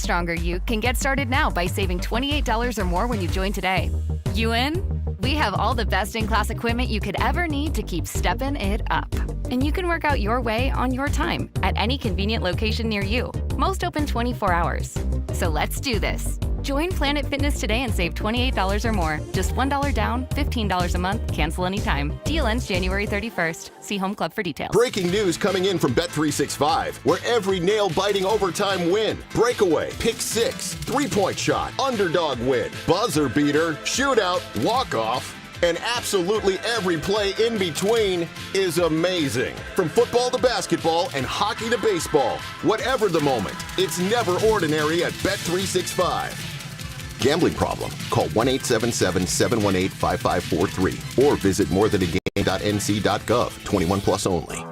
stronger you can get started now by saving $28 or more when you join today. You in? We have all the best-in-class equipment you could ever need to keep stepping it up. And you can work out your way on your time at any convenient location near you. Most open 24 hours. So let's do this. Join Planet Fitness today and save $28 or more. Just $1 down, $15 a month, cancel anytime. Deal ends January 31st. See Home Club for details. Breaking news coming in from Bet365, where every nail-biting overtime win, breakaway, pick six, three-point shot, underdog win, buzzer beater, shootout, walk-off, and absolutely every play in between is amazing. From football to basketball and hockey to baseball, whatever the moment, it's never ordinary at Bet365. Gambling problem? Call 1-877-718-5543 or visit morethanagame.nc.gov. 21 plus only.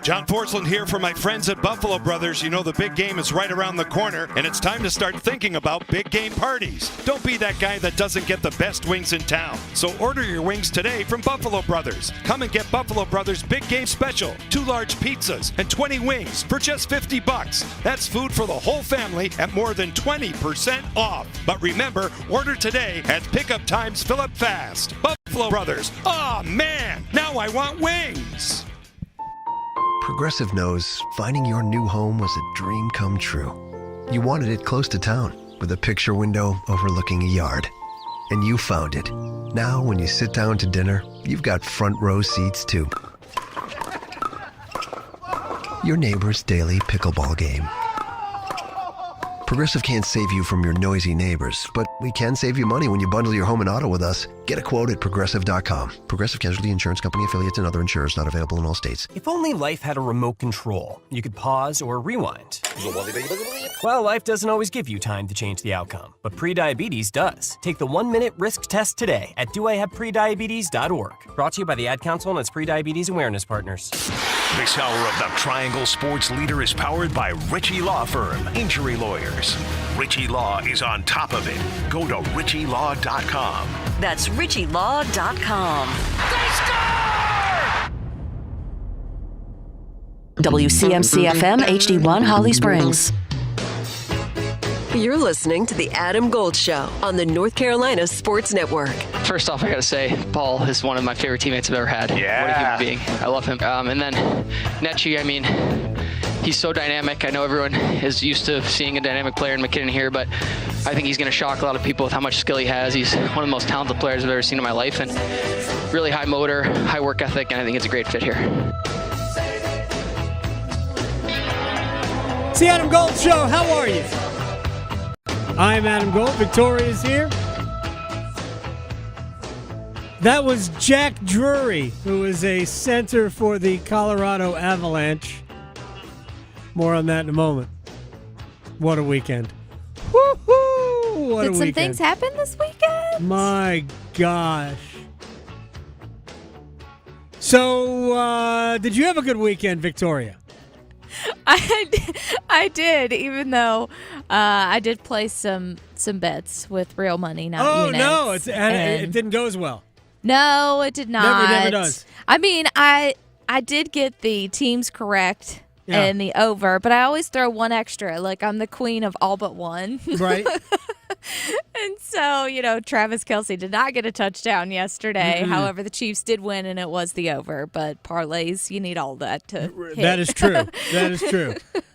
John Porcelain here for my friends at Buffalo Brothers. You know the big game is right around the corner, and it's time to start thinking about big game parties. Don't be that guy that doesn't get the best wings in town. So order your wings today from Buffalo Brothers. Come and get Buffalo Brothers Big Game Special. 2 large pizzas and 20 wings for just $50. That's food for the whole family at more than 20% off. But remember, order today as pickup times fill up fast. Buffalo Brothers. Oh man, now I want wings. Progressive knows finding your new home was a dream come true. You wanted it close to town with a picture window overlooking a yard. And you found it. Now when you sit down to dinner, you've got front row seats too. Your neighbor's daily pickleball game. Progressive can't save you from your noisy neighbors, but we can save you money when you bundle your home and auto with us. Get a quote at Progressive.com. Progressive Casualty Insurance Company, affiliates, and other insurers not available in all states. If only life had a remote control, you could pause or rewind. Well, life doesn't always give you time to change the outcome, but prediabetes does. Take the 1-minute risk test today at doihaveprediabetes.org. Brought to you by the Ad Council and its Prediabetes Awareness Partners. This hour of the Triangle Sports Leader is powered by Ritchie Law Firm, injury lawyers. Ritchie Law is on top of it. Go to ritchielaw.com. That's ritchielaw.com. They score! WCMC-FM HD1 Holly Springs. You're listening to The Adam Gold Show on the North Carolina Sports Network. First off, I got to say, Paul is one of my favorite teammates I've ever had. Yeah. What a human being. I love him. And then Netchie, I mean, he's so dynamic. I know everyone is used to seeing a dynamic player in McKinnon here, but I think he's going to shock a lot of people with how much skill he has. He's one of the most talented players I've ever seen in my life, and really high motor, high work ethic, and I think it's a great fit here. It's the Adam Gold Show. How are you? I'm Adam Gold. Victoria's here. That was Jack Drury, who is a center for the Colorado Avalanche. More on that in a moment. What a weekend. Woo-hoo! What a weekend. Did some things happen this weekend? My gosh. So, did you have a good weekend, Victoria? I did, even though I did place some bets with real money, not units. No, it didn't go as well. No, it did not. Never does. I mean, I did get the teams correct and the over, but I always throw one extra. Like, I'm the queen of all but one. Right. And so, Travis Kelce did not get a touchdown yesterday. Mm-hmm. However, the Chiefs did win, and it was the over. But parlays, you need all that to hit. That is true. That is true.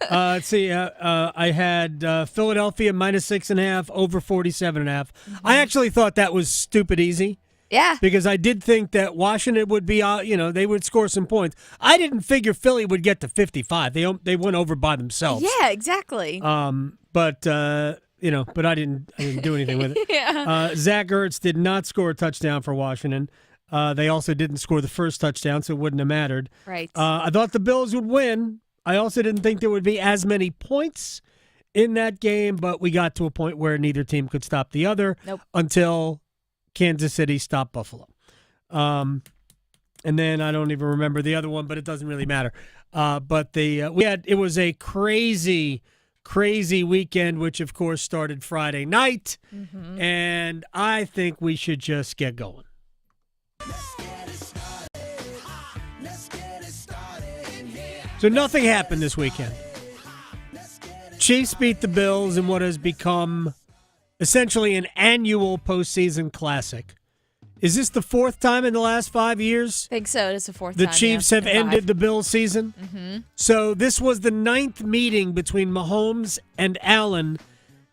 Let's see. I had Philadelphia -6.5, over 47.5. Mm-hmm. I actually thought that was stupid easy. Yeah. Because I did think that Washington would be, they would score some points. I didn't figure Philly would get to 55. They went over by themselves. Yeah, exactly. But I didn't do anything with it. Yeah. Zach Ertz did not score a touchdown for Washington. They also didn't score the first touchdown, so it wouldn't have mattered. Right. I thought the Bills would win. I also didn't think there would be as many points in that game, but we got to a point where neither team could stop the other until Kansas City stopped Buffalo. And then I don't even remember the other one, but it doesn't really matter. But it was a crazy weekend, which of course started Friday night. Mm-hmm. And I think we should just get going. So nothing happened this weekend. Chiefs beat the Bills in what has become essentially an annual postseason classic. Is this the fourth time in the last 5 years? I think so. It's the fourth The time. Chiefs have ended the Bills season. Mm-hmm. So this was the 9th meeting between Mahomes and Allen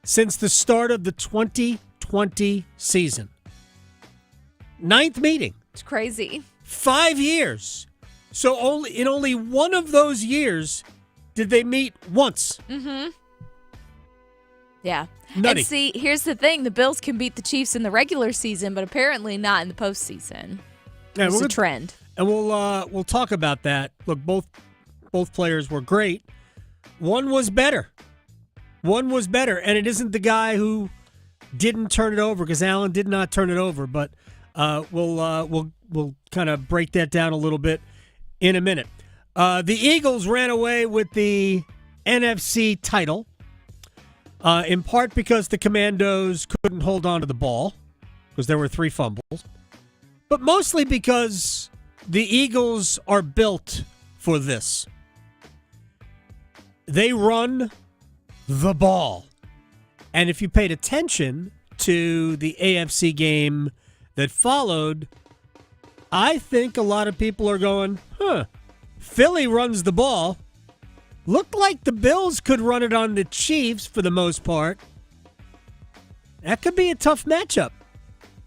since the start of the 2020 season. 9th meeting. It's crazy. 5 years. So in only one of those years did they meet once. Mm-hmm. Yeah. Nutty. And see, here's the thing. The Bills can beat the Chiefs in the regular season, but apparently not in the postseason. Yeah, it's a trend. And we'll talk about that. Look, both players were great. One was better. And it isn't the guy who didn't turn it over, because Allen did not turn it over. But we'll kind of break that down a little bit in a minute. The Eagles ran away with the NFC title, in part because the Commandos couldn't hold on to the ball, because there were 3 fumbles, but mostly because the Eagles are built for this. They run the ball. And if you paid attention to the AFC game that followed, I think a lot of people are going, Philly runs the ball. Looked like the Bills could run it on the Chiefs for the most part. That could be a tough matchup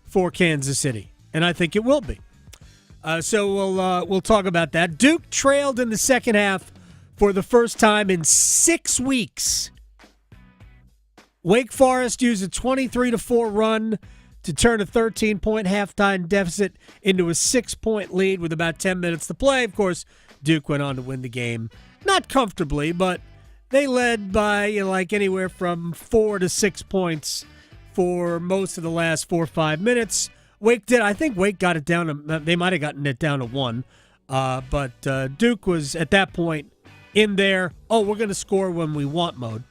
for Kansas City, and I think it will be. So we'll talk about that. Duke trailed in the second half for the first time in 6 weeks. Wake Forest used a 23-4 run to turn a 13-point halftime deficit into a 6-point lead with about 10 minutes to play. Of course, Duke went on to win the game. Not comfortably, but they led by anywhere from 4 to 6 points for most of the last 4 or 5 minutes. I think Wake got it down to, they might have gotten it down to 1. But Duke was at that point in there, we're going to score when we want mode.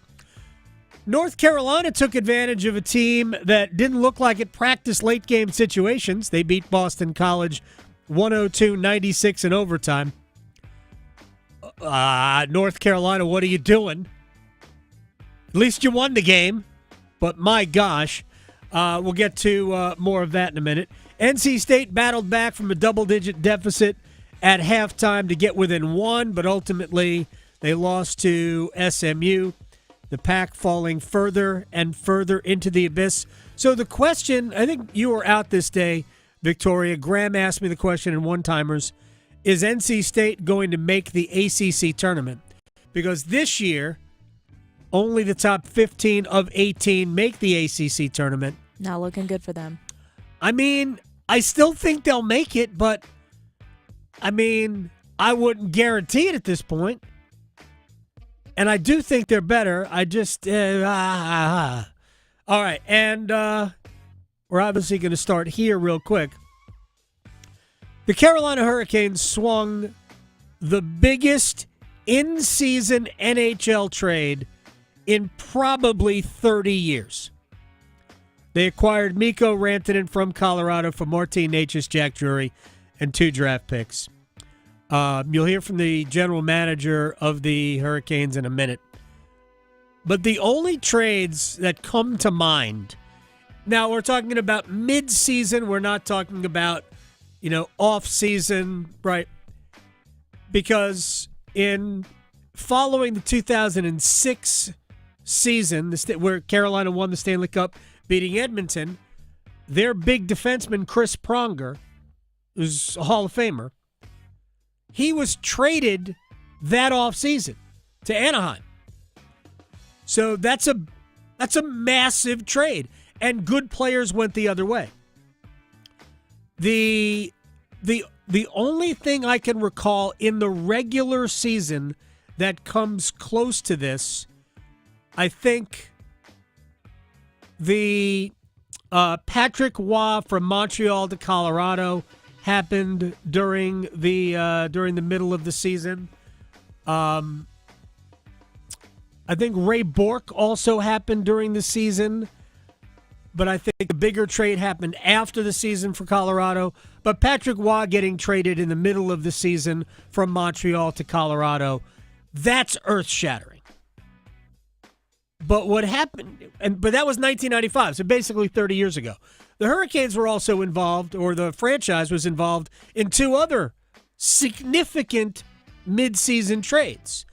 North Carolina took advantage of a team that didn't look like it practiced late game situations. They beat Boston College 102-96 in overtime. North Carolina, what are you doing? At least you won the game, but my gosh. We'll get to more of that in a minute. NC State battled back from a double-digit deficit at halftime to get within 1, but ultimately they lost to SMU. The Pac falling further and further into the abyss. So the question, I think you were out this day, Victoria. Graham asked me the question in One-Timers. Is NC State going to make the ACC tournament? Because this year, only the top 15 of 18 make the ACC tournament. Not looking good for them. I mean, I still think they'll make it, but, I wouldn't guarantee it at this point. And I do think they're better. I just, All right, and we're obviously going to start here real quick. The Carolina Hurricanes swung the biggest in-season NHL trade in probably 30 years. They acquired Mikko Rantanen from Colorado for Martin Necas, Jack Drury, and 2 draft picks. You'll hear from the general manager of the Hurricanes in a minute. But the only trades that come to mind, now we're talking about mid-season, we're not talking about off-season, right? Because in following the 2006 season, where Carolina won the Stanley Cup, beating Edmonton, their big defenseman, Chris Pronger, who's a Hall of Famer, he was traded that offseason to Anaheim. So that's a massive trade, and good players went the other way. The only thing I can recall in the regular season that comes close to this, I think the Patrick Waugh from Montreal to Colorado happened during the middle of the season. I think Ray Bourque also happened during the season, but I think a bigger trade happened after the season for Colorado. But Patrick Waugh getting traded in the middle of the season from Montreal to Colorado, that's earth-shattering. But what happened, but that was 1995, so basically 30 years ago. The Hurricanes were also involved, or the franchise was involved, in two other significant midseason trades.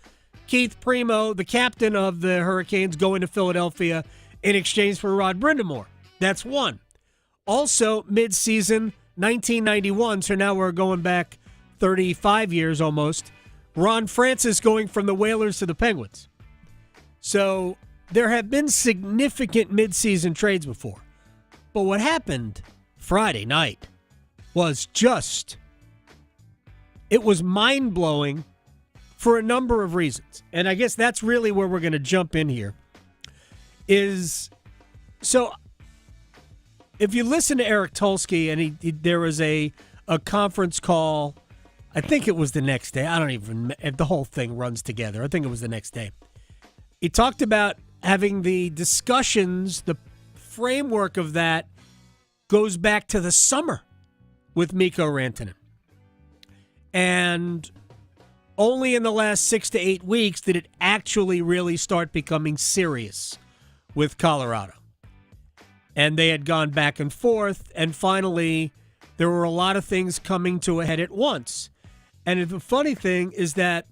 Keith Primo, the captain of the Hurricanes, going to Philadelphia in exchange for Rod Brind'Amour. That's one. Also, midseason 1991, so now we're going back 35 years almost, Ron Francis going from the Whalers to the Penguins. So there have been significant midseason trades before. But what happened Friday night was it was mind-blowing for a number of reasons. And I guess that's really where we're going to jump in here. So if you listen to Eric Tulsky, and there was a conference call, I think it was the next day. I don't even, the whole thing runs together. I think it was the next day. He talked about having the discussions, the framework of that goes back to the summer with Mikko Rantanen. And only in the last 6 to 8 weeks did it actually really start becoming serious with Colorado. And they had gone back and forth, and finally there were a lot of things coming to a head at once. And the funny thing is that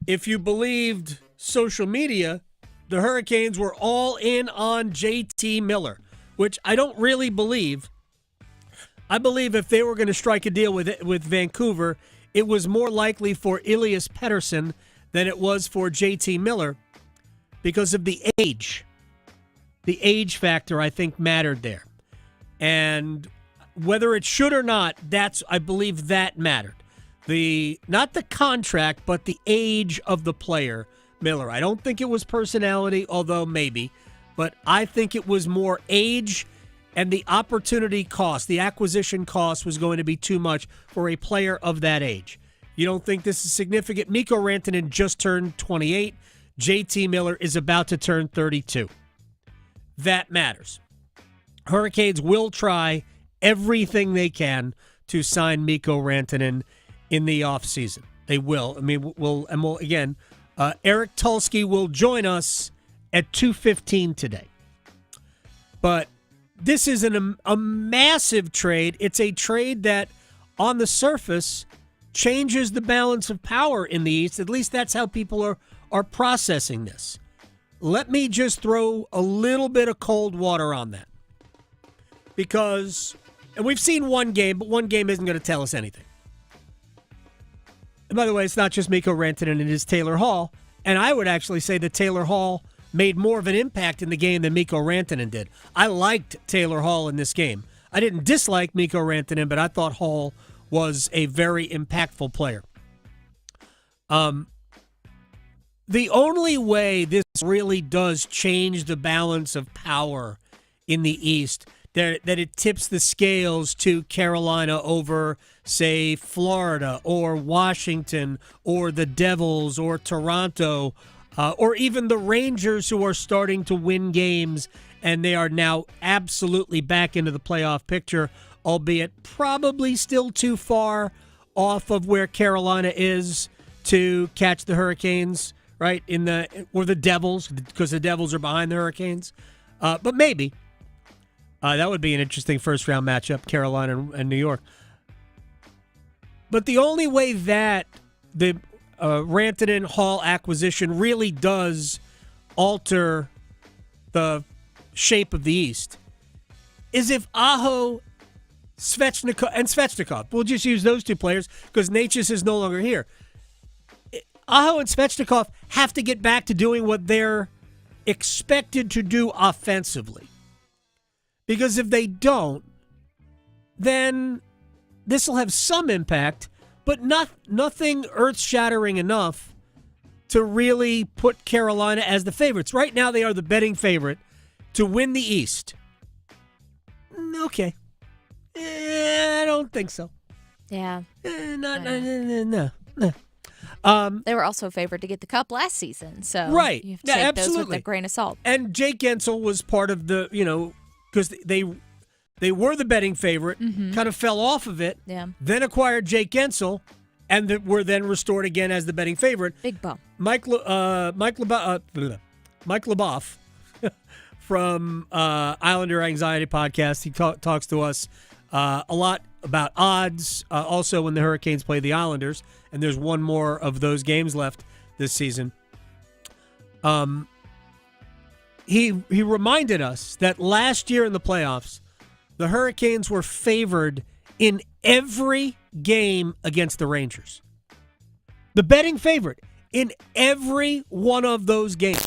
if you believed social media, the Hurricanes were all in on JT Miller, which I don't really believe. I believe if they were going to strike a deal with Vancouver, it was more likely for Elias Pettersson than it was for JT Miller because of the age. The age factor, I think, mattered there. And whether it should or not, I believe that mattered. Not the contract, but the age of the player, Miller. I don't think it was personality, although maybe. But I think it was more age, and the opportunity cost, the acquisition cost was going to be too much for a player of that age. You don't think this is significant? Mikko Rantanen just turned 28. JT Miller is about to turn 32. That matters. Hurricanes will try everything they can to sign Mikko Rantanen in the offseason. They will. I mean, we'll again, Eric Tulsky will join us at 2:15 today. But this is a massive trade. It's a trade that, on the surface, changes the balance of power in the East. At least that's how people are processing this. Let me just throw a little bit of cold water on that. Because, and we've seen one game, but one game isn't going to tell us anything. And by the way, it's not just Mikko Rantanen, it is Taylor Hall. And I would actually say that Taylor Hall made more of an impact in the game than Mikko Rantanen did. I liked Taylor Hall in this game. I didn't dislike Mikko Rantanen, but I thought Hall was a very impactful player. The only way this really does change the balance of power in the East, that it tips the scales to Carolina over, say, Florida or Washington or the Devils or Toronto, or even the Rangers, who are starting to win games, and they are now absolutely back into the playoff picture, albeit probably still too far off of where Carolina is to catch the Hurricanes, right? Or the Devils, because the Devils are behind the Hurricanes. But maybe. That would be an interesting first-round matchup, Carolina and New York. But the only way that the Rantanen Hall acquisition really does alter the shape of the East is if Aho, Svechnikov, we'll just use those two players because Necas is no longer here. Aho and Svechnikov have to get back to doing what they're expected to do offensively. Because if they don't, then this will have some impact, but nothing earth-shattering enough to really put Carolina as the favorites. Right now, they are the betting favorite to win the East. Okay. I don't think so. Yeah. No. They were also favored to get the cup last season, so right. You have to take those with a grain of salt. And Jake Gensel was part of the, because they were the betting favorite, kind of fell off of it, then acquired Jake Gensel, and were then restored again as the betting favorite. Big bump. Mike LeBoff from Islander Anxiety Podcast. He talks to us a lot about odds, also when the Hurricanes play the Islanders, and there's one more of those games left this season. He reminded us that last year in the playoffs, the Hurricanes were favored in every game against the Rangers. The betting favorite in every one of those games.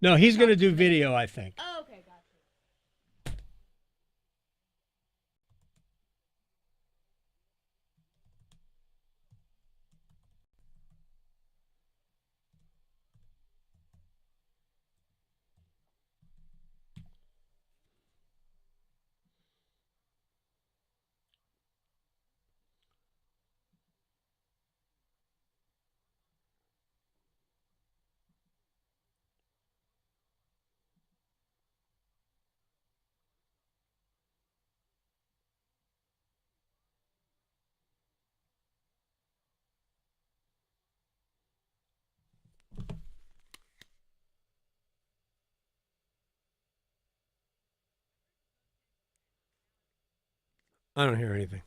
No, he's going to do video, I think. Oh, okay, gotcha. I don't hear anything.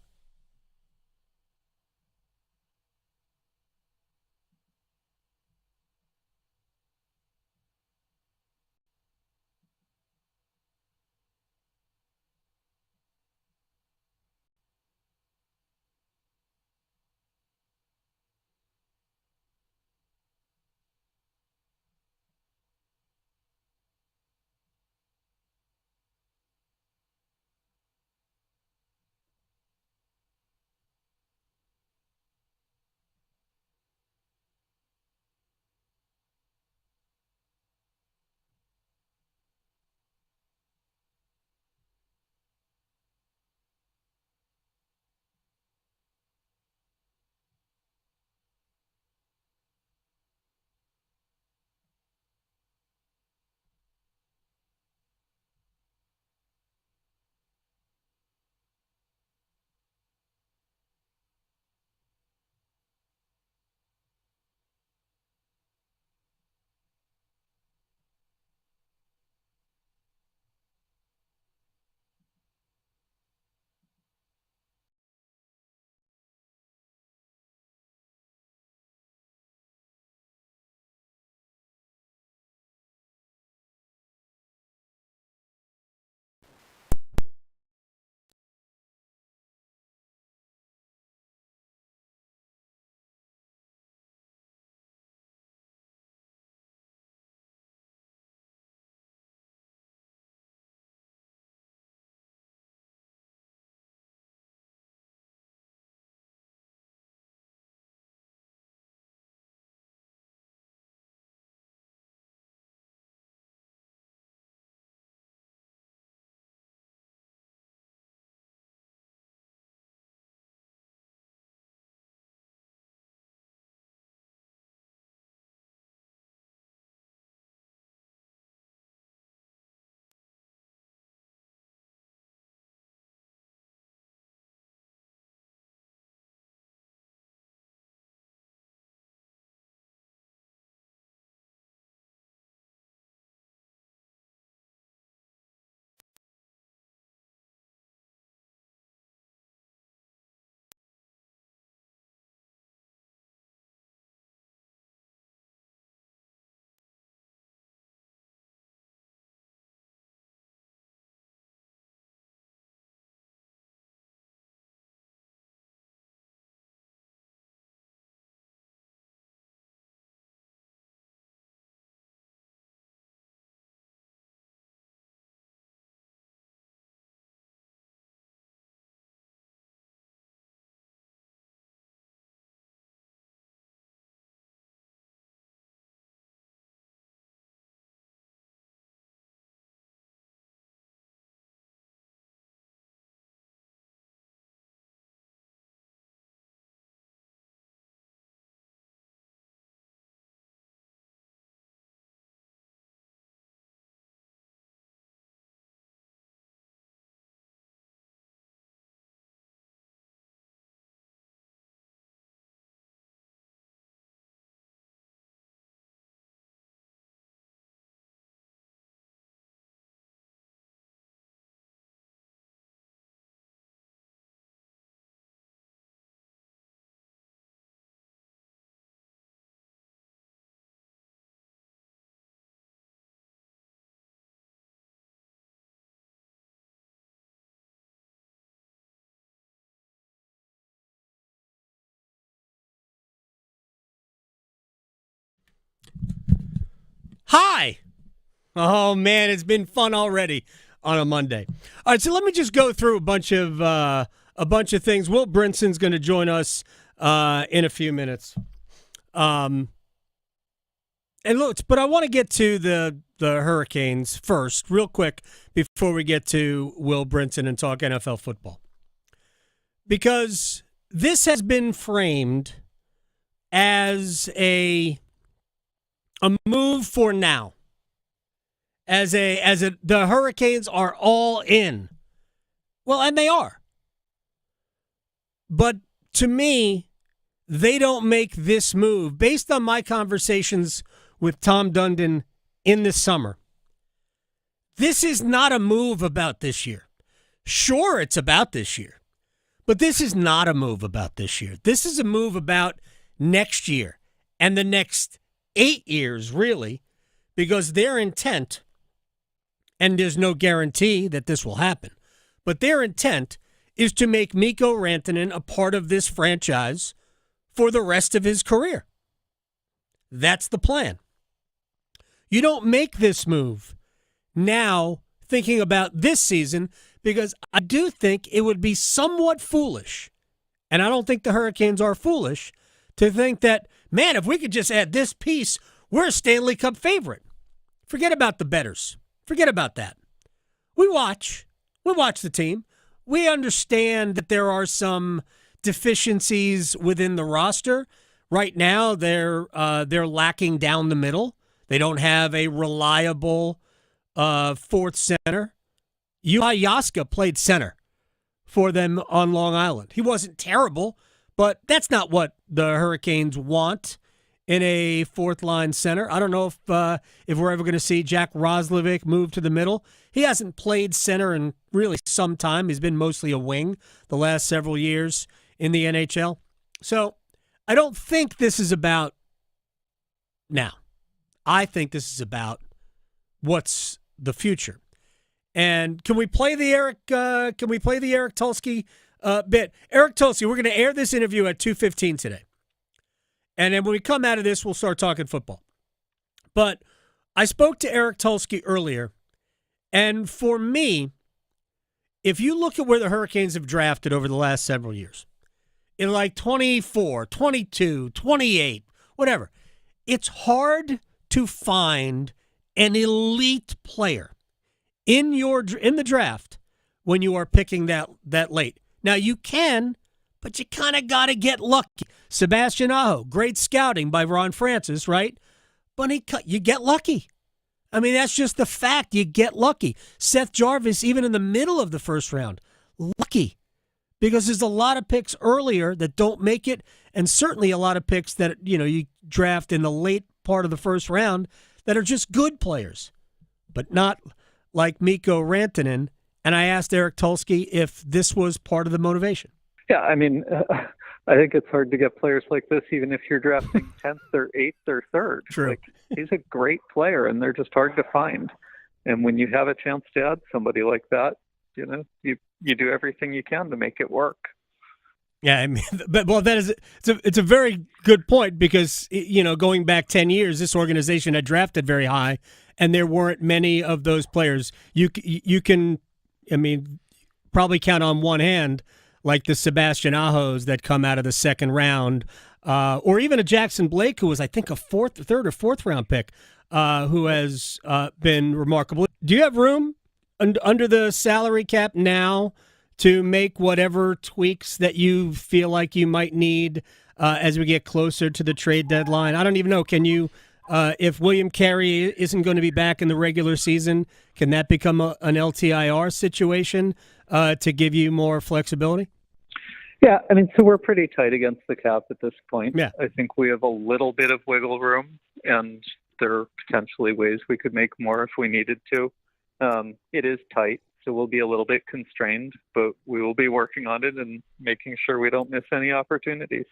Hi. Oh, man, it's been fun already on a Monday. All right, so let me just go through a bunch of things. Will Brinson's going to join us in a few minutes. And look, but I want to get to the Hurricanes first, real quick, before we get to Will Brinson and talk NFL football. Because this has been framed as a move for now. The Hurricanes are all in. Well, and they are. But to me, they don't make this move based on my conversations with Tom Dundon in the summer. This is not a move about this year. Sure, it's about this year. But this is not a move about this year. This is a move about next year and the next 8 years, really, because their intent, and there's no guarantee that this will happen, but their intent is to make Mikko Rantanen a part of this franchise for the rest of his career. That's the plan. You don't make this move now thinking about this season, because I do think it would be somewhat foolish, and I don't think the Hurricanes are foolish, to think that, man, if we could just add this piece, we're a Stanley Cup favorite. Forget about the bettors. Forget about that. We watch the team. We understand that there are some deficiencies within the roster. Right now, they're lacking down the middle. They don't have a reliable fourth center. Juha Jaska played center for them on Long Island. He wasn't terrible, but that's not what the Hurricanes want in a fourth-line center. I don't know if we're ever going to see Jack Roslovic move to the middle. He hasn't played center in really some time. He's been mostly a wing the last several years in the NHL. So I don't think this is about now. I think this is about what's the future. And can we play the Eric Tulsky bit? Eric Tulsky, we're going to air this interview at 2:15 today. And then when we come out of this, we'll start talking football. But I spoke to Eric Tulsky earlier, and for me, if you look at where the Hurricanes have drafted over the last several years, in like 24, 22, 28, whatever, it's hard to find an elite player in the draft when you are picking that late. Now, you can, but you kind of got to get lucky. Sebastian Aho, great scouting by Ron Francis, right? But you get lucky. I mean, that's just the fact. You get lucky. Seth Jarvis, even in the middle of the first round, lucky. Because there's a lot of picks earlier that don't make it, and certainly a lot of picks that you draft in the late part of the first round that are just good players, but not like Mikko Rantanen. And I asked Eric Tulsky if this was part of the motivation. Yeah, I mean, I think it's hard to get players like this, even if you're drafting 10th or 8th or 3rd. True. Like, he's a great player, and they're just hard to find. And when you have a chance to add somebody like that, you do everything you can to make it work. Yeah, I mean, it's a very good point, because going back 10 years, this organization had drafted very high, and there weren't many of those players. You can, I mean, probably count on one hand, like the Sebastian Ahos that come out of the second round, or even a Jackson Blake, who was, I think, a third or fourth round pick, who has been remarkable. Do you have room under the salary cap now to make whatever tweaks that you feel like you might need as we get closer to the trade deadline? I don't even know. Can you, if William Carey isn't going to be back in the regular season, can that become an LTIR situation to give you more flexibility? Yeah, I mean, so we're pretty tight against the cap at this point. Yeah. I think we have a little bit of wiggle room, and there are potentially ways we could make more if we needed to. It is tight, so we'll be a little bit constrained, but we will be working on it and making sure we don't miss any opportunities.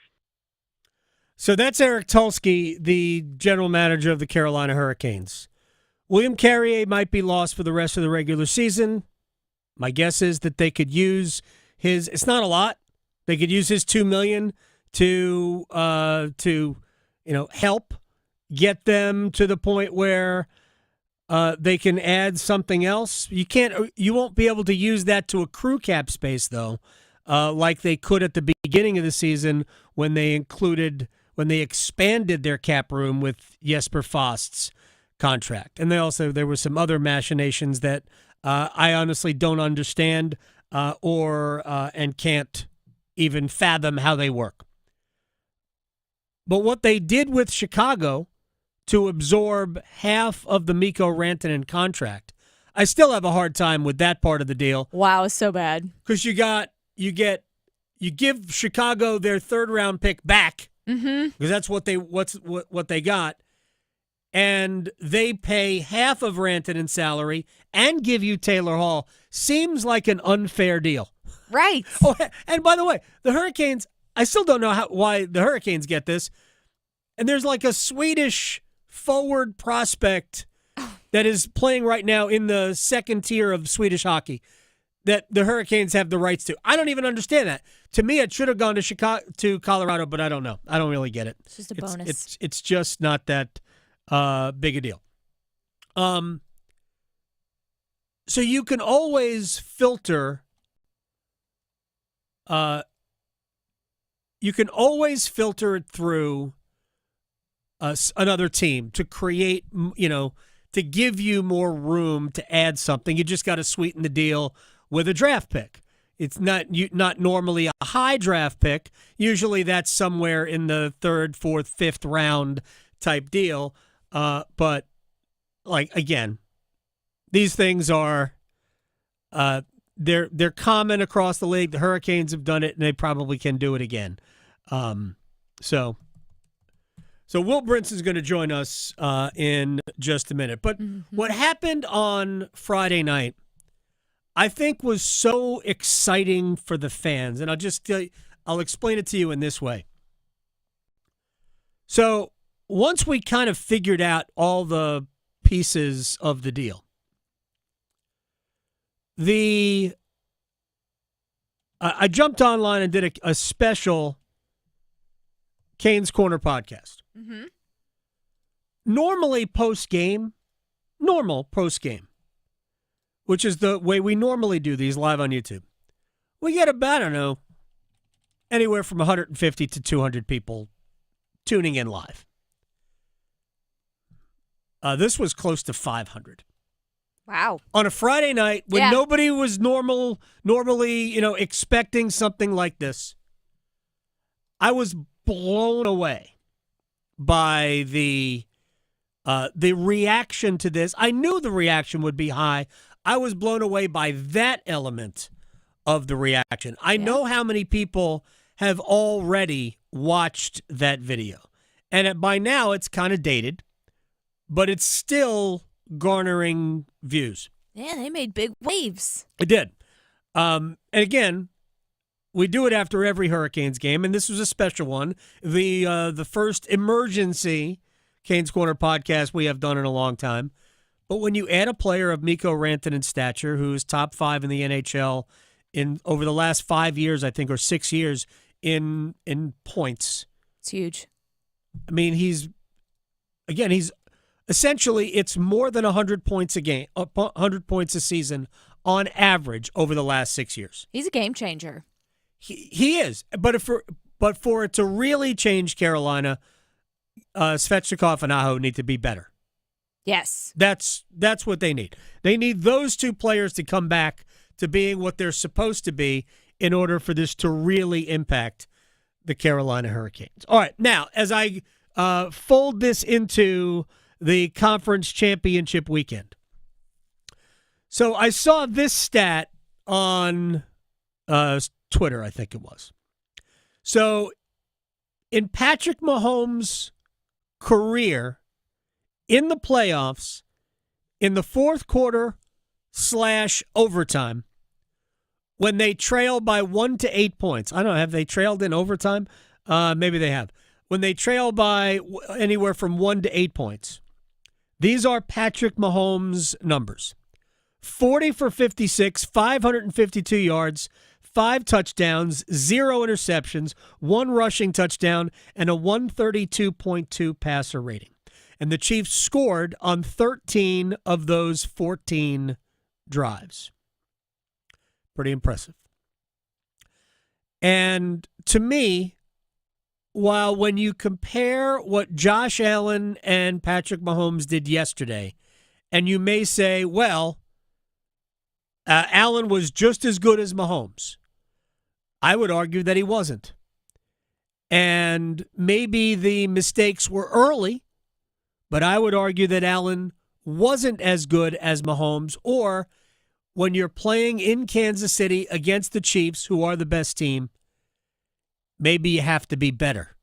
So that's Eric Tulsky, the general manager of the Carolina Hurricanes. William Carrier might be lost for the rest of the regular season. My guess is that they could use it's not a lot. They could use his $2 million to help get them to the point where they can add something else. You won't be able to use that to accrue cap space, though, like they could at the beginning of the season when they expanded their cap room with Jesper Fast's contract. And there were some other machinations that I honestly don't understand and can't even fathom how they work. But what they did with Chicago to absorb half of the Mikko Rantanen contract, I still have a hard time with that part of the deal. Wow, it's so bad. Because you give Chicago their third round pick back, because that's what they got, and they pay half of Rantanen's salary and give you Taylor Hall. Seems like an unfair deal. Right. Oh, and by the way, the Hurricanes, I still don't know why the Hurricanes get this. And there's like a Swedish forward prospect that is playing right now in the second tier of Swedish hockey that the Hurricanes have the rights to. I don't even understand that. To me, it should have gone to Colorado, but I don't know. I don't really get it. It's just a bonus. It's just not that big a deal. So you can always filter. You can always filter it through another team to create, to give you more room to add something. You just got to sweeten the deal with a draft pick. It's not normally a high draft pick. Usually that's somewhere in the 3rd, 4th, 5th round type deal. But like again, these things are they're common across the league. The Hurricanes have done it, and they probably can do it again. So Will Brinson's going to join us in just a minute. But what happened on Friday night, I think, was so exciting for the fans. And I'll explain it to you in this way. So once we kind of figured out all the pieces of the deal, I jumped online and did a special Canes Corner podcast. Mm-hmm. Normal post-game, which is the way we normally do these live on YouTube, we get about, I don't know, anywhere from 150 to 200 people tuning in live. This was close to 500. Wow. On a Friday night when nobody was normally, expecting something like this, I was blown away by the reaction to this. I knew the reaction would be high. I was blown away by that element of the reaction. I know how many people have already watched that video. And by now it's kind of dated, but it's still garnering views. Yeah, they made big waves. It did. And again, we do it after every Hurricanes game, and this was a special one. The first emergency Canes Corner podcast we have done in a long time. But when you add a player of Mikko Rantanen's stature, who's top 5 in the NHL over the last 5 years, I think, or 6 years in points. It's huge. I mean, he's essentially, it's more than 100 points a game, 100 points a season on average over the last 6 years. He's a game changer. He is, but for it to really change Carolina, Svechnikov and Aho need to be better. Yes, that's what they need. They need those two players to come back to being what they're supposed to be in order for this to really impact the Carolina Hurricanes. All right, now as I fold this into the conference championship weekend, so I saw this stat on Twitter, I think it was. So in Patrick Mahomes' career in the playoffs, in the fourth quarter / overtime, when they trail by 1 to 8 points. I don't know, have they trailed in overtime? Maybe they have. When they trail by anywhere from 1 to 8 points, these are Patrick Mahomes' numbers. 40 for 56, 552 yards, 5 touchdowns, 0 interceptions, 1 rushing touchdown, and a 132.2 passer rating. And the Chiefs scored on 13 of those 14 drives. Pretty impressive. And to me, while when you compare what Josh Allen and Patrick Mahomes did yesterday, and you may say, well, Allen was just as good as Mahomes, I would argue that he wasn't. And maybe the mistakes were early, but I would argue that Allen wasn't as good as Mahomes, or when you're playing in Kansas City against the Chiefs, who are the best team, maybe you have to be better.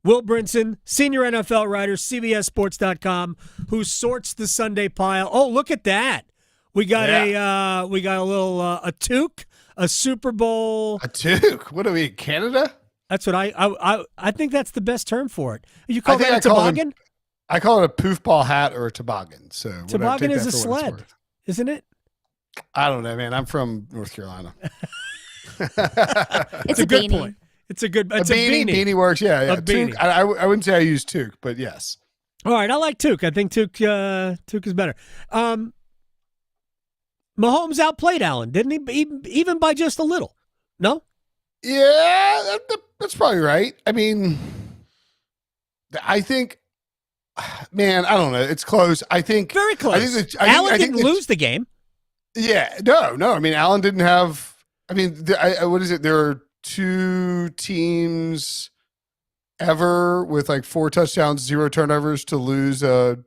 Will Brinson, senior NFL writer, CBSSports.com, who sorts the Sunday pile. Oh, look at that. We got a little a toque a Super Bowl. A toque? What are we, Canada? That's what I think that's the best term for it. You call that a toboggan? I call it a poofball hat or a toboggan. So toboggan is a sled, isn't it? I don't know, man. I'm from North Carolina. It's a good beanie. point. It's a beanie. Beanie works, yeah. A beanie. Toque, I wouldn't say I use toque, but yes. All right, I like toque. I think toque is better. Mahomes outplayed Allen, didn't he? Even by just a little. No? Yeah, that's probably right. I mean, I think, man, I don't know. It's close. I think very close. Allen didn't lose the game. Yeah, no. I mean, Allen didn't have. I mean, what is it? There are 2 teams ever with like 4 touchdowns, 0 turnovers to lose a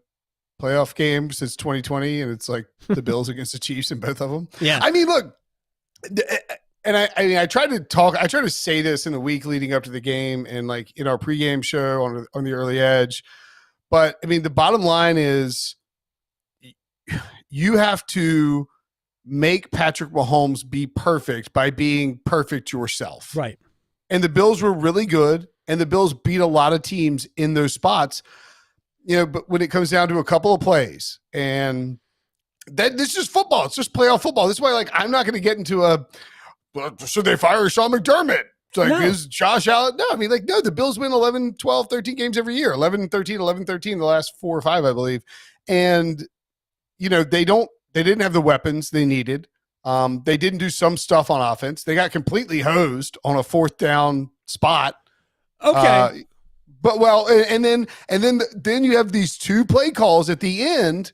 playoff game since 2020, and it's like the Bills against the Chiefs in both of them. Yeah, I mean, look, and I tried to say this in the week leading up to the game and like in our pregame show on the early edge, but I mean, the bottom line is you have to make Patrick Mahomes be perfect by being perfect yourself. Right. And the Bills were really good, and the Bills beat a lot of teams in those spots. But when it comes down to a couple of plays, and this is just football. It's just playoff football. This is why, like, I'm not going to get into should they fire Sean McDermott? It's like, is Josh Allen? No, I mean, like, no, the Bills win 11, 12, 13 games every year. 11, 13, 11, 13 the last 4 or 5, I believe. And, they didn't have the weapons they needed. They didn't do some stuff on offense. They got completely hosed on a 4th down spot. Okay. And then you have these 2 play calls at the end.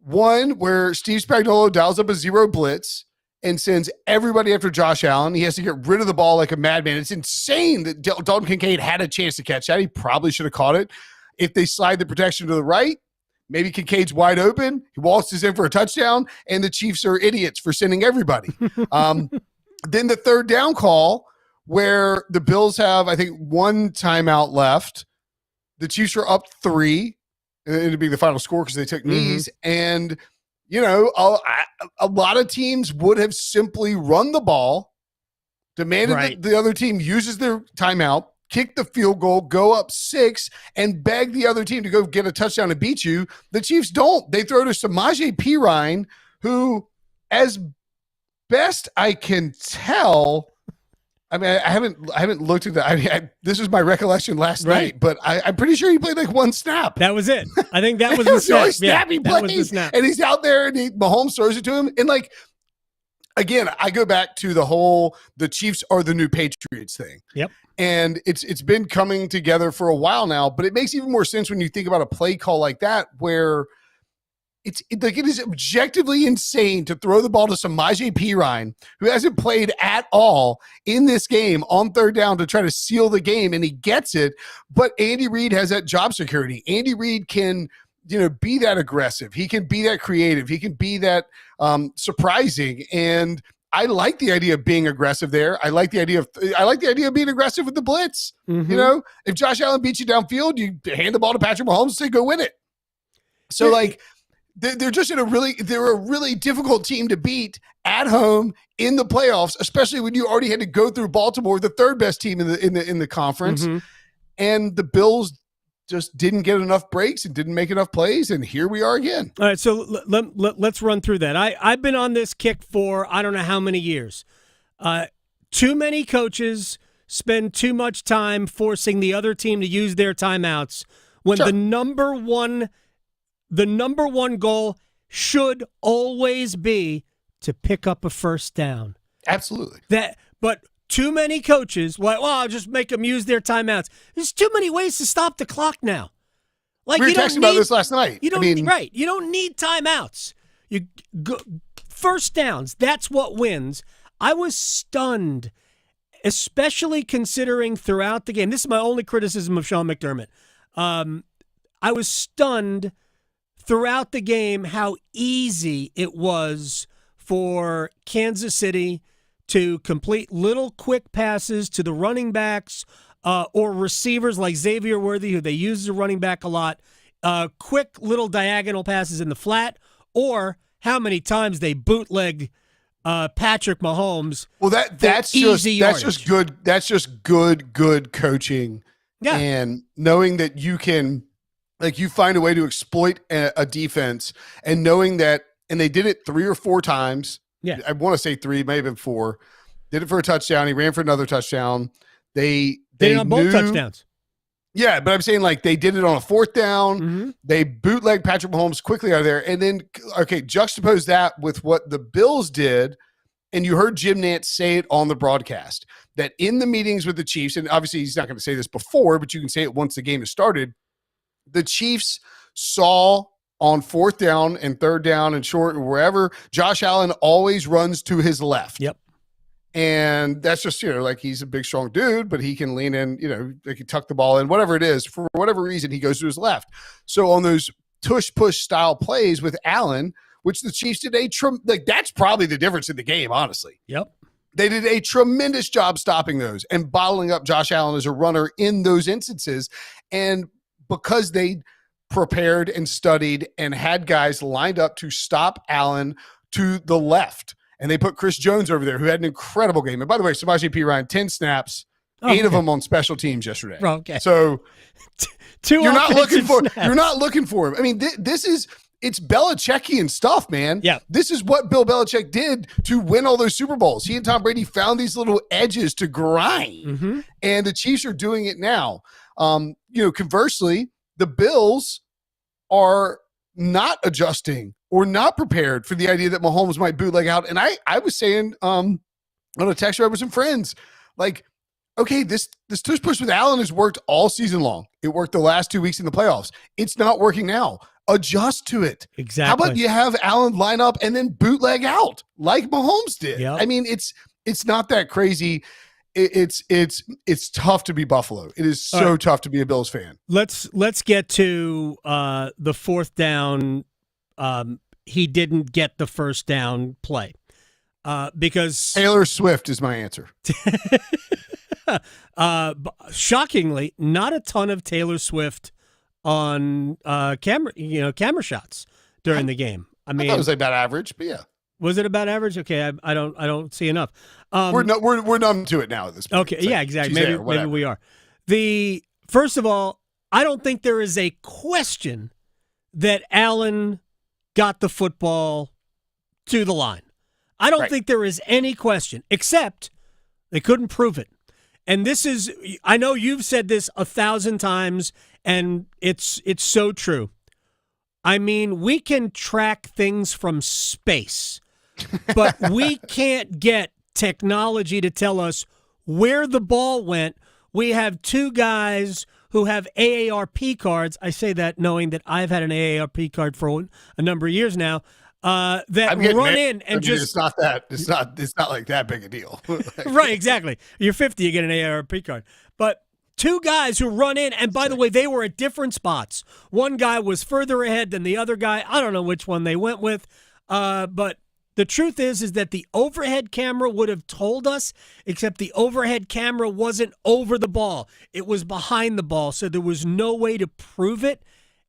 One where Steve Spagnuolo dials up a 0 blitz and sends everybody after Josh Allen. He has to get rid of the ball like a madman. It's insane that Dalton Kincaid had a chance to catch that. He probably should have caught it. If they slide the protection to the right, maybe Kincaid's wide open. He waltzes in for a touchdown, and the Chiefs are idiots for sending everybody. Then the 3rd down call where the Bills have, I think, 1 timeout left. The Chiefs are up 3. It'd be the final score because they took knees. And, a lot of teams would have simply run the ball, demanded that the other team uses their timeout, kick the field goal, go up 6, and beg the other team to go get a touchdown and beat you. The Chiefs don't. They throw to Samaje Perine, who, as best I can tell, I mean, I haven't looked at that. I mean, this was my recollection last night, but I'm pretty sure he played like 1 snap. That was it. I think that was the snap. Snap he plays, was the snap. And he's out there, and Mahomes throws it to him, and like. Again, I go back to the Chiefs are the new Patriots thing. Yep. And it's been coming together for a while now, but it makes even more sense when you think about a play call like that, where it is objectively insane to throw the ball to Samaje Perine, who hasn't played at all in this game on 3rd down to try to seal the game, and he gets it. But Andy Reid has that job security. Andy Reid can be that aggressive. He can be that creative. He can be that surprising. And I like the idea of being aggressive there. I like the idea of being aggressive with the blitz. Mm-hmm. If Josh Allen beats you downfield, you hand the ball to Patrick Mahomes and say, go win it. So like they're just they're a really difficult team to beat at home in the playoffs, especially when you already had to go through Baltimore, the 3rd best team in the conference. Mm-hmm. And the Bills just didn't get enough breaks and didn't make enough plays, and here we are again. All right, so let's run through that. I've been on this kick for I don't know how many years. Too many coaches spend too much time forcing the other team to use their timeouts when the number one goal should always be to pick up a 1st down. Absolutely. But too many coaches, I'll just make them use their timeouts. There's too many ways to stop the clock now. Like we were texting about this last night. You don't need timeouts. You go, 1st downs. That's what wins. I was stunned, especially considering throughout the game. This is my only criticism of Sean McDermott. I was stunned throughout the game how easy it was for Kansas City to complete little quick passes to the running backs or receivers like Xavier Worthy, who they use as a running back a lot, quick little diagonal passes in the flat, or how many times they bootlegged Patrick Mahomes. Well, that's just good. That's just good coaching. Yeah. And knowing that you can, like, you find a way to exploit a defense, and knowing that, and they did it 3 or 4 times. Yeah. I want to say 3, may have been 4. Did it for a touchdown. He ran for another touchdown. They did it on both touchdowns. Yeah, but I'm saying, like, they did it on a 4th down. Mm-hmm. They bootlegged Patrick Mahomes quickly out of there. And then, okay, juxtapose that with what the Bills did. And you heard Jim Nantz say it on the broadcast, that in the meetings with the Chiefs, and obviously he's not going to say this before, but you can say it once the game has started, the Chiefs saw on 4th down and 3rd down and short and wherever, Josh Allen always runs to his left. Yep. And that's just, like, he's a big, strong dude, but he can lean in, they can tuck the ball in, whatever it is. For whatever reason, he goes to his left. So on those tush-push style plays with Allen, which the Chiefs did that's probably the difference in the game, honestly. Yep. They did a tremendous job stopping those and bottling up Josh Allen as a runner in those instances. And because they prepared and studied and had guys lined up to stop Allen to the left, and they put Chris Jones over there, who had an incredible game. And by the way, Samaje Perine, 10 snaps, 8 of them on special teams yesterday. Okay. So 2 you're not looking for snaps. You're not looking for him. I mean, it's Belichickian stuff, man. Yeah. This is what Bill Belichick did to win all those Super Bowls. He and Tom Brady found these little edges to grind, Mm-hmm. and the Chiefs are doing it now. Conversely, the Bills are not adjusting or not prepared for the idea that Mahomes might bootleg out. And I was saying on a text with some friends, like, okay, this tush push with Allen has worked all season long. It worked the last 2 weeks in the playoffs. It's not working now. Adjust to it. Exactly. How about you have Allen line up and then bootleg out like Mahomes did? Yep. I mean, it's not that crazy. It's tough to be Buffalo. It is so tough to be a Bills fan. Let's get to the 4th down. He didn't get the 1st down play because Taylor Swift is my answer. Shockingly, not a ton of Taylor Swift on camera shots during the game. I mean, I thought it was about average, but yeah. Was it about average? Okay, I don't see enough. We're numb to it now at this point. Okay, yeah, exactly. Maybe we are. First of all, I don't think there is a question that Allen got the football to the line. I don't think there is any question, except they couldn't prove it. And this is, I know you've said this 1,000 times, and it's so true. I mean, we can track things from space, but we can't get technology to tell us where the ball went. We have 2 guys who have AARP cards. I say that knowing that I've had an AARP card for a number of years now. That run in and just it's not like that big a deal. Right, exactly. You're 50, you get an AARP card. But 2 guys who run in, and by the way, they were at different spots. One guy was further ahead than the other guy. I don't know which one they went with. But the truth is that the overhead camera would have told us, except the overhead camera wasn't over the ball. It was behind the ball, so there was no way to prove it.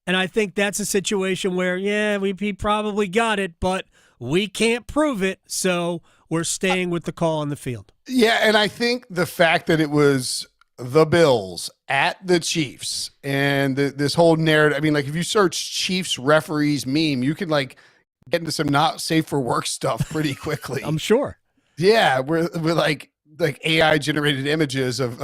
And I think that's a situation where, he probably got it, but we can't prove it, so we're staying with the call on the field. Yeah, and I think the fact that it was the Bills at the Chiefs and this whole narrative, I mean, like, if you search Chiefs referees meme, you can, like, get into some not safe for work stuff pretty quickly. I'm sure. Yeah, we're like AI generated images of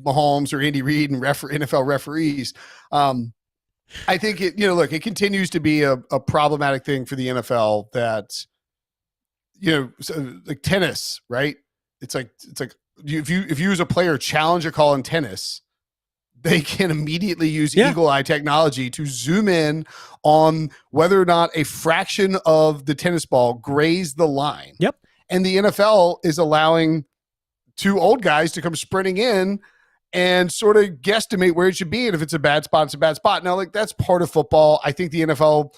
Mahomes or Andy Reid and NFL referees. I think it continues to be a problematic thing for the NFL that, like tennis, right? It's like if you as a player challenge a call in tennis, they can immediately use eagle eye technology to zoom in on whether or not a fraction of the tennis ball grazed the line. Yep. And the NFL is allowing 2 old guys to come sprinting in and sort of guesstimate where it should be. And if it's a bad spot, it's a bad spot. Now, like, that's part of football. I think the NFL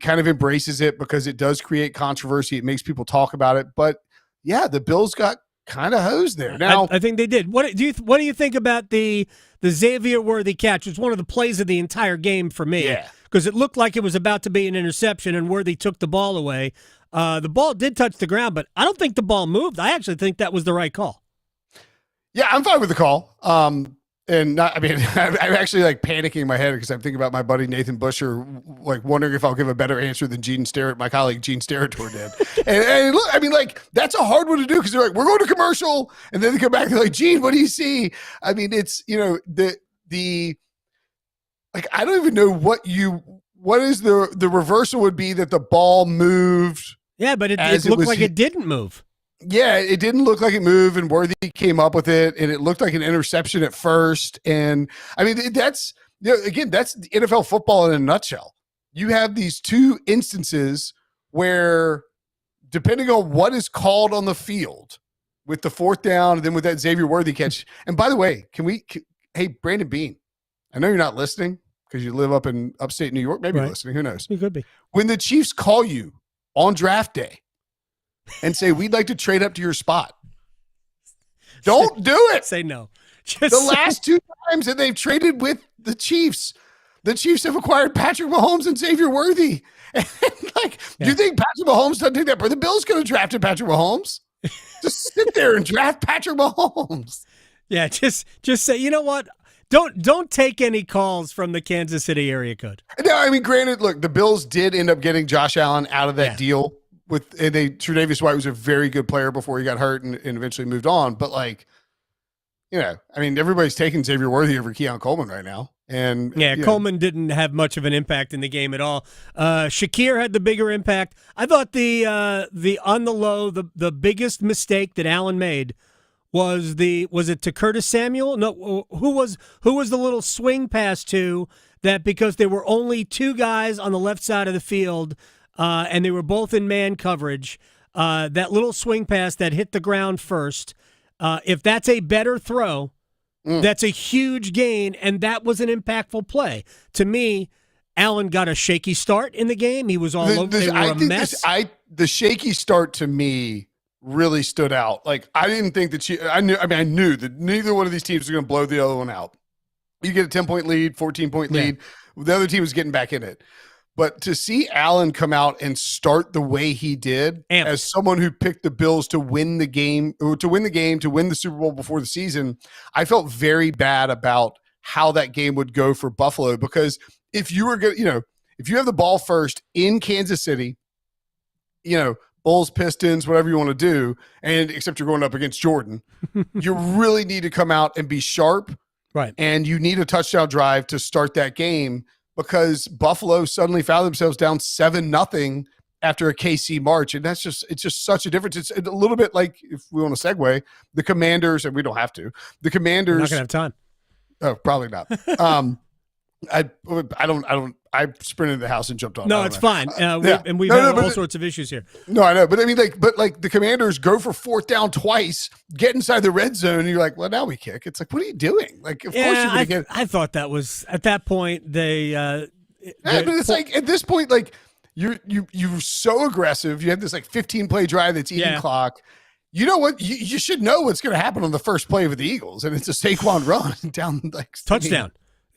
kind of embraces it because it does create controversy. It makes people talk about it. But yeah, the Bills got kind of hosed there. Now, I think they did. What do you think about the Xavier Worthy catch? It's one of the plays of the entire game for me. Yeah. Because it looked like it was about to be an interception and Worthy took the ball away. The ball did touch the ground, but I don't think the ball moved. I actually think that was the right call. Yeah, I'm fine with the call. And not, I mean, I'm actually like panicking in my head because I'm thinking about my buddy Nathan Busher, like wondering if I'll give a better answer than my colleague Gene Steratore did. and look, I mean, like that's a hard one to do because they're like, we're going to commercial, and then they come back and they're like, Gene, what do you see? I mean, it's the like I don't even know what is the reversal would be that the ball moved. Yeah, but it looked like it didn't move. Yeah, it didn't look like it moved, and Worthy came up with it, and it looked like an interception at first. And I mean, that's again, that's NFL football in a nutshell. You have these two instances where, depending on what is called on the field, with the fourth down, and then with that Xavier Worthy catch. And by the way, hey, Brandon Bean, I know you're not listening because you live up in upstate New York. Maybe you're listening. Who knows? You could be. When the Chiefs call you on draft day and say, we'd like to trade up to your spot, don't do it. Say no. Last two times that they've traded with the Chiefs have acquired Patrick Mahomes and Xavier Worthy. And do you think Patrick Mahomes doesn't take that? But the Bills could have drafted Patrick Mahomes. Just sit there and draft Patrick Mahomes. Yeah, just say, you know what? Don't take any calls from the Kansas City area code. No, I mean, granted, look, the Bills did end up getting Josh Allen out of that deal. Tre'Davious White was a very good player before he got hurt and eventually moved on. But I mean, everybody's taking Xavier Worthy over Keon Coleman right now. And Coleman didn't have much of an impact in the game at all. Shakir had the bigger impact. I thought the on the low, the biggest mistake that Allen made was it to Curtis Samuel? No, who was the little swing pass to that, because there were only two guys on the left side of the field, and they were both in man coverage. That little swing pass that hit the ground first, if that's a better throw, that's a huge gain, and that was an impactful play. To me, Allen got a shaky start in the game. He was all over. They were a mess. The shaky start to me really stood out. Like, I didn't think that I knew that neither one of these teams was going to blow the other one out. You get a 10-point lead, 14-point lead. The other team was getting back in it. But to see Allen come out and start the way he did, as someone who picked the Bills to win the game, to win the Super Bowl before the season, I felt very bad about how that game would go for Buffalo. Because if you were going, if you have the ball first in Kansas City, Bulls, Pistons, whatever you want to do, and except you're going up against Jordan, you really need to come out and be sharp. Right. And you need a touchdown drive to start that game, because Buffalo suddenly found themselves down 7-0 after a KC march. And it's just such a difference. It's a little bit like, if we want to segue, the Commanders, and we don't have to, the Commanders. We're not going to have time. Oh, probably not. I sprinted the house and jumped on. No, it's fine. We've had all sorts of issues here. No, I know. But I mean, the Commanders go for fourth down twice, get inside the red zone, and you're like, well, now we kick. It's like, what are you doing? Like, of course you're going to get. I thought that was, at that point, but it's like, at this point, like, you're so aggressive. You have this like 15-play drive that's eating clock. You know what? You should know what's going to happen on the first play with the Eagles, and it's a Saquon run down like touchdown.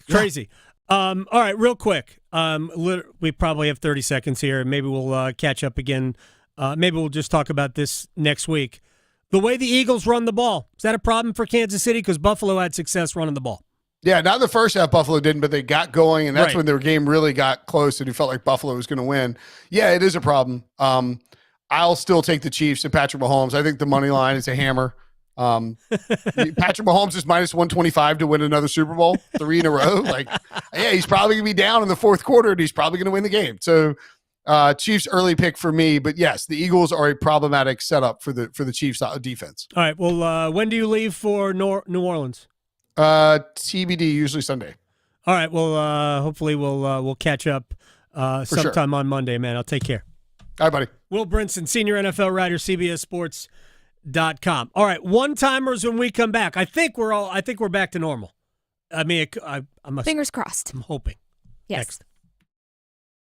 Crazy. All right, real quick. We probably have 30 seconds here, and maybe we'll catch up again. Maybe we'll just talk about this next week. The way the Eagles run the ball, is that a problem for Kansas City? Because Buffalo had success running the ball. Yeah, not the first half Buffalo didn't, but they got going, and that's when their game really got close, and you felt like Buffalo was going to win. Yeah, it is a problem. I'll still take the Chiefs and Patrick Mahomes. I think the money line is a hammer. Patrick Mahomes is minus 125 to win another Super Bowl 3 in a row. Like, yeah, he's probably gonna be down in the fourth quarter, and he's probably gonna win the game. So, Chiefs early pick for me. But yes, the Eagles are a problematic setup for the Chiefs defense. All right. Well, when do you leave for New Orleans? TBD, usually Sunday. All right. Well, hopefully we'll catch up sometime on Monday, man. I'll take care. All right, buddy. Will Brinson, senior NFL writer, CBS Sports. .com. All right, one-timers when we come back. I think we're back to normal. I mean, fingers crossed. I'm hoping. Yes.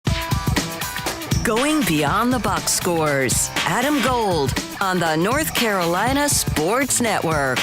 Next. Going beyond the box scores. Adam Gold on the North Carolina Sports Network.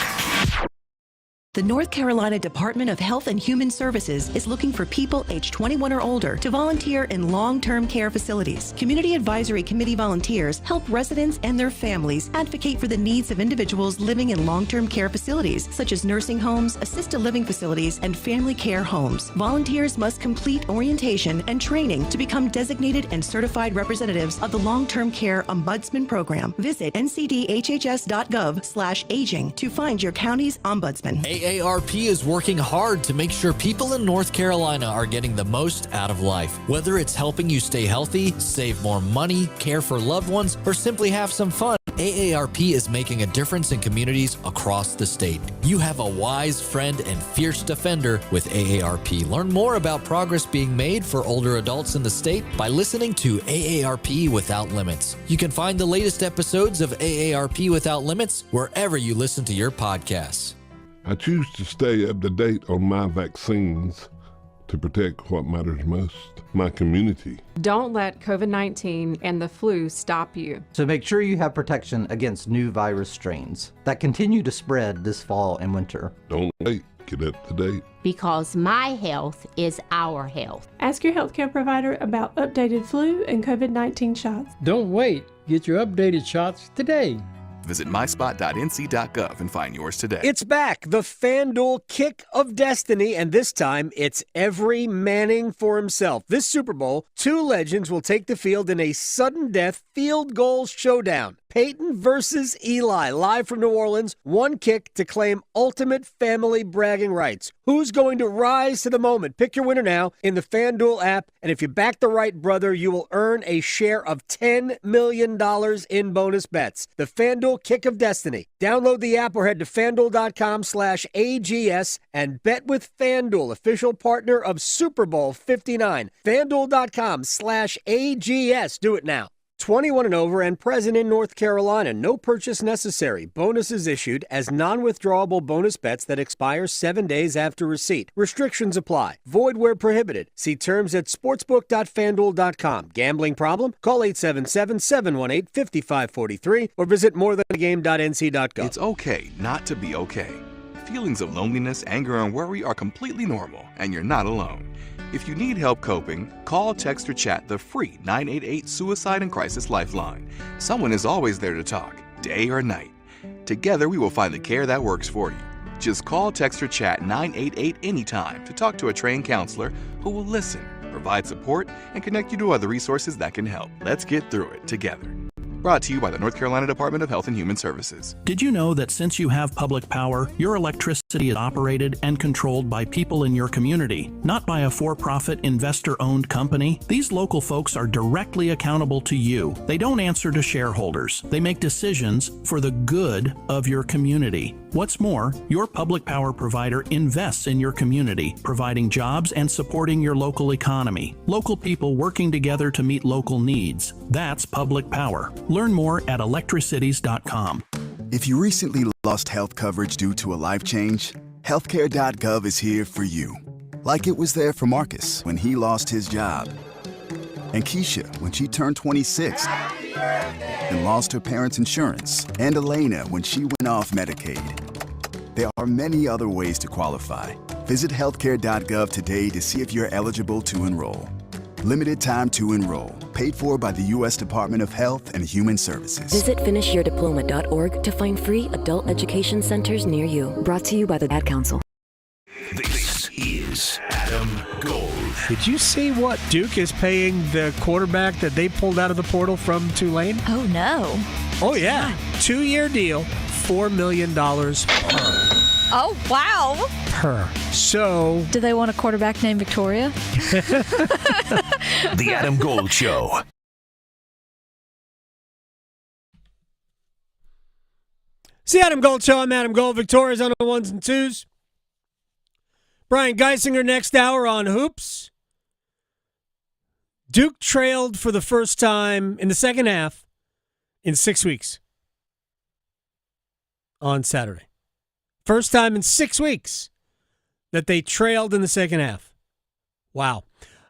The North Carolina Department of Health and Human Services is looking for people age 21 or older to volunteer in long-term care facilities. Community Advisory Committee volunteers help residents and their families advocate for the needs of individuals living in long-term care facilities, such as nursing homes, assisted living facilities, and family care homes. Volunteers must complete orientation and training to become designated and certified representatives of the Long-Term Care Ombudsman Program. Visit ncdhhs.gov/aging to find your county's ombudsman. AARP is working hard to make sure people in North Carolina are getting the most out of life. Whether it's helping you stay healthy, save more money, care for loved ones, or simply have some fun, AARP is making a difference in communities across the state. You have a wise friend and fierce defender with AARP. Learn more about progress being made for older adults in the state by listening to AARP Without Limits. You can find the latest episodes of AARP Without Limits wherever you listen to your podcasts. I choose to stay up to date on my vaccines to protect what matters most, my community. Don't let COVID-19 and the flu stop you. So make sure you have protection against new virus strains that continue to spread this fall and winter. Don't wait. Get up to date. Because my health is our health. Ask your healthcare provider about updated flu and COVID-19 shots. Don't wait. Get your updated shots today. Visit myspot.nc.gov and find yours today. It's back, the FanDuel Kick of Destiny, and this time it's every Manning for himself. This Super Bowl, two legends will take the field in a sudden death field goal showdown. Peyton versus Eli, live from New Orleans, one kick to claim ultimate family bragging rights. Who's going to rise to the moment? Pick your winner now in the FanDuel app, and if you back the right brother, you will earn a share of $10 million in bonus bets. The FanDuel Kick of Destiny. Download the app or head to FanDuel.com/AGS and bet with FanDuel, official partner of Super Bowl 59. FanDuel.com/AGS. Do it now. 21 and over and present in North Carolina. No purchase necessary. Bonuses issued as non-withdrawable bonus bets that expire 7 days after receipt. Restrictions apply. Void where prohibited. See terms at sportsbook.fanduel.com. Gambling problem? Call 877-718-5543 or visit morethanagame.nc.gov. It's okay not to be okay. Feelings of loneliness, anger, and worry are completely normal, and you're not alone. If you need help coping, call, text, or chat the free 988 Suicide and Crisis Lifeline. Someone is always there to talk, day or night. Together, we will find the care that works for you. Just call, text, or chat 988 anytime to talk to a trained counselor who will listen, provide support, and connect you to other resources that can help. Let's get through it together. Brought to you by the North Carolina Department of Health and Human Services. Did you know that since you have public power, your electricity is operated and controlled by people in your community, not by a for-profit investor-owned company? These local folks are directly accountable to you. They don't answer to shareholders. They make decisions for the good of your community. What's more, your public power provider invests in your community, providing jobs and supporting your local economy. Local people working together to meet local needs. That's public power. Learn more at electricities.com. If you recently lost health coverage due to a life change, healthcare.gov is here for you. Like it was there for Marcus when he lost his job, and Keisha when she turned 26 and lost her parents' insurance, and Elena when she went off Medicaid. There are many other ways to qualify. Visit healthcare.gov today to see if you're eligible to enroll. Limited time to enroll. Paid for by the U.S. Department of Health and Human Services. Visit finishyourdiploma.org to find free adult education centers near you. Brought to you by the Ad Council. This is Adam Gold. Did you see what Duke is paying the quarterback that they pulled out of the portal from Tulane? Oh, no. Oh, yeah. 2-year deal, $4 million per. Oh, wow. Per. So. Do they want a quarterback named Victoria? The Adam Gold Show. It's the Adam Gold Show. I'm Adam Gold. Victoria's on the ones and twos. Brian Geisinger next hour on Hoops. Duke trailed for the first time in the second half in 6 weeks on Saturday. First time in 6 weeks that they trailed in the second half. Wow.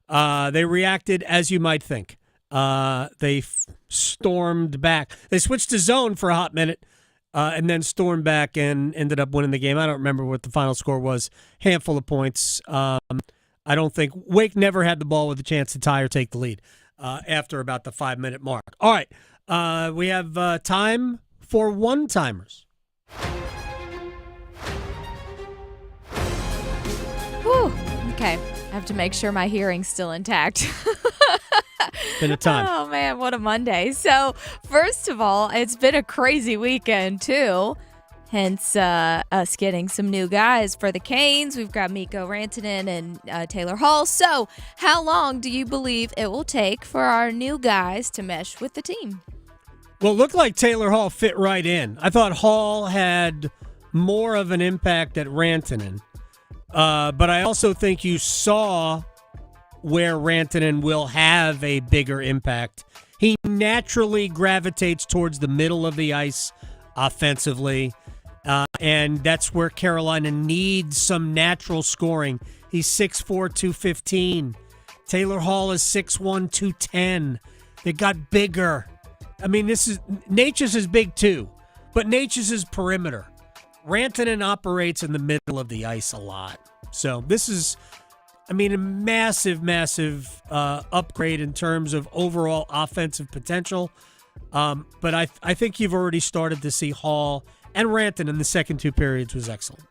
They reacted as you might think. They stormed back. They switched to zone for a hot minute, and then stormed back and ended up winning the game. I don't remember what the final score was. Handful of points. I don't think Wake never had the ball with a chance to tie or take the lead after about the 5-minute mark. All right, we have time for one-timers. Whew. Okay, I have to make sure my hearing's still intact. Been a time. Oh, man, what a Monday. So, first of all, it's been a crazy weekend, too. Hence, us getting some new guys for the Canes. We've got Mikko Rantanen and Taylor Hall. So, how long do you believe it will take for our new guys to mesh with the team? Well, it looked like Taylor Hall fit right in. I thought Hall had more of an impact at Rantanen. But I also think you saw where Rantanen will have a bigger impact. He naturally gravitates towards the middle of the ice offensively, and that's where Carolina needs some natural scoring. He's 6'4", 215. Taylor Hall is 6'1", 210. They got bigger. I mean, Natchez is big too, but Natchez is perimeter. Rantanen operates in the middle of the ice a lot. So this is, a massive, massive upgrade in terms of overall offensive potential. But I think you've already started to see Hall and Rantanen in the second two periods was excellent.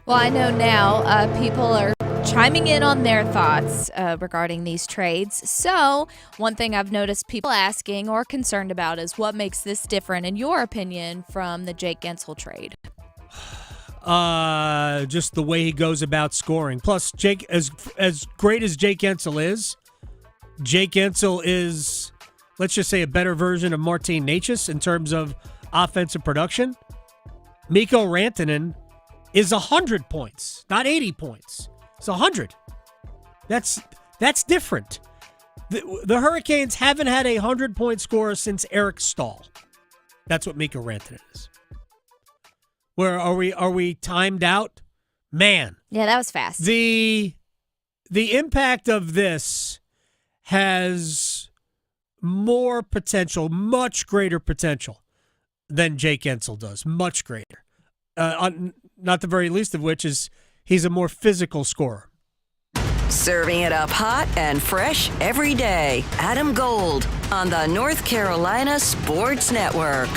Well, I know now people are chiming in on their thoughts regarding these trades. So one thing I've noticed people asking or concerned about is what makes this different, in your opinion, from the Jake Gensel trade? Just the way he goes about scoring. Plus, Jake, as great as Jake Gensel is, Jake Gensel is, let's just say, a better version of Martin Necas in terms of offensive production. Mikko Rantanen is 100 points, not 80 points. It's 100. That's different. The Hurricanes haven't had a 100-point scorer since Eric Stahl. That's what Mikko Rantanen is. Where are we timed out? Man. Yeah, that was fast. The impact of this has more potential, much greater potential than Jake Gensel does. Much greater. Not the very least of which is he's a more physical scorer. Serving it up hot and fresh every day. Adam Gold on the North Carolina Sports Network.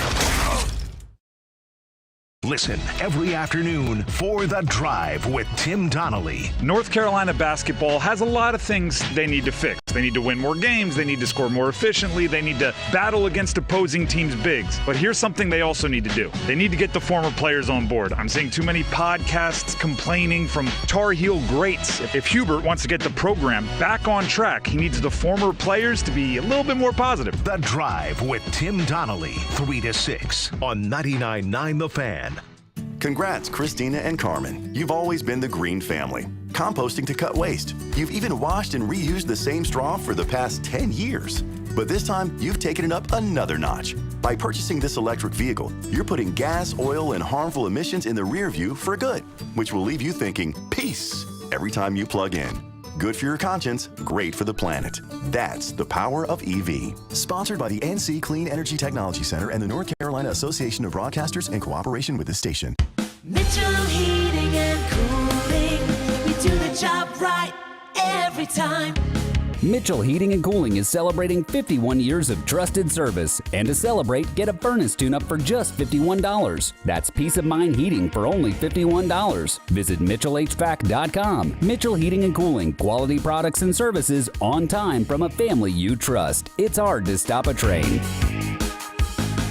Listen every afternoon for The Drive with Tim Donnelly. North Carolina basketball has a lot of things they need to fix. They need to win more games. They need to score more efficiently. They need to battle against opposing teams' bigs. But here's something they also need to do. They need to get the former players on board. I'm seeing too many podcasts complaining from Tar Heel greats. If Hubert wants to get the program back on track, he needs the former players to be a little bit more positive. The Drive with Tim Donnelly, 3 to 6 on 99.9 The Fan. Congrats, Christina and Carmen. You've always been the green family. Composting to cut waste. You've even washed and reused the same straw for the past 10 years. But this time, you've taken it up another notch. By purchasing this electric vehicle, you're putting gas, oil, and harmful emissions in the rear view for good, which will leave you thinking, peace, every time you plug in. Good for your conscience, great for the planet. That's the power of EV. Sponsored by the NC Clean Energy Technology Center and the North Carolina Association of Broadcasters in cooperation with the station. Mitchell Heating and Cooling. We do the job right every time. Mitchell Heating and Cooling is celebrating 51 years of trusted service. And to celebrate, get a furnace tune-up for just $51. That's peace of mind heating for only $51. Visit MitchellHVAC.com. Mitchell Heating and Cooling. Quality products and services on time from a family you trust. It's hard to stop a train.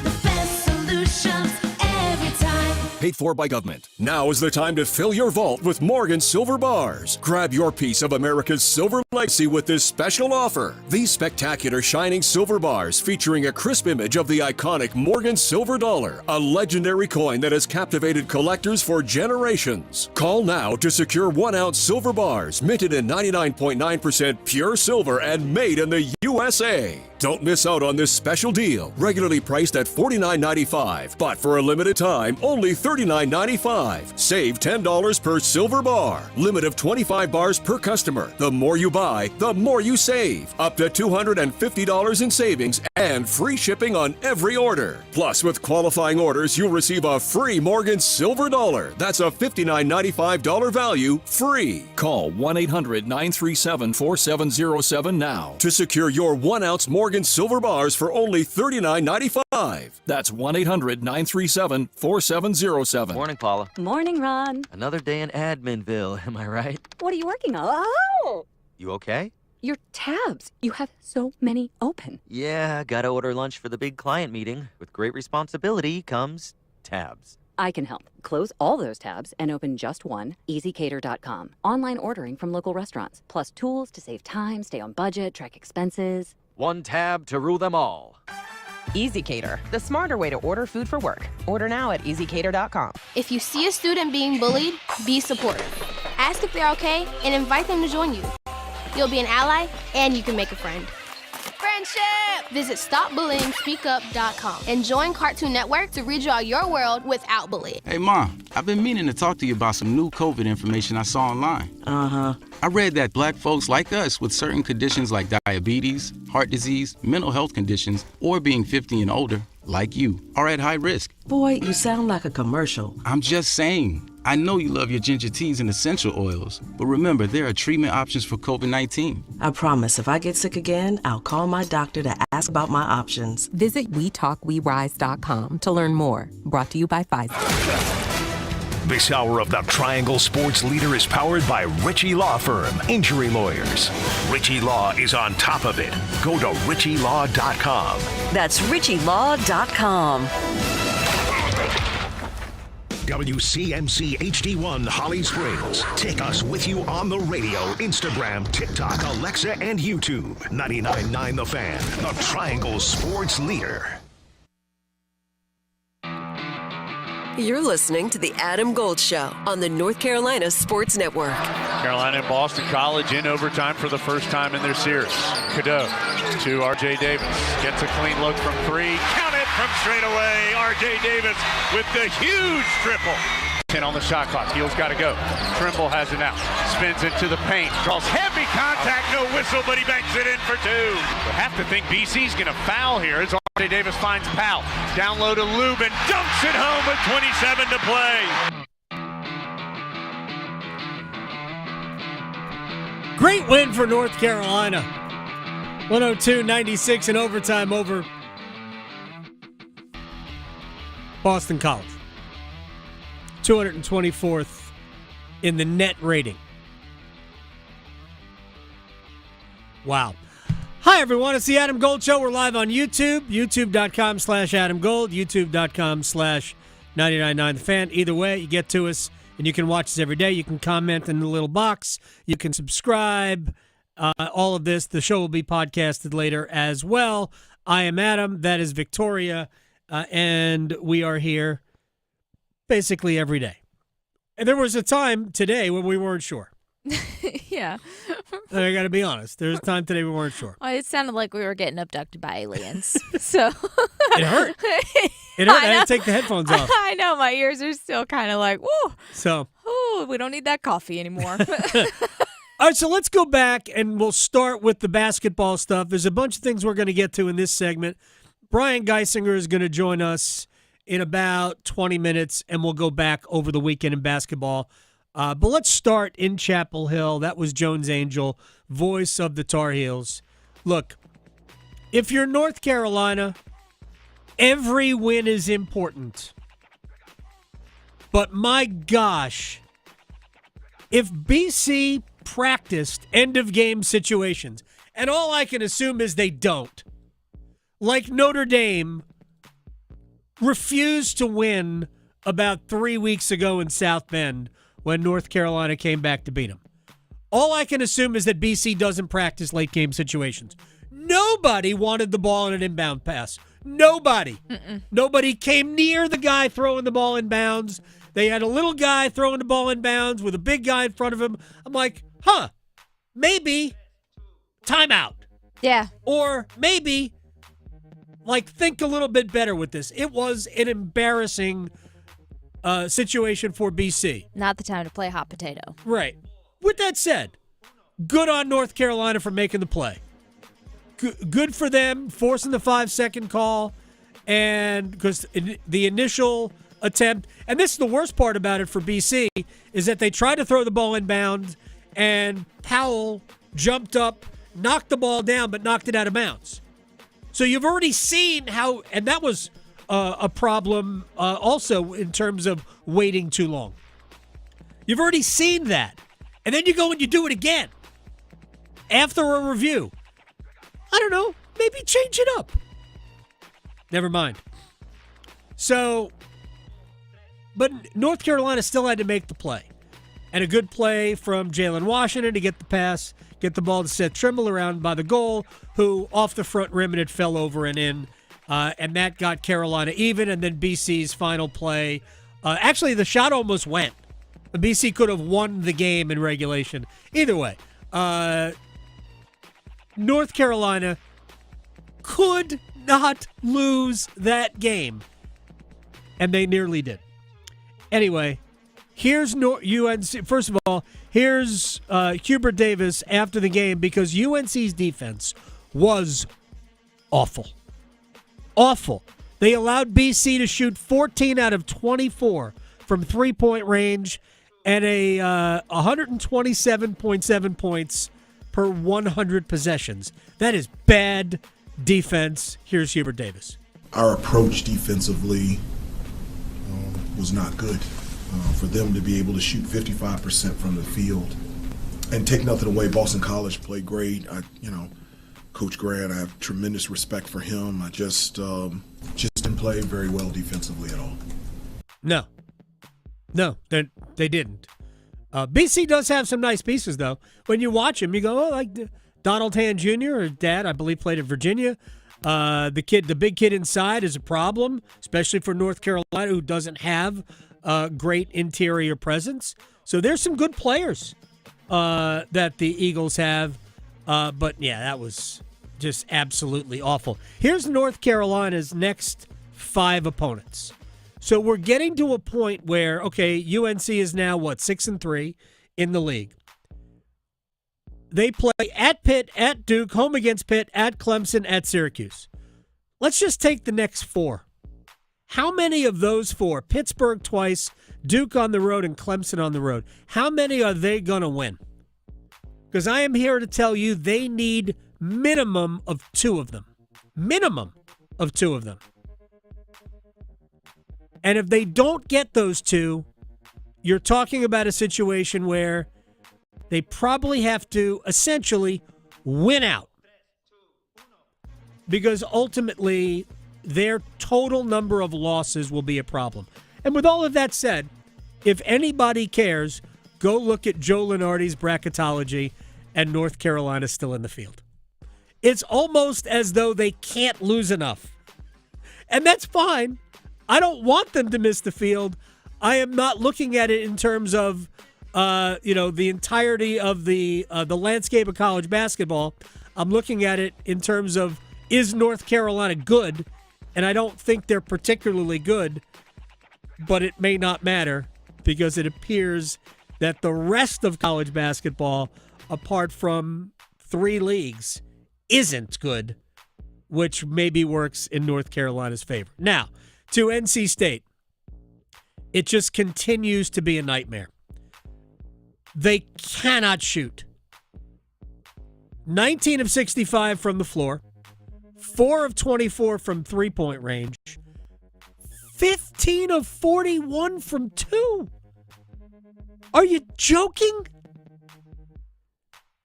The best solutions every time. Paid for by government. Now is the time to fill your vault with Morgan Silver Bars. Grab your piece of America's silver legacy with this special offer. These spectacular shining silver bars featuring a crisp image of the iconic Morgan Silver Dollar, a legendary coin that has captivated collectors for generations. Call now to secure 1-ounce silver bars minted in 99.9% pure silver and made in the USA. Don't miss out on this special deal, regularly priced at $49.95, but for a limited time, only $39.95. Save $10 per silver bar. Limit of 25 bars per customer. The more you buy, the more you save. Up to $250 in savings and free shipping on every order. Plus, with qualifying orders, you'll receive a free Morgan Silver Dollar. That's a $59.95 value free. Call 1-800-937-4707 now to secure your 1-ounce Morgan Silver Bars for only $39.95. That's 1-800-937-4707. Morning, Paula. Morning, Ron. Another day in Adminville, am I right? What are you working on? Oh! You okay? Your tabs. You have so many open. Yeah, gotta order lunch for the big client meeting. With great responsibility comes tabs. I can help. Close all those tabs and open just one, easycater.com. Online ordering from local restaurants, plus tools to save time, stay on budget, track expenses. One tab to rule them all. EasyCater, the smarter way to order food for work. Order now at easycater.com. If you see a student being bullied, be supportive. Ask if they're okay and invite them to join you. You'll be an ally and you can make a friend. Friendship! Visit StopBullyingSpeakUp.com and join Cartoon Network to redraw your world without bullying. Hey, Mom, I've been meaning to talk to you about some new COVID information I saw online. Uh-huh. I read that black folks like us with certain conditions like diabetes, heart disease, mental health conditions, or being 50 and older, like you, are at high risk. Boy, you sound like a commercial. I'm just saying. I know you love your ginger teas and essential oils, but remember, there are treatment options for COVID-19. I promise if I get sick again, I'll call my doctor to ask about my options. Visit WeTalkWeRise.com to learn more. Brought to you by Pfizer. This hour of the Triangle Sports Leader is powered by Ritchie Law Firm, injury lawyers. Ritchie Law is on top of it. Go to RitchieLaw.com. That's RitchieLaw.com. WCMC HD1 Holly Springs. Take us with you on the radio, Instagram, TikTok, Alexa, and YouTube. 99.9 The Fan, the Triangle Sports Leader. You're listening to the Adam Gold Show on the North Carolina Sports Network. Carolina and Boston College in overtime for the first time in their series. Cadeau to R.J. Davis. Gets a clean look from three. Count it from straight away. R.J. Davis with the huge triple. 10 on the shot clock. Heel's got to go. Trimble has it out. Spins into the paint. Draws heavy contact. No whistle, but he banks it in for two. I have to think BC's going to foul here as R.J. Davis finds Powell. Down low to Lubin. Dunks it home with 27 to play. Great win for North Carolina. 102-96 in overtime over Boston College. 224th in the net rating. Wow. Hi, everyone. It's the Adam Gold Show. We're live on YouTube. YouTube.com/Adam Gold. YouTube.com/999 The Fan. Either way, you get to us, and you can watch us every day. You can comment in the little box. You can subscribe. All of this. The show will be podcasted later as well. I am Adam. That is Victoria. And we are here basically every day. And there was a time today when we weren't sure. Yeah. I got to be honest. There was a time today we weren't sure. Well, it sounded like we were getting abducted by aliens. So it hurt. It hurt. I had to take the headphones off. I know. My ears are still kind of like, whoa. So. Oh, we don't need that coffee anymore. All right, so let's go back and we'll start with the basketball stuff. There's a bunch of things we're going to get to in this segment. Brian Geisinger is going to join us in about 20 minutes, and we'll go back over the weekend in basketball. But let's start in Chapel Hill. That was Jones Angell, voice of the Tar Heels. Look, if you're North Carolina, every win is important. But my gosh, if BC practiced end-of-game situations, and all I can assume is they don't, like Notre Dame refused to win about 3 weeks ago in South Bend when North Carolina came back to beat them. All I can assume is that BC doesn't practice late game situations. Nobody wanted the ball in an inbound pass. Nobody. Nobody came near the guy throwing the ball in bounds. They had a little guy throwing the ball in bounds with a big guy in front of him. I'm like, maybe timeout. Yeah. Or maybe, think a little bit better with this. It was an embarrassing situation for BC. Not the time to play hot potato. Right. With that said, good on North Carolina for making the play. Good for them forcing the 5-second call, and because the initial attempt, and this is the worst part about it for BC, is that they tried to throw the ball inbound, and Powell jumped up, knocked the ball down, but knocked it out of bounds. So you've already seen how, and that was a problem also in terms of waiting too long. You've already seen that. And then you go and you do it again after a review. I don't know, maybe change it up. Never mind. So, but North Carolina still had to make the play. And a good play from Jalen Washington to get the pass, get the ball to Seth Trimble around by the goal, who off the front rim and it fell over and in. And that got Carolina even. And then BC's final play. Actually, the shot almost went. BC could have won the game in regulation. Either way, North Carolina could not lose that game. And they nearly did. Anyway, here's UNC. First of all, here's Hubert Davis after the game, because UNC's defense was awful. Awful. They allowed BC to shoot 14 out of 24 from three-point range and a 127.7 points per 100 possessions. That is bad defense. Here's Hubert Davis. Our approach defensively was not good. For them to be able to shoot 55% from the field and take nothing away, Boston College played great. Coach Grant, I have tremendous respect for him. I just didn't play very well defensively at all. No, they didn't. BC does have some nice pieces, though. When you watch him, you go, like Donald Hand Jr., or dad, I believe, played at Virginia. The big kid inside is a problem, especially for North Carolina, who doesn't have great interior presence. So there's some good players that the Eagles have. But, yeah, that was just absolutely awful. Here's North Carolina's next 5 opponents. So we're getting to a point where, okay, UNC is now, 6-3 in the league. They play at Pitt, at Duke, home against Pitt, at Clemson, at Syracuse. Let's just take the next 4. How many of those 4, Pittsburgh twice, Duke on the road, and Clemson on the road, how many are they going to win? Because I am here to tell you they need minimum of 2 of them. Minimum of 2 of them. And if they don't get those 2, you're talking about a situation where they probably have to essentially win out. Because ultimately, their total number of losses will be a problem. And with all of that said, if anybody cares, go look at Joe Lunardi's bracketology, and North Carolina's still in the field. It's almost as though they can't lose enough. And that's fine. I don't want them to miss the field. I am not looking at it in terms of, the entirety of the landscape of college basketball. I'm looking at it in terms of, is North Carolina good? And I don't think they're particularly good, but it may not matter because it appears that the rest of college basketball, apart from 3 leagues, isn't good, which maybe works in North Carolina's favor. Now, to NC State, it just continues to be a nightmare. They cannot shoot. 19 of 65 from the floor, 4 of 24 from three-point range, 15 of 41 from 2. Are you joking?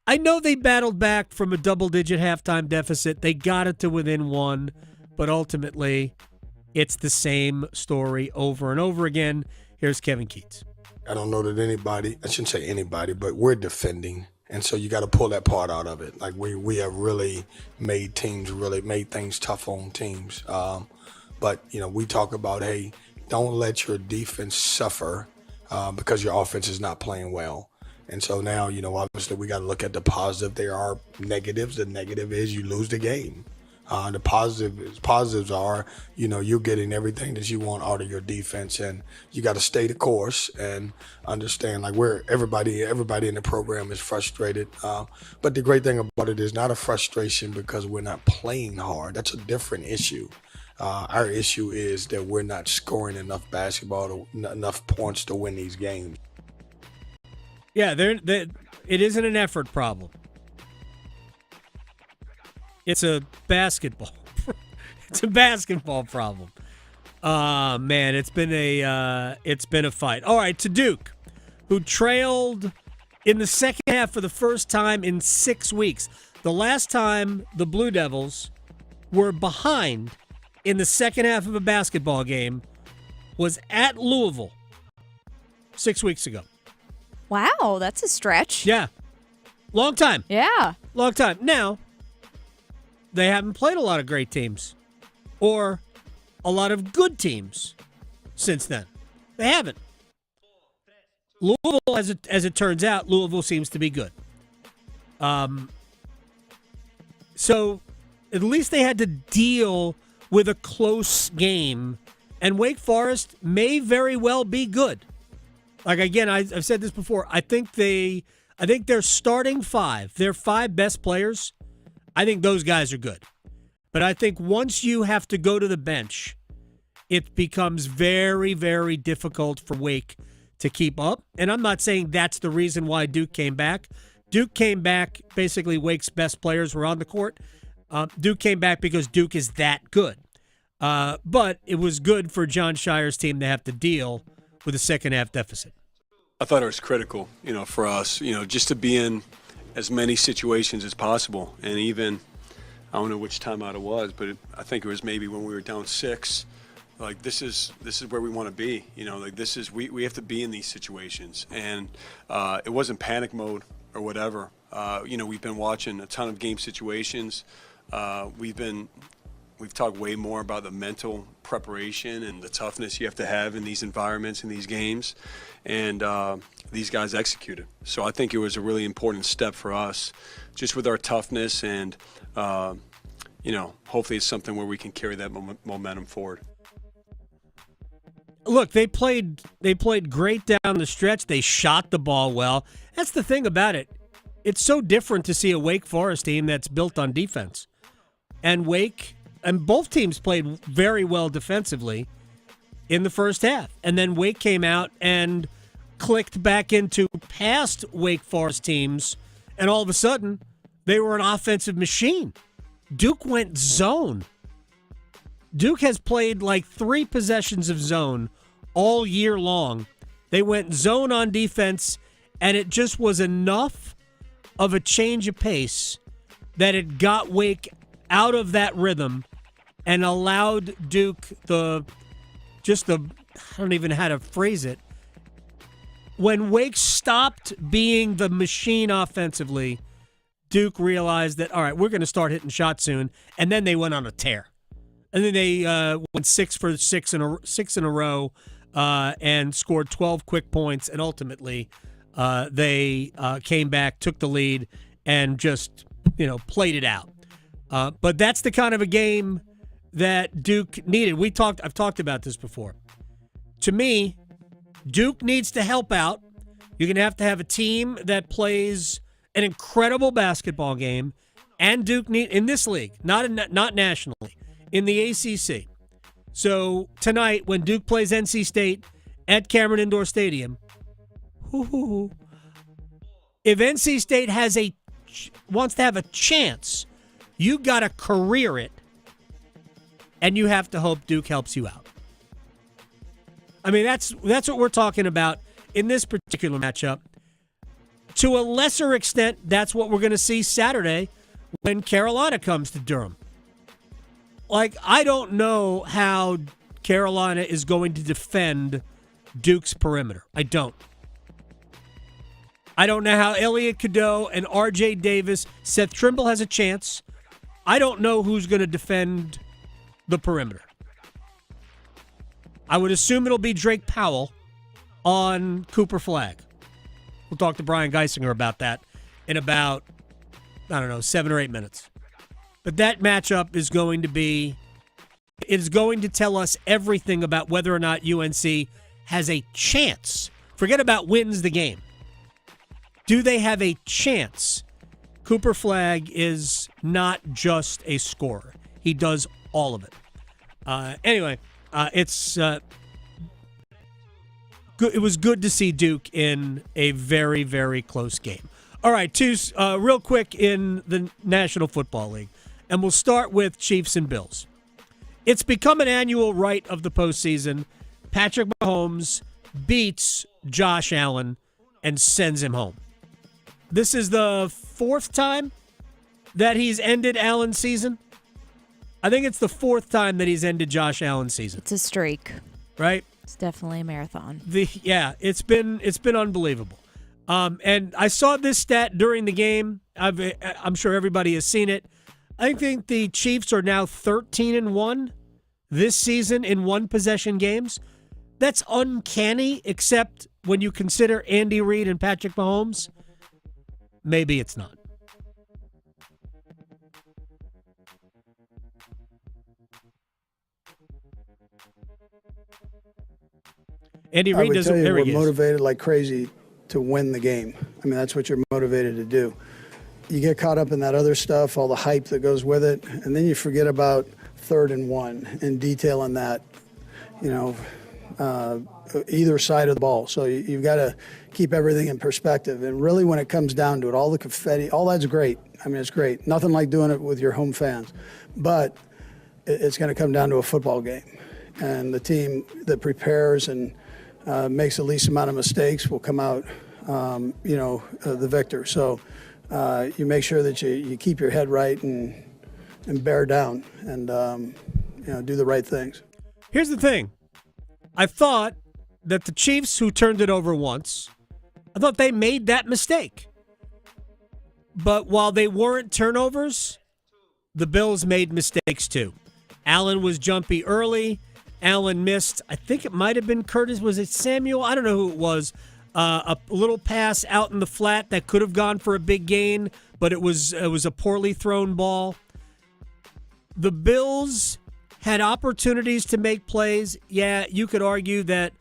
I know they battled back from a double-digit halftime deficit. They got it to within 1, but ultimately, it's the same story over and over again. Here's Kevin Keats. I don't know that anybody, I shouldn't say anybody, but we're defending. And so you got to pull that part out of it. Like we have really made things tough on teams. But, we talk about, hey, don't let your defense suffer because your offense is not playing well. And so now, obviously we got to look at the positive. There are negatives. The negative is you lose the game. The positives are, you're getting everything that you want out of your defense, and you got to stay the course and understand everybody in the program is frustrated. But the great thing about it is not a frustration because we're not playing hard. That's a different issue. Our issue is that we're not scoring enough basketball, enough points to win these games. Yeah, it isn't an effort problem. It's a basketball. It's a basketball problem. Man, it's been a fight. All right, to Duke, who trailed in the second half for the first time in 6 weeks. The last time the Blue Devils were behind in the second half of a basketball game was at Louisville 6 weeks ago. Wow, that's a stretch. Yeah. Long time. Yeah. Long time. Now, they haven't played a lot of great teams or a lot of good teams since then. They haven't. Louisville, as it turns out, Louisville seems to be good. So at least they had to deal with a close game, and Wake Forest may very well be good. Like, again, I've said this before. I think their starting five, their five best players, I think those guys are good. But I think once you have to go to the bench, it becomes very, very difficult for Wake to keep up. And I'm not saying that's the reason why Duke came back. Duke came back, basically Wake's best players were on the court. Duke came back because Duke is that good. But it was good for John Shire's team to have to deal with a second-half deficit. I thought it was critical, for us, just to be in as many situations as possible. And even, I don't know which timeout it was, but I think it was maybe when we were down 6. Like, this is where we want to be. We have to be in these situations. And it wasn't panic mode or whatever. We've been watching a ton of game situations. We've talked way more about the mental preparation and the toughness you have to have in these environments, in these games. And these guys executed. So I think it was a really important step for us, just with our toughness. And, hopefully it's something where we can carry that momentum forward. Look, they played great down the stretch. They shot the ball well. That's the thing about it. It's so different to see a Wake Forest team that's built on defense. And both teams played very well defensively in the first half. And then Wake came out and clicked back into past Wake Forest teams, and all of a sudden, they were an offensive machine. Duke went zone. Duke has played like 3 possessions of zone all year long. They went zone on defense, and it just was enough of a change of pace that it got Wake out of that rhythm and allowed Duke I don't even know how to phrase it. When Wake stopped being the machine offensively, Duke realized that, all right, we're going to start hitting shots soon, and then they went on a tear. And then they went 6 for 6 in a row and scored 12 quick points, and ultimately they came back, took the lead, and just played it out. But that's the kind of a game that Duke needed. I've talked about this before. To me, Duke needs to help out. You're going to have a team that plays an incredible basketball game, and Duke in this league, not nationally, in the ACC. So tonight, when Duke plays NC State at Cameron Indoor Stadium, if NC State wants to have a chance, you got to career it, and you have to hope Duke helps you out. I mean, that's what we're talking about in this particular matchup. To a lesser extent, that's what we're going to see Saturday when Carolina comes to Durham. Like, I don't know how Carolina is going to defend Duke's perimeter. I don't. I don't know how Elliot Cadeau and R.J. Davis, Seth Trimble has a chance. I don't know who's going to defend the perimeter. I would assume it'll be Drake Powell on Cooper Flagg. We'll talk to Brian Geisinger about that in about, 7 or 8 minutes. But that matchup is going to tell us everything about whether or not UNC has a chance. Forget about wins the game. Do they have a chance? Cooper Flagg is not just a scorer. He does all of it. Anyway, it's good. It was good to see Duke in a very, very close game. All right, real quick in the National Football League. And we'll start with Chiefs and Bills. It's become an annual rite of the postseason. Patrick Mahomes beats Josh Allen and sends him home. This is the 4th time that he's ended Allen's season. I think it's the 4th time that he's ended Josh Allen's season. It's a streak. Right? It's definitely a marathon. It's been unbelievable. And I saw this stat during the game. I'm sure everybody has seen it. I think the Chiefs are now 13-1 this season in one-possession games. That's uncanny, except when you consider Andy Reid and Patrick Mahomes. Maybe it's not. Andy Reid doesn't. We're motivated like crazy to win the game. I mean, that's what you're motivated to do. You get caught up in that other stuff, all the hype that goes with it, and then you forget about 3rd and 1 and detailing that, either side of the ball. So you've got to keep everything in perspective. And really, when it comes down to it, all the confetti, all that's great. I mean, it's great. Nothing like doing it with your home fans. But it's going to come down to a football game. And the team that prepares and makes the least amount of mistakes will come out, the victor. So you make sure that you keep your head right and bear down and, do the right things. Here's the thing. I thought that the Chiefs, who turned it over once, I thought they made that mistake. But while they weren't turnovers, the Bills made mistakes too. Allen was jumpy early. Allen missed, I think it might have been Curtis. Was it Samuel? I don't know who it was. A little pass out in the flat that could have gone for a big gain, but it was a poorly thrown ball. The Bills had opportunities to make plays. Yeah, you could argue that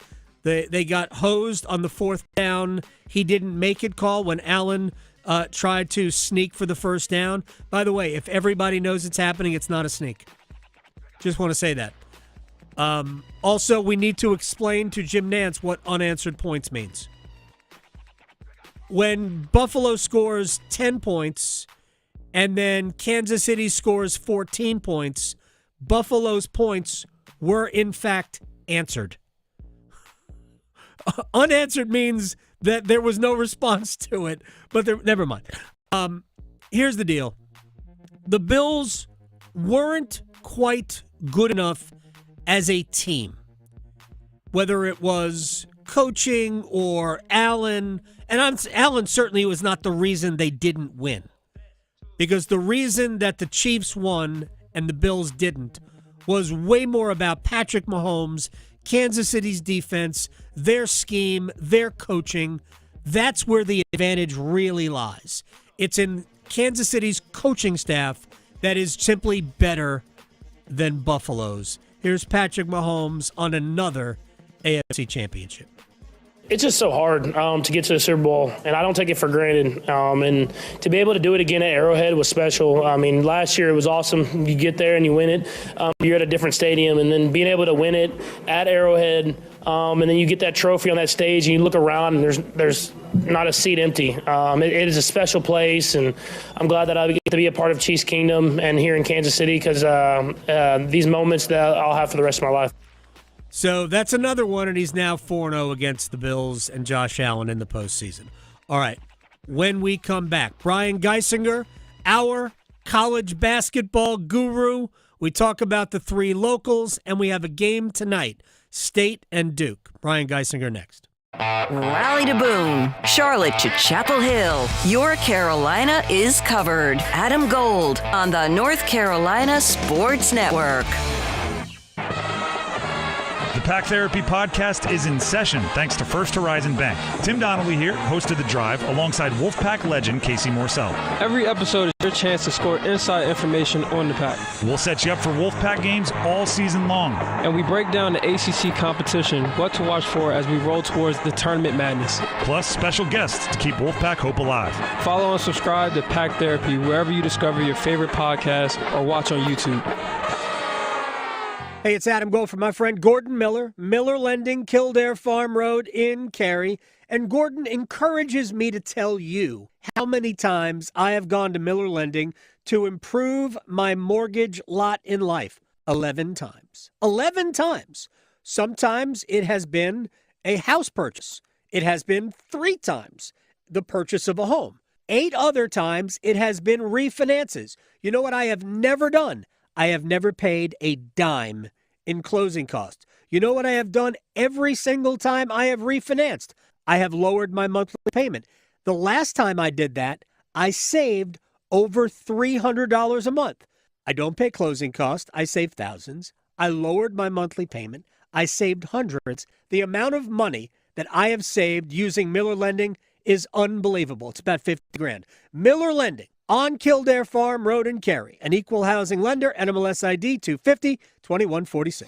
they got hosed on the 4th down. He didn't make it call when Allen tried to sneak for the 1st down. By the way, if everybody knows it's happening, it's not a sneak. Just want to say that. Also, we need to explain to Jim Nantz what unanswered points means. When Buffalo scores 10 points and then Kansas City scores 14 points, Buffalo's points were, in fact, answered. Unanswered means that there was no response to it, but never mind. Here's the deal. The Bills weren't quite good enough as a team, whether it was coaching or Allen. And Allen certainly was not the reason they didn't win, because the reason that the Chiefs won and the Bills didn't was way more about Patrick Mahomes, Kansas City's defense, their scheme, their coaching. That's where the advantage really lies. It's in Kansas City's coaching staff that is simply better than Buffalo's. Here's Patrick Mahomes on another AFC championship. It's just so hard to get to the Super Bowl, and I don't take it for granted. And to be able to do it again at Arrowhead was special. I mean, last year it was awesome. You get there and you win it. You're at a different stadium, and then being able to win it at Arrowhead, and then you get that trophy on that stage, and you look around, and there's not a seat empty. It is a special place, and I'm glad that I get to be a part of Chiefs Kingdom and here in Kansas City, because these moments that I'll have for the rest of my life. So that's another one, and he's now 4-0 against the Bills and Josh Allen in the postseason. All right, when we come back, Brian Geisinger, our college basketball guru. We talk about the 3 locals, and we have a game tonight, State and Duke. Brian Geisinger next. Raleigh to Boone, Charlotte to Chapel Hill. Your Carolina is covered. Adam Gold on the North Carolina Sports Network. The Pack Therapy podcast is in session thanks to First Horizon Bank. Tim Donnelly here, host of The Drive, alongside Wolfpack legend Casey Morcell. Every episode is your chance to score inside information on the Pack. We'll set you up for Wolfpack games all season long. And we break down the ACC competition, what to watch for as we roll towards the tournament madness. Plus special guests to keep Wolfpack hope alive. Follow and subscribe to Pack Therapy wherever you discover your favorite podcast or watch on YouTube. Hey, it's Adam Gold from my friend Gordon Miller, Miller Lending, Kildare Farm Road in Cary. And Gordon encourages me to tell you how many times I have gone to Miller Lending to improve my mortgage lot in life. 11 times. 11 times. Sometimes it has been a house purchase. It has been 3 times the purchase of a home. 8 other times it has been refinances. You know what I have never done? I have never paid a dime in closing costs. You know what I have done every single time I have refinanced? I have lowered my monthly payment. The last time I did that, I saved over $300 a month. I don't pay closing costs. I save thousands. I lowered my monthly payment. I saved hundreds. The amount of money that I have saved using Miller Lending is unbelievable. It's about $50,000. Miller Lending. On Kildare Farm Road in Cary, an equal housing lender, NMLS ID 250-2146.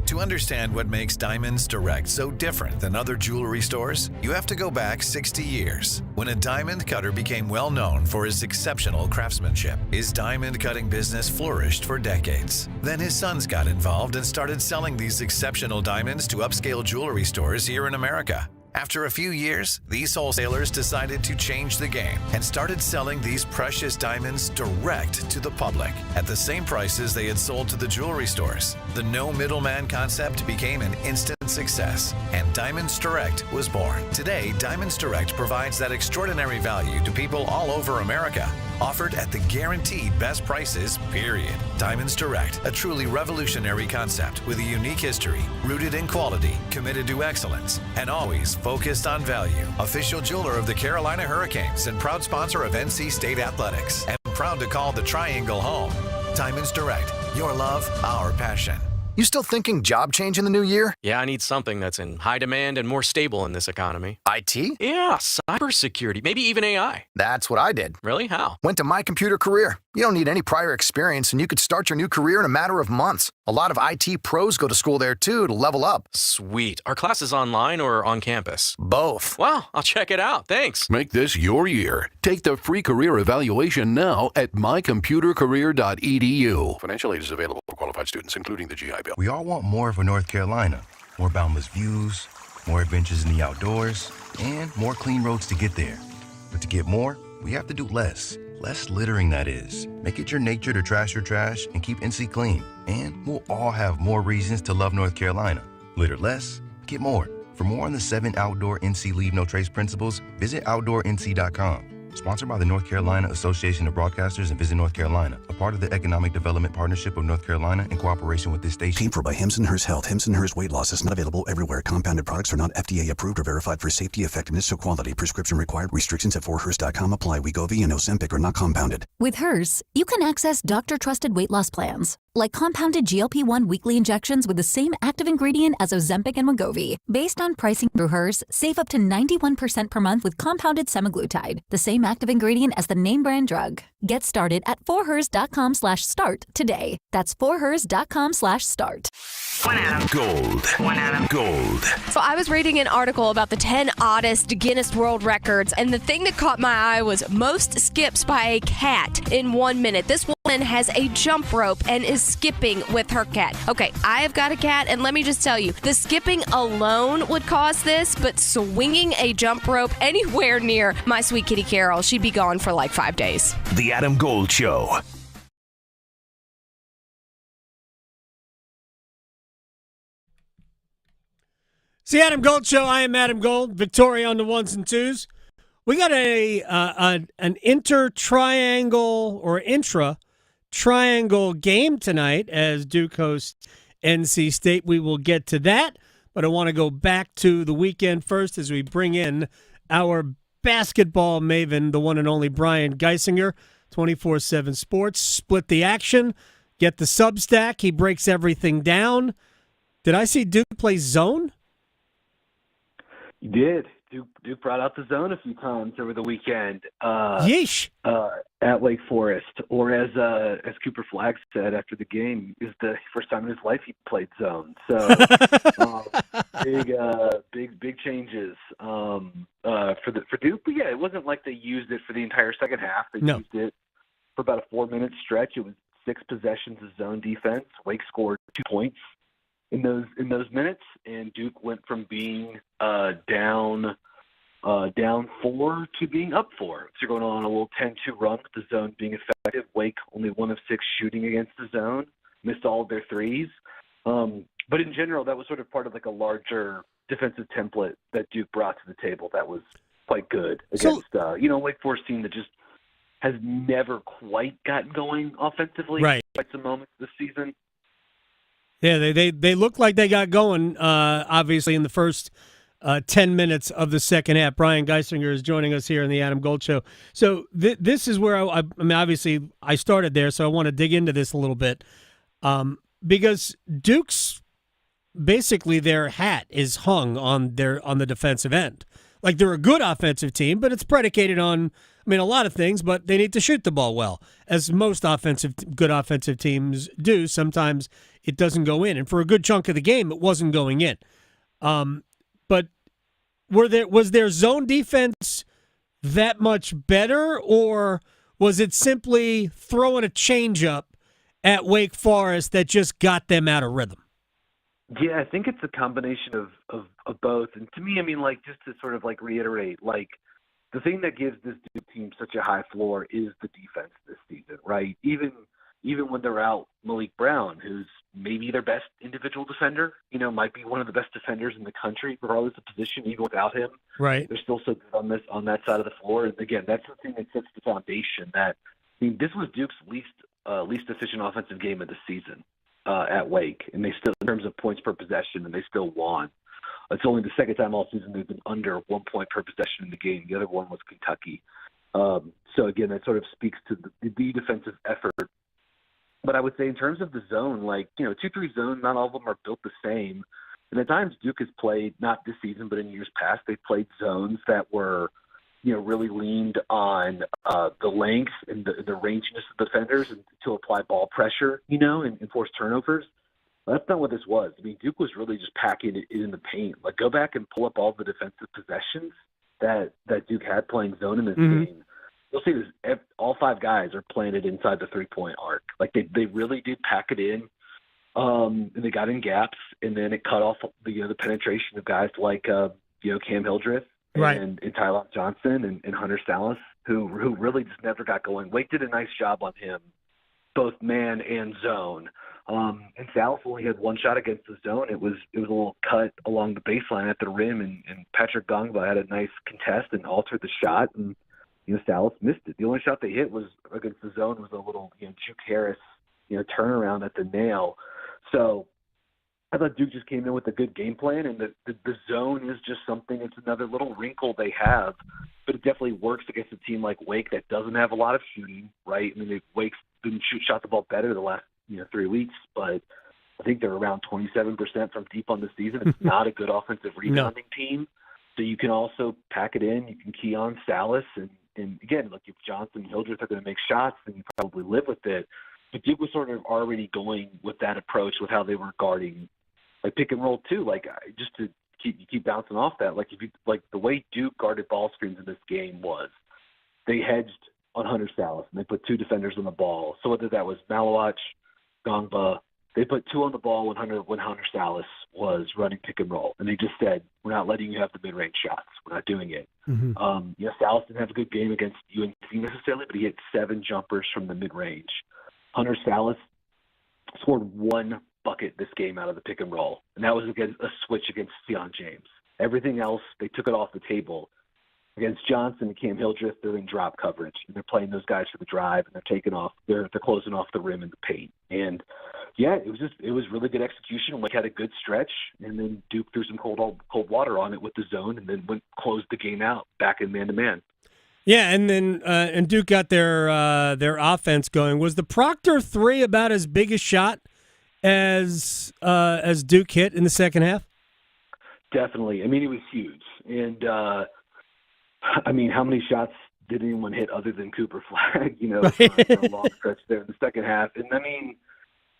To understand what makes Diamonds Direct so different than other jewelry stores, you have to go back 60 years, when a diamond cutter became well known for his exceptional craftsmanship. His diamond cutting business flourished for decades. Then his sons got involved and started selling these exceptional diamonds to upscale jewelry stores here in America. After a few years, these wholesalers decided to change the game and started selling these precious diamonds direct to the public at the same prices they had sold to the jewelry stores. The no middleman concept became an instant success, and Diamonds Direct was born. Today, Diamonds Direct provides that extraordinary value to people all over America, offered at the guaranteed best prices, period. Diamonds Direct, a truly revolutionary concept with a unique history, rooted in quality, committed to excellence, and always focused on value. Official jeweler of the Carolina Hurricanes and proud sponsor of NC State Athletics, and proud to call the Triangle home. Diamonds Direct, your love, our passion. You still thinking job change in the new year? Yeah, I need something that's in high demand and more stable in this economy. IT? Yeah, cybersecurity, maybe even AI. That's what I did. Really? How? Went to My Computer Career. You don't need any prior experience, and you could start your new career in a matter of months. A lot of IT pros go to school there, too, to level up. Sweet. Are classes online or on campus? Both. Wow, I'll check it out. Thanks. Make this your year. Take the free career evaluation now at mycomputercareer.edu. Financial aid is available for qualified students, including the GI Bill. We all want more for North Carolina. More boundless views, more adventures in the outdoors, and more clean roads to get there. But to get more, we have to do less. Less littering, that is. Make it your nature to trash your trash and keep NC clean. And we'll all have more reasons to love North Carolina. Litter less, get more. For more on the 7 outdoor NC Leave No Trace principles, visit OutdoorNC.com. Sponsored by the North Carolina Association of Broadcasters and Visit North Carolina, a part of the Economic Development Partnership of North Carolina in cooperation with this station. Paid for by Hims & Hers Health. Hims & Hers Weight Loss is not available everywhere. Compounded products are not FDA approved or verified for safety, effectiveness, or quality. Prescription required. Restrictions at forhers.com apply. Wegovy and Ozempic are not compounded. With Hers, you can access doctor-trusted weight loss plans, like compounded GLP-1 weekly injections with the same active ingredient as Ozempic and Wegovy. Based on pricing through Hers, save up to 91% per month with compounded semaglutide, the same active ingredient as the name brand drug. Get started at forhers.com/start today. That's forhers.com/start. One Adam. Gold. One Adam. Gold. So I was reading an article about the 10 oddest Guinness World Records, and the thing that caught my eye was most skips by a cat in 1 minute. This woman has a jump rope and is skipping with her cat. Okay, I have got a cat, and let me just tell you, the skipping alone would cause this, but swinging a jump rope anywhere near my sweet kitty Carol, she'd be gone for like 5 days. The Adam Gold Show. It's the Adam Gold Show. I am Adam Gold. Victoria on the ones and twos. We got an intra-triangle game tonight as Duke hosts NC State. We will get to that, but I want to go back to the weekend first as we bring in our basketball maven, the one and only Brian Geisinger, 24/7 Sports. Split the action, get the Substack. He breaks everything down. Did I see Duke play zone? You did. Duke brought out the zone a few times over the weekend. Yeesh. At Wake Forest, or as Cooper Flagg said after the game, is the first time in his life he played zone. So big changes for Duke. But yeah, it wasn't like they used it for the entire second half. They used it for about a 4-minute stretch. It was 6 possessions of zone defense. Wake scored 2 points in those minutes, and Duke went from being down 4 to being up 4. So you're going on a little 10-2 run with the zone being effective. Wake only 1 of 6 shooting against the zone, missed all of their threes. But in general, that was sort of part of like a larger defensive template that Duke brought to the table that was quite good against Wake Forest team that just has never quite gotten going offensively. Right. Quite some moments this season. Yeah, they look like they got going, obviously, in the first 10 minutes of the second half. Brian Geisinger is joining us here in the Adam Gold Show. So this is where, I mean, obviously, I started there, so I want to dig into this a little bit. Because Duke's, basically, their hat is hung on the defensive end. Like, they're a good offensive team, but it's predicated on, I mean, a lot of things, but they need to shoot the ball well, as most good offensive teams do. Sometimes it doesn't go in, and for a good chunk of the game, it wasn't going in. But was their zone defense that much better, or was it simply throwing a changeup at Wake Forest that just got them out of rhythm? Yeah, I think it's a combination of both. And to me, I mean, like, just to sort of like reiterate, like, the thing that gives this Duke team such a high floor is the defense this season, right? Even when they're out Malik Brown, who's maybe their best individual defender, might be one of the best defenders in the country, regardless of position, even without him. Right. They're still so good on that side of the floor. And again, that's the thing that sets the foundation that, I mean, this was Duke's least efficient offensive game of the season at Wake. And they still, in terms of points per possession, and they still won. It's only the second time all season they've been under 1 point per possession in the game. The other one was Kentucky. So again, that sort of speaks to the defensive effort. But I would say in terms of the zone, like, 2-3 zone, not all of them are built the same. And at times Duke has played, not this season, but in years past, they've played zones that were, really leaned on the length and the ranginess of defenders and to apply ball pressure, and force turnovers. That's not what this was. I mean, Duke was really just packing it in the paint. Like, go back and pull up all the defensive possessions that Duke had playing zone in this game. You'll see this. All 5 guys are planted inside the 3-point arc. Like, they really did pack it in, and they got in gaps, and then it cut off the penetration of guys like Cam Hildreth and Tyler Johnson and Hunter Salas, who really just never got going. Wake did a nice job on him, both man and zone. And Salas only had 1 shot against the zone. It was a little cut along the baseline at the rim, and Patrick Gongba had a nice contest and altered the shot, and Salas missed it. The only shot they hit was against the zone was a little Juke Harris turnaround at the nail. So I thought Duke just came in with a good game plan, and the zone is just something. It's another little wrinkle they have, but it definitely works against a team like Wake that doesn't have a lot of shooting, right? I mean, Wake's been shot the ball better the last 3 weeks, but I think they're around 27% from deep on the season. It's not a good offensive rebounding team. So you can also pack it in. You can key on Salas. And again, look, if Johnson and Hildreth are going to make shots, then you probably live with it. But Duke was sort of already going with that approach with how they were guarding, like, pick and roll too. Like, just to keep bouncing off that. Like, the way Duke guarded ball screens in this game was they hedged on Hunter Salas, and they put 2 defenders on the ball. So whether that was Malawach, Gongba, they put 2 on the ball when Hunter Salas was running pick and roll, and they just said, "We're not letting you have the mid-range shots. We're not doing it." Salas didn't have a good game against UNC necessarily, but he hit 7 jumpers from the mid-range. Hunter Salas scored 1 bucket this game out of the pick and roll, and that was against a switch against Sion James. Everything else, they took it off the table. Against Johnson and Cam Hildreth, they're in drop coverage, and they're playing those guys for the drive, and they're closing off the rim in the paint. And yeah, it was really good execution. Wake had a good stretch, and then Duke threw some cold water on it with the zone, and then closed the game out back in man-to-man. Yeah, and then and Duke got their offense going. Was the Proctor 3 about as big a shot as Duke hit in the second half? Definitely. I mean, it was huge. And, I mean, how many shots did anyone hit other than Cooper Flagg, for a long stretch there in the second half? And, I mean,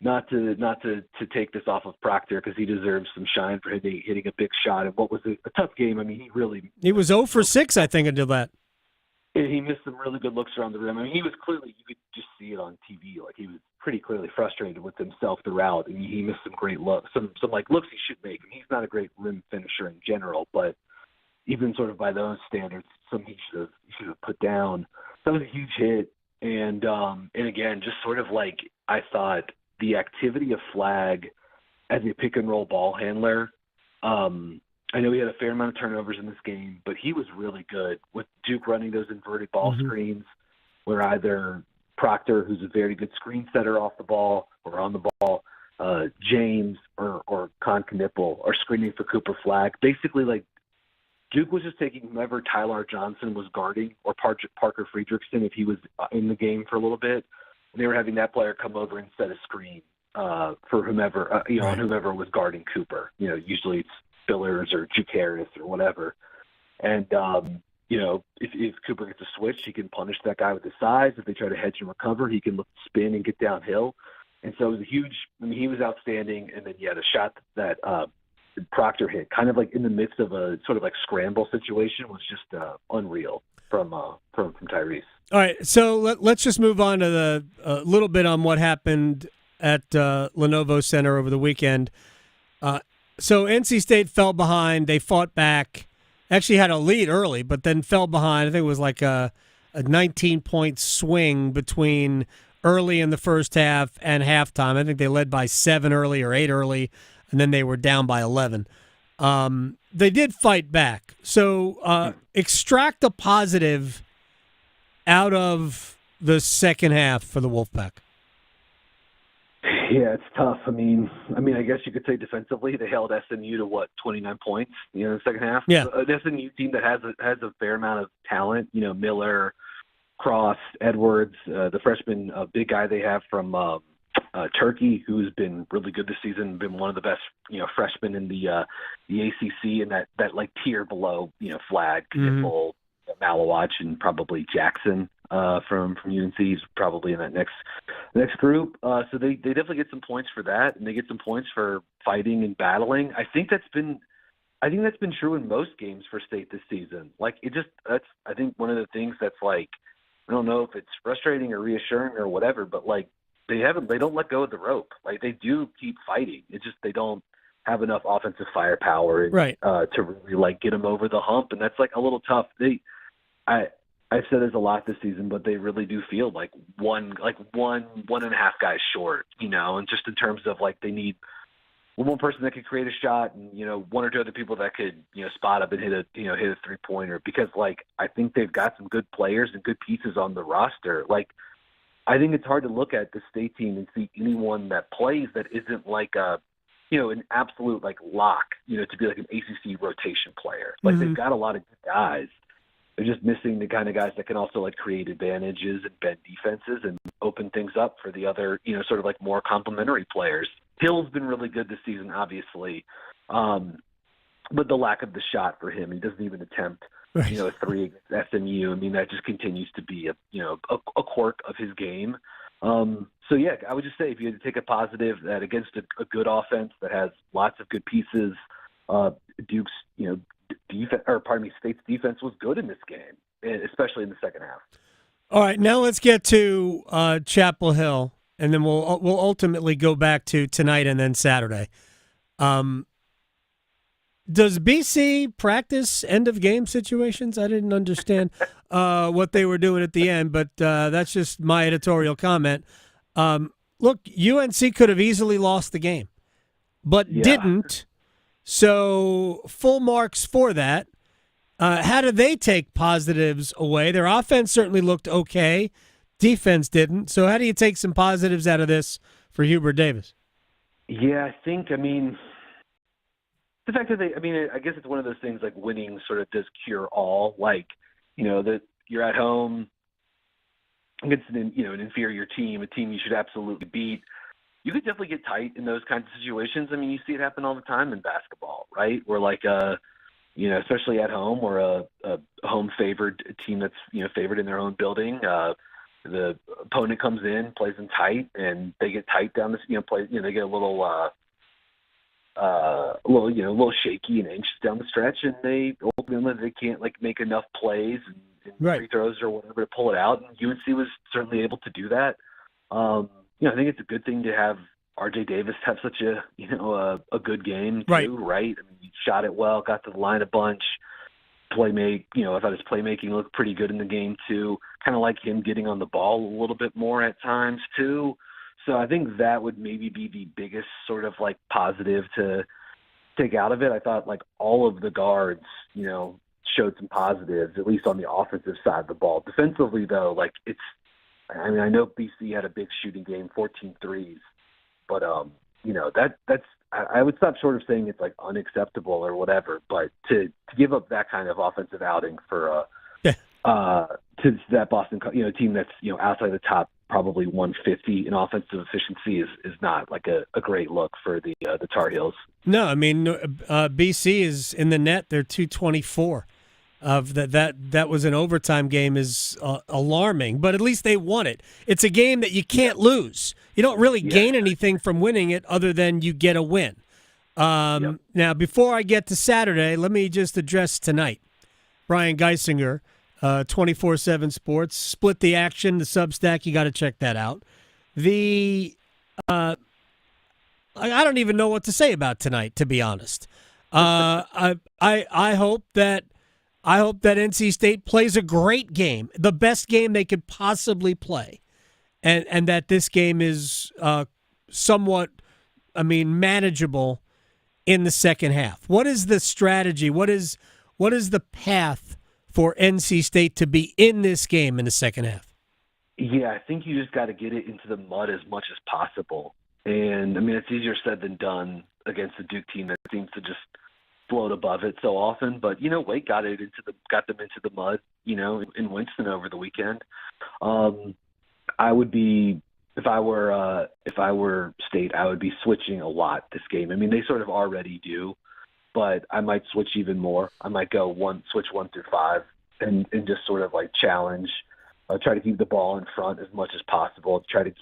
not to take this off of Proctor because he deserves some shine for hitting a big shot. And what was a tough game. I mean, he was 0 for 6, I think, until that. He missed some really good looks around the rim. I mean, he was clearly, you could just see it on TV. Like, he was pretty clearly frustrated with himself throughout. I mean, he missed some great looks, some looks he should make. I mean, he's not a great rim finisher in general, but even sort of by those standards, some he should have put down. That was a huge hit. And again, just sort of like, I thought the activity of Flagg as a pick and roll ball handler, I know he had a fair amount of turnovers in this game, but he was really good with Duke running those inverted ball screens where either Proctor, who's a very good screen setter off the ball or on the ball, James or Con Knipple are screening for Cooper Flagg. Basically, like, Duke was just taking whomever Tyler Johnson was guarding or Parker Friedrichsen if he was in the game for a little bit. And they were having that player come over and set a screen for whomever, and whomever was guarding Cooper. Usually it's Billers or Jukaris or whatever. And, if Cooper gets a switch, he can punish that guy with his size. If they try to hedge and recover, he can look spin and get downhill. And so it was a huge – I mean, he was outstanding. And then, the shot that Proctor hit, kind of like in the midst of a sort of like scramble situation, was just unreal from Tyrese. All right, so let's just move on to a little bit on what happened at Lenovo Center over the weekend. So NC State fell behind. They fought back. Actually had a lead early, but then fell behind. I think it was like a 19-point swing between early in the first half and halftime. I think they led by 7 early or 8 early, and then they were down by 11. They did fight back. So extract a positive out of the second half for the Wolfpack. Yeah, it's tough. I mean, I guess you could say defensively they held SMU to 29 points, in the second half. Yeah, an SMU team that has a fair amount of talent. Miller, Cross, Edwards, the freshman big guy they have from Turkey, who's been really good this season, been one of the best freshmen in the ACC, and that like tier below Flagg, Knipple, Malawach, and probably Jackson from UNC. He's probably in that next group. So they definitely get some points for that, and they get some points for fighting and battling. I think that's been true in most games for State this season. Like, that's I think one of the things that's like, I don't know if it's frustrating or reassuring or whatever, but like they don't let go of the rope. Like, they do keep fighting. It's just they don't have enough offensive firepower to really like get them over the hump, and that's like a little tough. I've said this a lot this season, but they really do feel like one and a half guys short, and just in terms of like they need one person that could create a shot and, one or two other people that could, spot up and hit a 3-pointer, because like, I think they've got some good players and good pieces on the roster. Like, I think it's hard to look at the State team and see anyone that plays that isn't like an absolute like lock, to be like an ACC rotation player. Like, they've got a lot of good guys. They're just missing the kind of guys that can also like create advantages and bend defenses and open things up for the other, sort of like more complementary players. Hill's been really good this season, obviously, but the lack of the shot for him, he doesn't even attempt, a 3 against SMU. I mean, that just continues to be a quirk of his game. So yeah, I would just say if you had to take a positive, that against a good offense that has lots of good pieces, Duke's, State's defense was good in this game, especially in the second half. All right, now let's get to Chapel Hill, and then we'll ultimately go back to tonight and then Saturday. Does BC practice end-of-game situations? I didn't understand what they were doing at the end, but that's just my editorial comment. Look, UNC could have easily lost the game, but didn't. So full marks for that. How do they take positives away? Their offense certainly looked okay. Defense didn't. So how do you take some positives out of this for Hubert Davis? Yeah, I think, the fact that I guess it's one of those things like winning sort of does cure all. Like, that you're at home against an inferior team, a team you should absolutely beat. you could definitely get tight in those kinds of situations. I mean, you see it happen all the time in basketball, right? Where like especially at home, or a home favored team that's favored in their own building. The opponent comes in, plays them tight, and they get tight down this. They get a little shaky and anxious down the stretch, and they ultimately can't like make enough plays and free throws or whatever to pull it out. And UNC was certainly able to do that. I think it's a good thing to have R.J. Davis have such a good game too, right? I mean, he shot it well, got to the line a bunch. I thought his playmaking looked pretty good in the game too. Kind of like him getting on the ball a little bit more at times too. So I think that would maybe be the biggest sort of like positive to take out of it. I thought like all of the guards, showed some positives, at least on the offensive side of the ball. Defensively though, I know BC had a big shooting game, 14 threes, but that's I would stop short of saying it's like unacceptable or whatever, but to give up that kind of offensive outing for to that Boston team that's outside the top probably 150 in offensive efficiency is not like a great look for the Tar Heels. No, I mean BC is in the net. They're 224. Of that was an overtime game is alarming, but at least they won it. It's a game that you can't lose. You don't really gain anything from winning it other than you get a win. Now, before I get to Saturday, let me just address tonight. Brian Geisinger, 24/7 Sports, split the action, the Substack. You got to check that out. I don't even know what to say about tonight, to be honest. I hope that NC State plays a great game, the best game they could possibly play, and that this game is somewhat, manageable in the second half. What is the strategy? What is the path for NC State to be in this game in the second half? Yeah, I think you just got to get it into the mud as much as possible. And, it's easier said than done against a Duke team that seems to just float above it so often, but Wake got them into the mud, in Winston over the weekend. I would be, if I were State, I would be switching a lot this game. They sort of already do, but I might switch even more. I might go switch 1 through 5 and just sort of like challenge, try to keep the ball in front as much as possible. Try to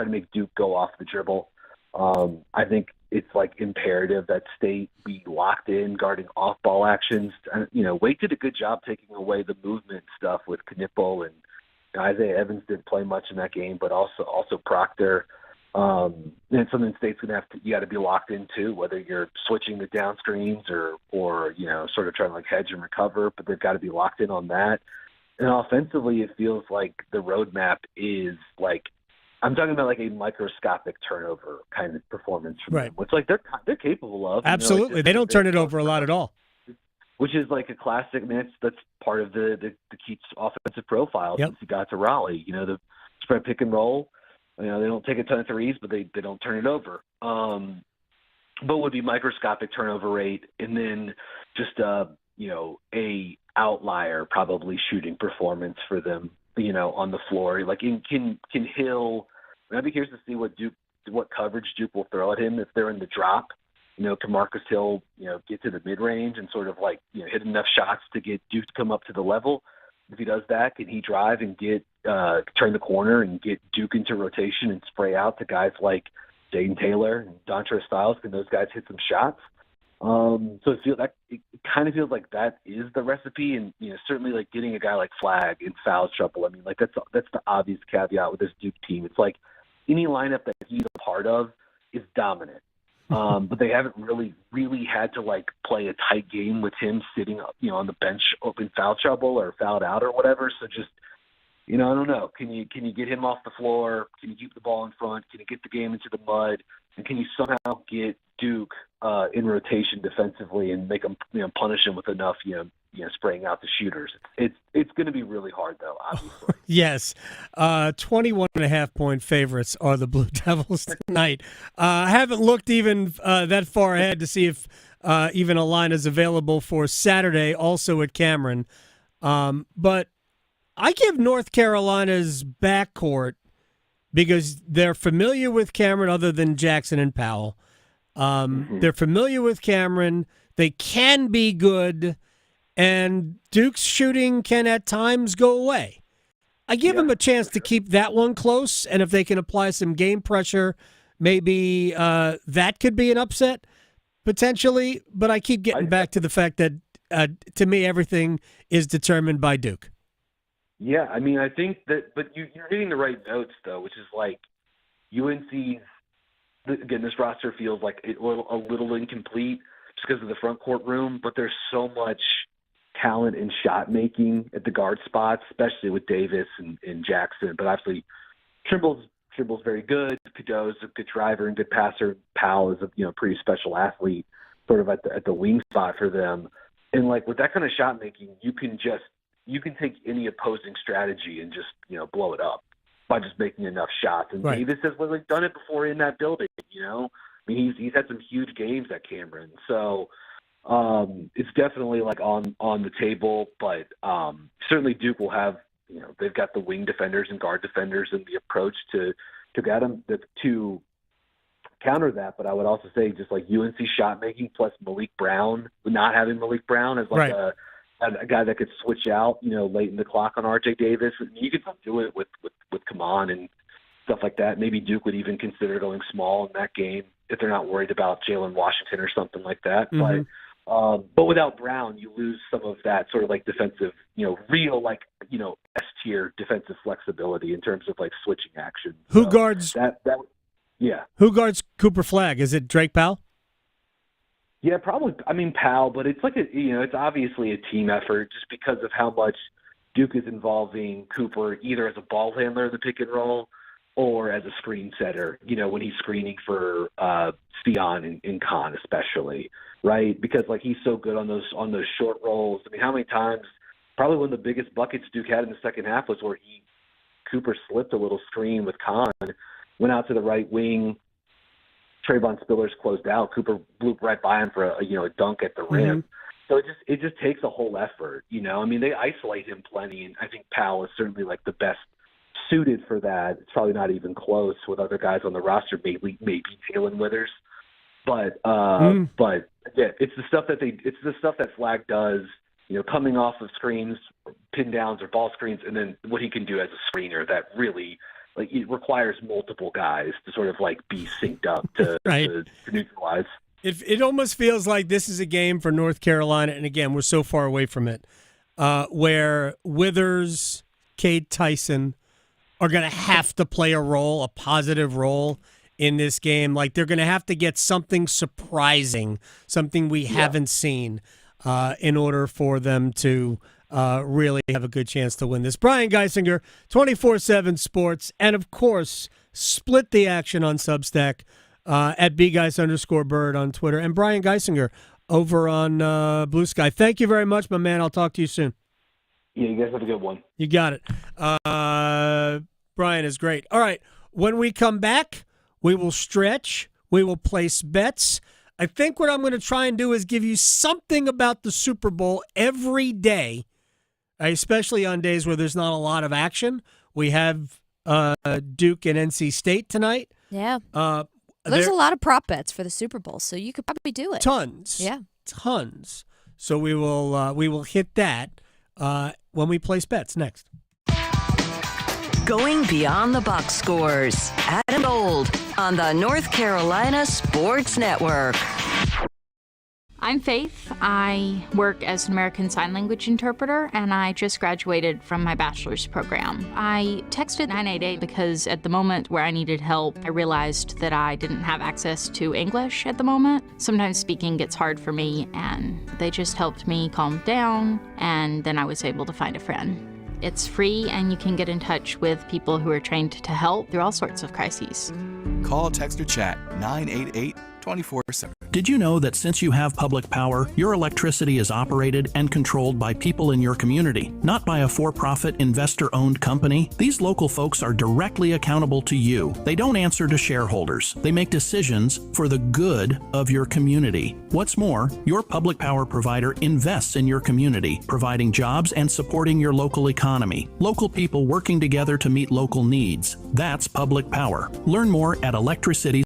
make Duke go off the dribble. I think it's like imperative that State be locked in guarding off-ball actions. Wake did a good job taking away the movement stuff with Knipple, and Isaiah Evans didn't play much in that game, but also Proctor. And something State's gonna you got to be locked in too, whether you're switching the down screens or sort of trying to like hedge and recover, but they've got to be locked in on that. And offensively, it feels like the roadmap is like, I'm talking about like a microscopic turnover kind of performance from them, which like they're capable of. Absolutely, they don't turn it over a lot at all. Which is like a classic. That's part of the Keats offensive profile since he got to Raleigh. The spread pick and roll. They don't take a ton of threes, but they don't turn it over. But would be microscopic turnover rate, and then just a outlier probably shooting performance for them. On the floor, like can Hill. I'd be curious to see what coverage Duke will throw at him if they're in the drop. Can Marcus Hill, get to the mid range and sort of like hit enough shots to get Duke to come up to the level. If he does that, can he drive and turn the corner and get Duke into rotation and spray out to guys like Jaden Taylor and Dontre Styles? Can those guys hit some shots? So it kind of feels like that is the recipe, and certainly like getting a guy like Flagg in foul trouble. That's the obvious caveat with this Duke team. It's like any lineup that he's a part of is dominant, but they haven't really had to like play a tight game with him sitting on the bench in foul trouble or fouled out or whatever. So just I don't know. Can you get him off the floor? Can you keep the ball in front? Can you get the game into the mud? And can you somehow get Duke in rotation defensively and make them, punish him with enough, spraying out the shooters? It's going to be really hard, though, obviously. Yes. 21.5-point favorites are the Blue Devils tonight. I haven't looked even that far ahead to see if even a line is available for Saturday, also at Cameron. But I give North Carolina's backcourt because they're familiar with Cameron other than Jackson and Powell. They're familiar with Cameron. They can be good, and Duke's shooting can at times go away. I give them a chance to keep that one close, and if they can apply some game pressure, maybe that could be an upset potentially. But I keep getting back to the fact that, to me, everything is determined by Duke. Yeah, I mean, I think that, but you're hitting the right notes, though, which is like UNC's, again, this roster feels like a little incomplete just because of the front court room, but there's so much talent and shot making at the guard spots, especially with Davis and Jackson. But obviously, Trimble's very good. Cadeau's a good driver and good passer. Powell is a pretty special athlete, sort of at the wing spot for them. And like with that kind of shot making, you can take any opposing strategy and just blow it up by just making enough shots. And right. Davis has done it before in that building. I mean, he's had some huge games at Cameron. So it's definitely like on the table, but certainly Duke will have, they've got the wing defenders and guard defenders and the approach to get them to counter that. But I would also say just like UNC shot making plus Malik Brown, not having Malik Brown as like right. a guy that could switch out, late in the clock on RJ Davis. You could do it with Kaman and stuff like that. Maybe Duke would even consider going small in that game if they're not worried about Jalen Washington or something like that. Mm-hmm. But without Brown, you lose some of that sort of like defensive, real S-tier defensive flexibility in terms of like switching action. Who guards that? Yeah. Who guards Cooper Flagg? Is it Drake Powell? Yeah, probably. I mean, Powell, but it's like it's obviously a team effort just because of how much Duke is involving Cooper either as a ball handler in the pick and roll or as a screen setter. When he's screening for Spion and Khan especially, right? Because like he's so good on those short rolls. I mean, how many times? Probably one of the biggest buckets Duke had in the second half was where Cooper slipped a little screen with Khan, went out to the right wing. Trayvon Spillers closed out. Cooper blew right by him for a dunk at the rim. Mm-hmm. So it just takes a whole effort. I mean, they isolate him plenty, and I think Powell is certainly like the best suited for that. It's probably not even close with other guys on the roster, maybe Jalen Withers. But yeah, it's the stuff that Flagg does. Coming off of screens, pin downs, or ball screens, and then what he can do as a screener that really. Like it requires multiple guys to sort of like be synced up to, right. to neutralize. It almost feels like this is a game for North Carolina, and again, we're so far away from it, where Withers, Cade Tyson are going to have to play a positive role in this game. Like they're going to have to get something surprising, something we haven't seen in order for them to really have a good chance to win this. Brian Geisinger, 24/7 Sports, and of course, split the action on Substack at bgeis_bird on Twitter, and Brian Geisinger over on Blue Sky. Thank you very much, my man. I'll talk to you soon. Yeah, you guys have a good one. You got it. Brian is great. All right, when we come back, we will stretch. We will place bets. I think what I'm going to try and do is give you something about the Super Bowl every day, especially on days where there's not a lot of action. We have Duke and NC State tonight. Yeah. There's a lot of prop bets for the Super Bowl, so you could probably do it. Tons. Yeah. Tons. So we will hit that when we place bets next. Going beyond the box scores. Adam Gold on the North Carolina Sports Network. I'm Faith. I work as an American Sign Language interpreter, and I just graduated from my bachelor's program. I texted 988 because at the moment where I needed help, I realized that I didn't have access to English at the moment. Sometimes speaking gets hard for me, and they just helped me calm down, and then I was able to find a friend. It's free, and you can get in touch with people who are trained to help through all sorts of crises. Call, text, or chat 988 24/7. Did you know that since you have public power, your electricity is operated and controlled by people in your community, not by a for-profit investor-owned company? These local folks are directly accountable to you. They don't answer to shareholders. They make decisions for the good of your community. What's more, your public power provider invests in your community, providing jobs and supporting your local economy. Local people working together to meet local needs. That's public power. Learn more at electricities.com.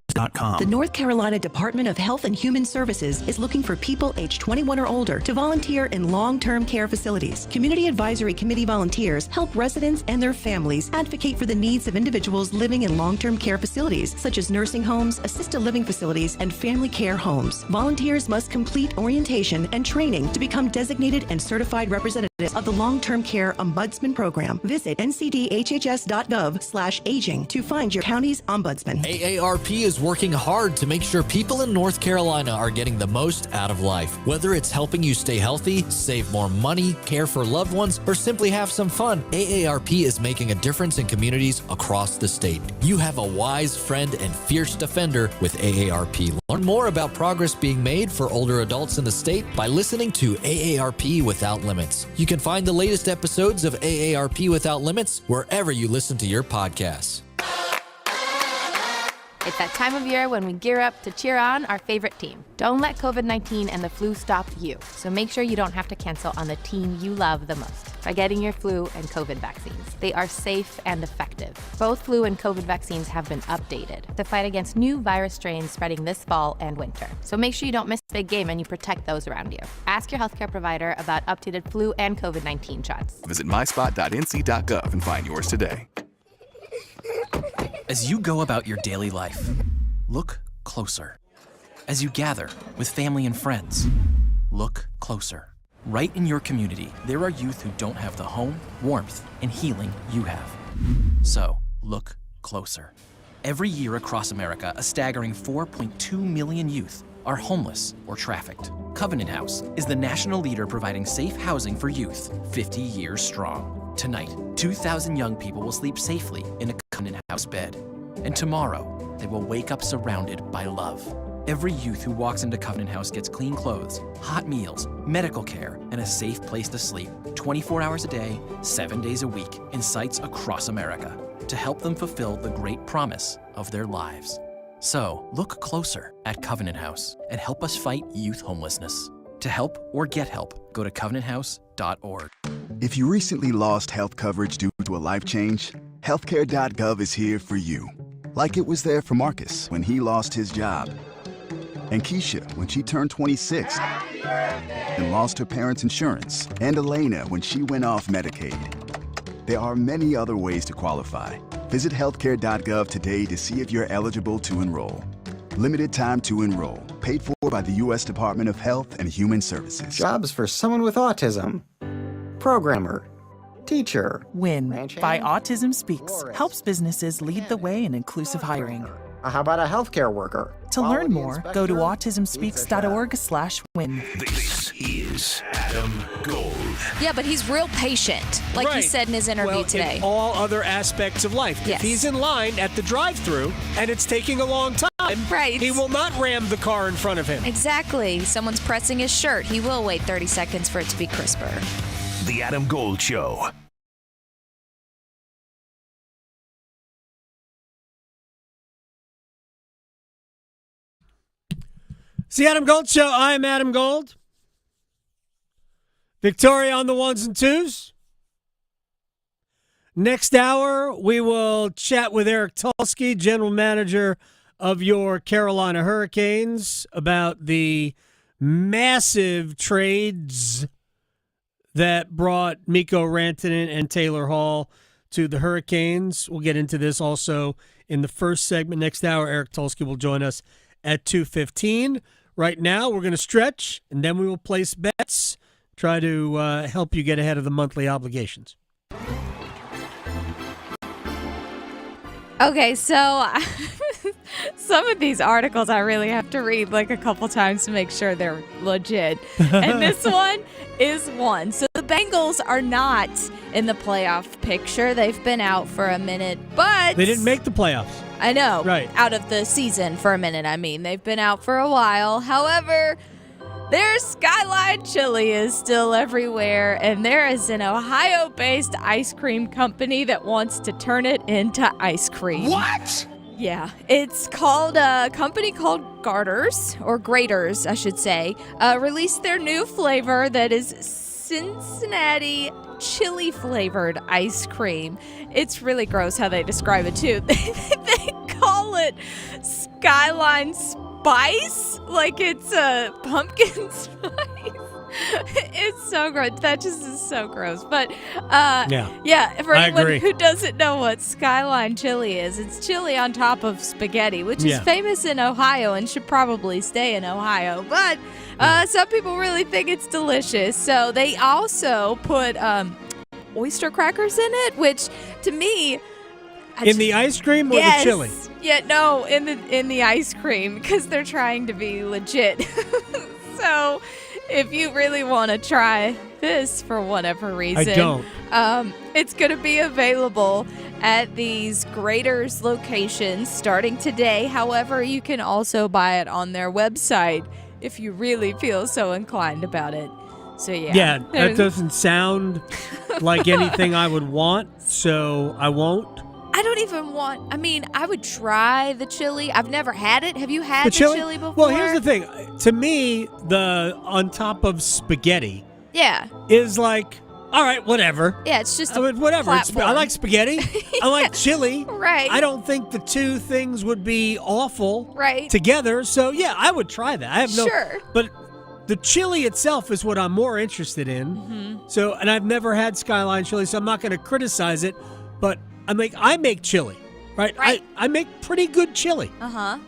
The North Carolina Department of Health and Human Services is looking for people age 21 or older to volunteer in long-term care facilities. Community Advisory Committee volunteers help residents and their families advocate for the needs of individuals living in long-term care facilities, such as nursing homes, assisted living facilities, and family care homes. Volunteers must complete orientation and training to become designated and certified representatives of the Long-Term Care Ombudsman Program. Visit ncdhhs.gov/aging to find your county's ombudsman. AARP is working hard to make sure people in North Carolina are getting the most out of life. Whether it's helping you stay healthy, save more money, care for loved ones, or simply have some fun, AARP is making a difference in communities across the state. You have a wise friend and fierce defender with AARP. Learn more about progress being made for older adults in the state by listening to AARP Without Limits. You can find the latest episodes of AARP Without Limits wherever you listen to your podcasts. It's that time of year when we gear up to cheer on our favorite team. Don't let COVID-19 and the flu stop you. So make sure you don't have to cancel on the team you love the most by getting your flu and COVID vaccines. They are safe and effective. Both flu and COVID vaccines have been updated to fight against new virus strains spreading this fall and winter. So make sure you don't miss the big game and you protect those around you. Ask your healthcare provider about updated flu and COVID-19 shots. Visit myspot.nc.gov and find yours today. As you go about your daily life, look closer. As you gather with family and friends, look closer. Right in your community, there are youth who don't have the home, warmth, and healing you have. So, look closer. Every year across America, a staggering 4.2 million youth are homeless or trafficked. Covenant House is the national leader providing safe housing for youth, 50 years strong. Tonight, 2,000 young people will sleep safely in a Covenant House bed. And tomorrow, they will wake up surrounded by love. Every youth who walks into Covenant House gets clean clothes, hot meals, medical care, and a safe place to sleep 24 hours a day, 7 days a week in sites across America to help them fulfill the great promise of their lives. So, look closer at Covenant House and help us fight youth homelessness. To help or get help, go to covenanthouse.org. If you recently lost health coverage due to a life change, healthcare.gov is here for you. Like it was there for Marcus when he lost his job, and Keisha when she turned 26 and lost her parents' insurance, and Elena when she went off Medicaid. There are many other ways to qualify. Visit healthcare.gov today to see if you're eligible to enroll. Limited time to enroll. Paid for by the U.S. Department of Health and Human Services. Jobs for someone with autism. Programmer. Teacher. WIN by Autism Speaks helps businesses lead the way in inclusive hiring. How about a healthcare worker? To learn more, go to autismspeaks.org/win. This is Adam Gold. Yeah, but he's real patient, like he said in his interview today. In all other aspects of life. Yes. If he's in line at the drive-thru and it's taking a long time, he will not ram the car in front of him. Exactly. Someone's pressing his shirt. He will wait 30 seconds for it to be crisper. The Adam Gold Show. It's the Adam Gold Show. I'm Adam Gold. Victoria on the ones and twos. Next hour, we will chat with Eric Tulsky, general manager of your Carolina Hurricanes, about the massive trades that brought Mikko Rantanen and Taylor Hall to the Hurricanes. We'll get into this also in the first segment. Next hour, Eric Tulsky will join us at 2:15. Right now, we're going to stretch, and then we will place bets, try to help you get ahead of the monthly obligations. Okay, so some of these articles I really have to read like a couple times to make sure they're legit. And this one is one. So the Bengals are not in the playoff picture. They've been out for a minute, but they didn't make the playoffs. I know. Right. Out of the season for a minute, I mean. They've been out for a while. However, their Skyline chili is still everywhere, and there is an Ohio-based ice cream company that wants to turn it into ice cream. What? Yeah, it's called a company called Graters, I should say, released their new flavor that is Cincinnati chili flavored ice cream. It's really gross how they describe it too. They call it Skyline Spice, like it's a pumpkin spice. It's so gross. That just is so gross. But yeah, for anyone who doesn't know what Skyline chili is, it's chili on top of spaghetti, which is famous in Ohio and should probably stay in Ohio. But some people really think it's delicious. So they also put oyster crackers in it, which to me, in the ice cream or the chili? Yeah, no, in the ice cream, because they're trying to be legit. So if you really want to try this for whatever reason, I don't. It's going to be available at these Graters locations starting today. However, you can also buy it on their website if you really feel so inclined about it. So yeah, that doesn't sound like anything I would want, so I won't. I don't even want, I would try the chili. I've never had it. Have you had the chili before? Well, here's the thing. To me, the on top of spaghetti is like, all right, whatever. Yeah, it's just whatever. I like spaghetti. I like chili. Right. I don't think the two things would be awful right. together. So, yeah, I would try that. I have no. Sure. But the chili itself is what I'm more interested in. Mm-hmm. So, and I've never had Skyline chili, so I'm not going to criticize it. But I make chili, right? I make pretty good chili. Uh-huh.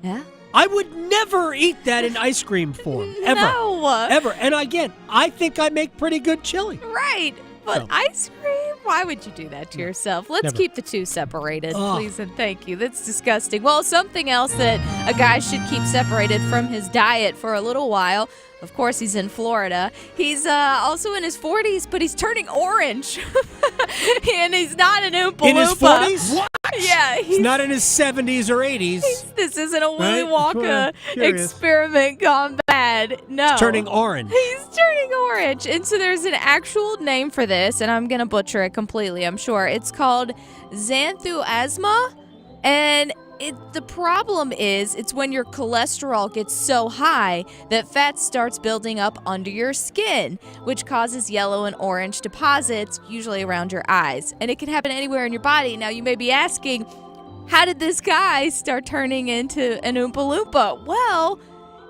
Yeah. I would never eat that in ice cream form, ever. No. Ever. And again, I think I make pretty good chili. Right. But ice cream? Why would you do that to yourself? Let's keep the two separated, please and thank you. That's disgusting. Well, something else that a guy should keep separated from his diet for a little while. Of course, he's in Florida. He's also in his 40s, but he's turning orange. And he's not an Oompa Loompa. In his 40s? What? Yeah. He's not in his 70s or 80s. This isn't a Willy Wonka experiment gone bad. No. He's turning orange. He's turning orange. And so there's an actual name for this, and I'm going to butcher it completely, I'm sure. It's called xanthuasma. And the problem is it's when your cholesterol gets so high that fat starts building up under your skin, which causes yellow and orange deposits, usually around your eyes. And it can happen anywhere in your body. Now, you may be asking, how did this guy start turning into an Oompa Loompa? Well,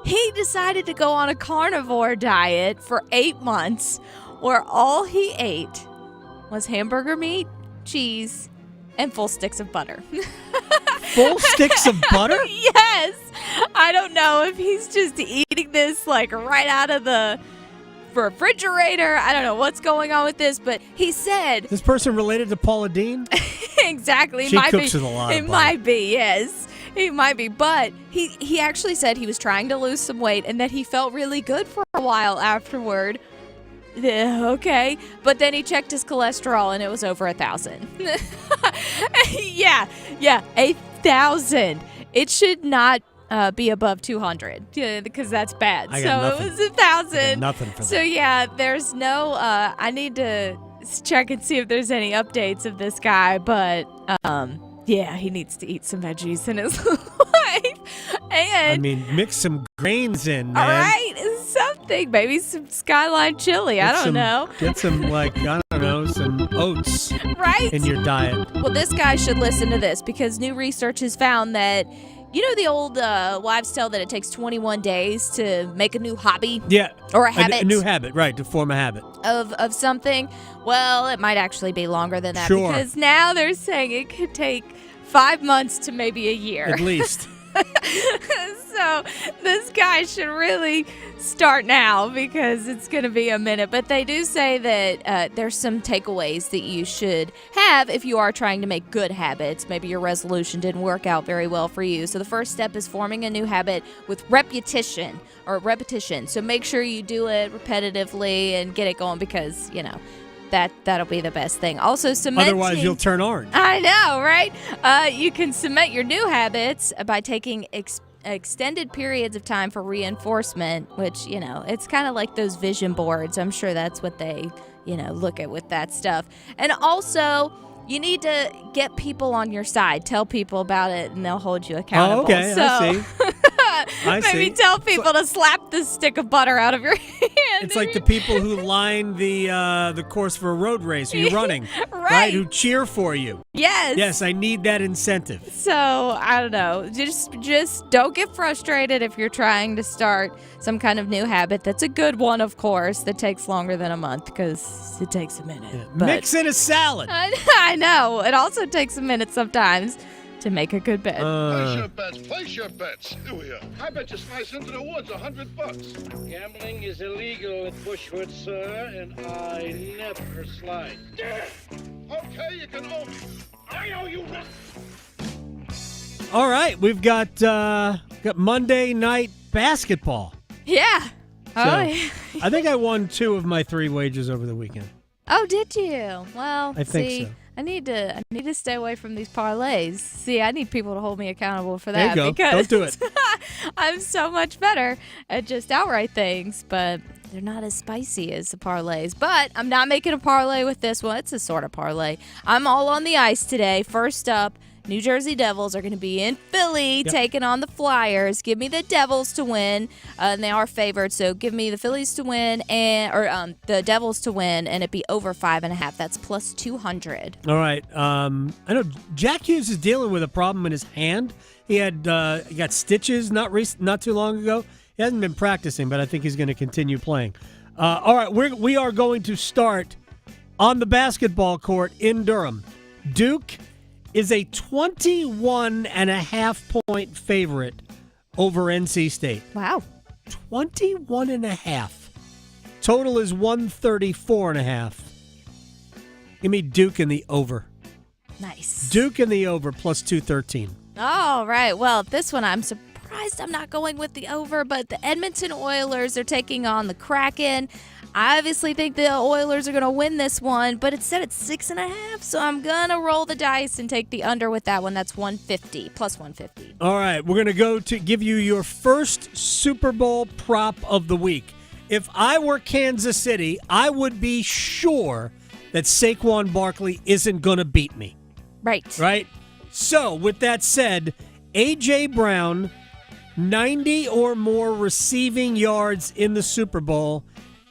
he decided to go on a carnivore diet for 8 months where all he ate was hamburger meat, cheese, and full sticks of butter. Full sticks of butter? Yes. I don't know if he's just eating this like right out of the refrigerator. I don't know what's going on with this, but he said... This person related to Paula Deen? Exactly. She cooks with a lot of butter. It might be, yes. It might be, but he actually said he was trying to lose some weight and that he felt really good for a while afterward. Okay, but then he checked his cholesterol and it was over 1,000. Yeah, 1,000. It should not be above 200 because that's bad. So it was 1,000. Nothing for that. So yeah, there's no. I need to check and see if there's any updates of this guy, but yeah, he needs to eat some veggies in his life. And mix some grains in, man. All right, something, maybe some Skyline chili. I don't know. Get some, some oats in your diet. Well, this guy should listen to this because new research has found that, the old wives' tale that it takes 21 days to make a new hobby? Yeah. Or a habit? A new habit, right, to form a habit. Of something? Well, it might actually be longer than that. Sure. Because now they're saying it could take 5 months to maybe a year. At least. So this guy should really start now because it's going to be a minute. But they do say that there's some takeaways that you should have if you are trying to make good habits. Maybe your resolution didn't work out very well for you. So the first step is forming a new habit with repetition. So make sure you do it repetitively and get it going because, that'll be the best thing. Also, cementing. Otherwise, you'll turn orange. I know, right? You can cement your new habits by taking extended periods of time for reinforcement, which, it's kind of like those vision boards. I'm sure that's what they, look at with that stuff. And also, you need to get people on your side. Tell people about it, and they'll hold you accountable. Oh, okay, I see. Maybe tell people to slap the stick of butter out of your hand. It's like the people who line the course for a road race, who you're running, right? Who cheer for you. Yes. Yes, I need that incentive. So, I don't know. Just don't get frustrated if you're trying to start some kind of new habit. That's a good one, of course, that takes longer than a month because it takes a minute. Yeah. Mix in a salad. I know. It also takes a minute sometimes to make a good bet. Place your bets. Here we are. I bet you slice into the woods $100. Gambling is illegal at Bushwood, sir, and I never slide. Okay, you can own. I owe you. All right, we've got Monday night basketball. Yeah. I think I won 2 of my 3 wagers over the weekend. Oh, did you? Well, I think so. I need to stay away from these parlays. See, I need people to hold me accountable for that. There you go. Because Don't do it. I'm so much better at just outright things, but they're not as spicy as the parlays. But I'm not making a parlay with this one. It's a sort of parlay. I'm all on the ice today. First up, New Jersey Devils are going to be in Philly taking on the Flyers. Give me the Devils to win, and they are favored. So give me the Phillies to win or the Devils to win, and it be over 5.5. That's plus 200. All right. I know Jack Hughes is dealing with a problem in his hand. He got stitches not too long ago. He hasn't been practicing, but I think he's going to continue playing. All right, we are going to start on the basketball court in Durham. Duke is a 21.5-point favorite over NC State. Wow. 21.5. Total is 134.5. Give me Duke in the over. Nice. Duke in the over plus 213. All right. Well, this one I'm surprised I'm not going with the over, but the Edmonton Oilers are taking on the Kraken. I obviously think the Oilers are going to win this one, but it's set at 6.5, so I'm going to roll the dice and take the under with that one. That's 150, plus 150. All right, we're going to go to give you your first Super Bowl prop of the week. If I were Kansas City, I would be sure that Saquon Barkley isn't going to beat me. Right. Right? So, with that said, A.J. Brown, 90 or more receiving yards in the Super Bowl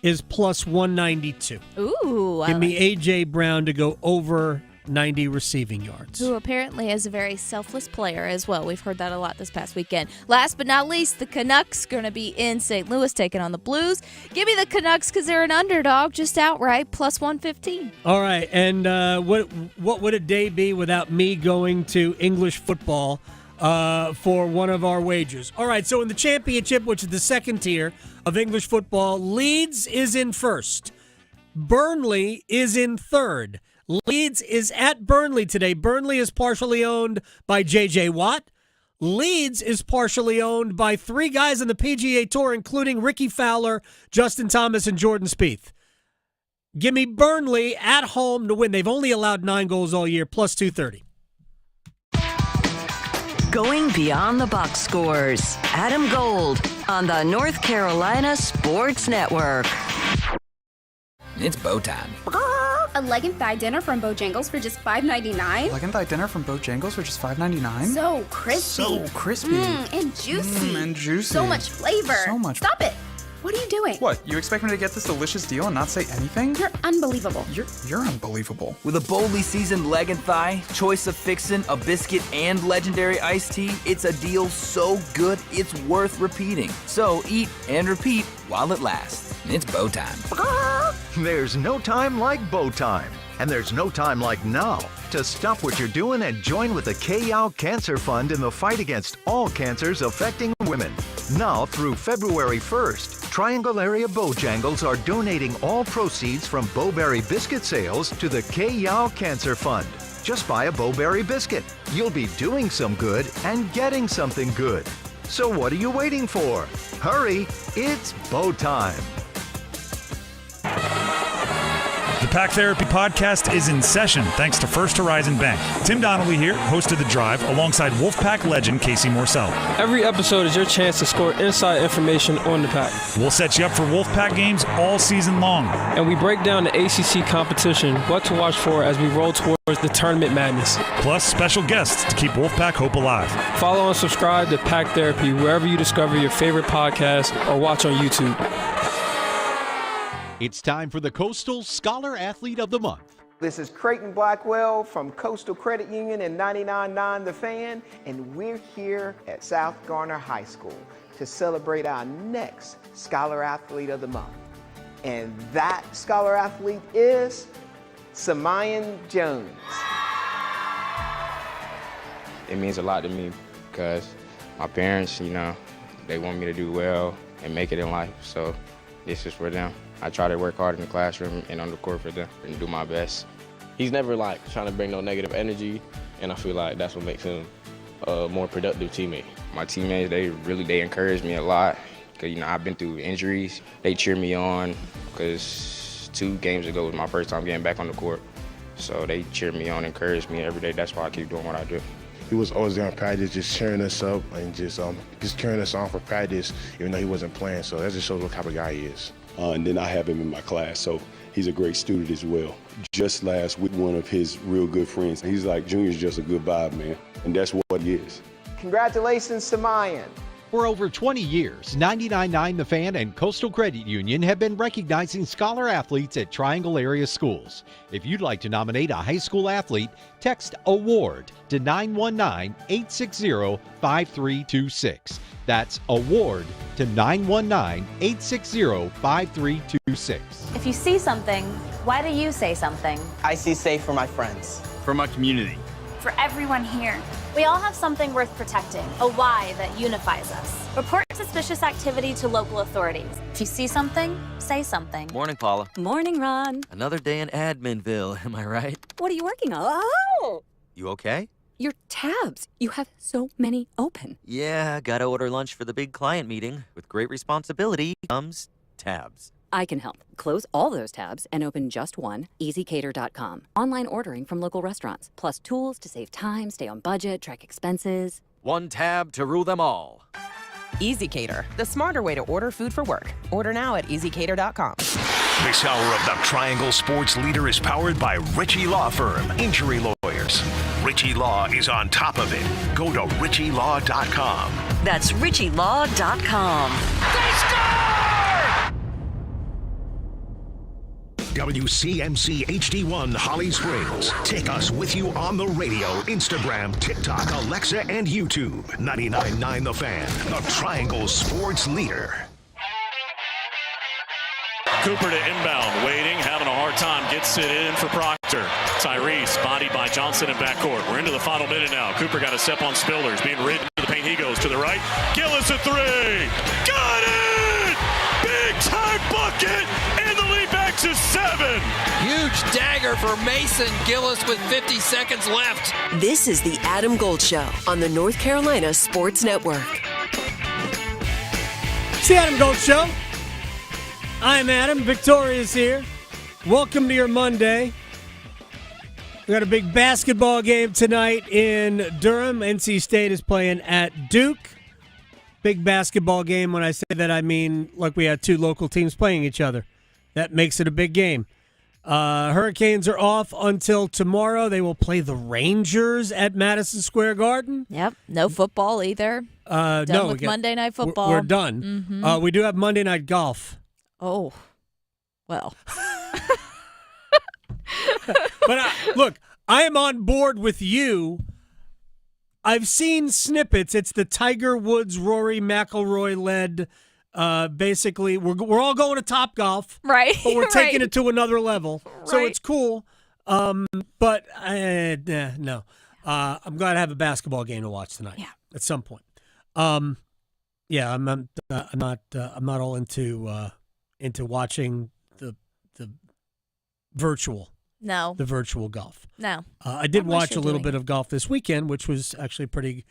is plus 192. Ooh. Give me A.J. Brown to go over 90 receiving yards. Who apparently is a very selfless player as well. We've heard that a lot this past weekend. Last but not least, the Canucks going to be in St. Louis taking on the Blues. Give me the Canucks because they're an underdog, just outright, plus 115. All right, and what would a day be without me going to English football for one of our wagers? All right, so in the championship, which is the second tier of English football, Leeds is in first. Burnley is in third. Leeds is at Burnley today. Burnley is partially owned by J.J. Watt. Leeds is partially owned by 3 guys on the PGA Tour, including Ricky Fowler, Justin Thomas, and Jordan Spieth. Give me Burnley at home to win. They've only allowed 9 goals all year, plus 230. Going beyond the box scores. Adam Gold on the North Carolina Sports Network. It's bow time. A leg and thigh dinner from Bojangles for just $5.99? Leg and thigh dinner from Bojangles for just $5.99? So crispy. And juicy. And juicy. So much flavor. So much. Stop it. What are you doing? What, you expect me to get this delicious deal and not say anything? You're unbelievable. You're unbelievable. With a boldly seasoned leg and thigh, choice of fixin', a biscuit, and legendary iced tea, it's a deal so good it's worth repeating. So eat and repeat while it lasts. It's bow time. There's no time like bow time. And there's no time like now to stop what you're doing and join with the K.O. Cancer Fund in the fight against all cancers affecting women. Now through February 1st, Triangle Area Bojangles are donating all proceeds from Bowberry biscuit sales to the K.O. Cancer Fund. Just buy a Bowberry biscuit. You'll be doing some good and getting something good. So what are you waiting for? Hurry, it's bow time. The Pack Therapy Podcast is in session thanks to First Horizon Bank. Tim Donnelly here, host of The Drive, alongside Wolfpack legend Casey Morcell. Every episode is your chance to score inside information on the Pack. We'll set you up for Wolfpack games all season long. And we break down the ACC competition, what to watch for as we roll towards the tournament madness. Plus special guests to keep Wolfpack hope alive. Follow and subscribe to Pack Therapy wherever you discover your favorite podcast or watch on YouTube. It's time for the Coastal Scholar Athlete of the Month. This is Creighton Blackwell from Coastal Credit Union and 99.9 The Fan, and we're here at South Garner High School to celebrate our next Scholar Athlete of the Month. And that Scholar Athlete is Samayan Jones. It means a lot to me because my parents, they want me to do well and make it in life, so this is for them. I try to work hard in the classroom and on the court for them and do my best. He's never trying to bring no negative energy, and I feel like that's what makes him a more productive teammate. My teammates, they encourage me a lot because, I've been through injuries. They cheer me on because 2 games ago was my first time getting back on the court. So they cheer me on, encourage me every day. That's why I keep doing what I do. He was always there in practice, just cheering us up and just cheering us on for practice, even though he wasn't playing. So that just shows what type of guy he is. And then I have him in my class, so he's a great student as well. Just last week, one of his real good friends, he's like, Junior's just a good vibe, man, and that's what he is. Congratulations, Samayan. For over 20 years, 99.9 The Fan and Coastal Credit Union have been recognizing scholar athletes at Triangle area schools. If you'd like to nominate a high school athlete, text AWARD to 919-860-5326. That's AWARD to 919-860-5326. If you see something, why do you say something? I see safe for my friends. For my community. For everyone here. We all have something worth protecting, a why that unifies us. Report suspicious activity to local authorities. If you see something, say something. Morning, Paula. Morning, Ron. Another day in Adminville, am I right? What are you working on? Oh! You okay? Your tabs. You have so many open. Yeah, gotta order lunch for the big client meeting. With great responsibility comes tabs. I can help. Close all those tabs and open just one, easycater.com. Online ordering from local restaurants, plus tools to save time, stay on budget, track expenses. One tab to rule them all. EasyCater, the smarter way to order food for work. Order now at easycater.com. This hour of the Triangle Sports Leader is powered by Ritchie Law Firm, injury lawyers. Ritchie Law is on top of it. Go to ritchielaw.com. That's ritchielaw.com. They score! WCMC HD1 Holly Springs. Take us with you on the radio, Instagram, TikTok, Alexa, and YouTube. 99.9 The Fan, the Triangle Sports Leader. Cooper to inbound, waiting, having a hard time, gets it in for Proctor. Tyrese, bodied by Johnson in backcourt. We're into the final minute now. Cooper got a step on Spillers, being ridden to the paint. He goes to the right. Gillis a 3. Got it! Big time bucket, and the lead back to 7. Huge dagger for Mason Gillis with 50 seconds left. This is the Adam Gold Show on the North Carolina Sports Network. It's the Adam Gold Show. I'm Adam. Victoria's here. Welcome to your Monday. We got a big basketball game tonight in Durham. NC State is playing at Duke. Big basketball game. When I say that, I mean like we had 2 local teams playing each other. That makes it a big game. Hurricanes are off until tomorrow. They will play the Rangers at Madison Square Garden. Yep. No football either. No, with Monday Night Football. We're done. Mm-hmm. We do have Monday Night Golf. Oh, well. But look, I am on board with you. I've seen snippets. It's the Tiger Woods, Rory McIlroy led. Basically, we're all going to Topgolf, right? But we're taking right. it to another level, so right. it's cool. But no, I'm glad to have a basketball game to watch tonight. Yeah. At some point. Yeah, I'm not all into watching the virtual. No. The virtual golf. No. I did watch a little bit of golf this weekend, which was actually pretty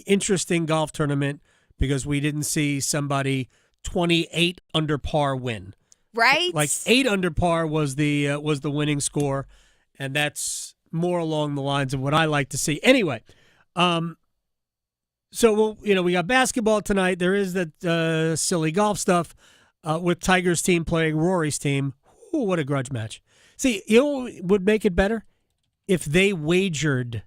interesting golf tournament because we didn't see somebody 28 under par win. Right? Like 8 under par was the winning score, and that's more along the lines of what I like to see. Anyway, so we got basketball tonight. There is that silly golf stuff with Tiger's team playing Rory's team. Ooh, what a grudge match. See, you know what would make it better? If they wagered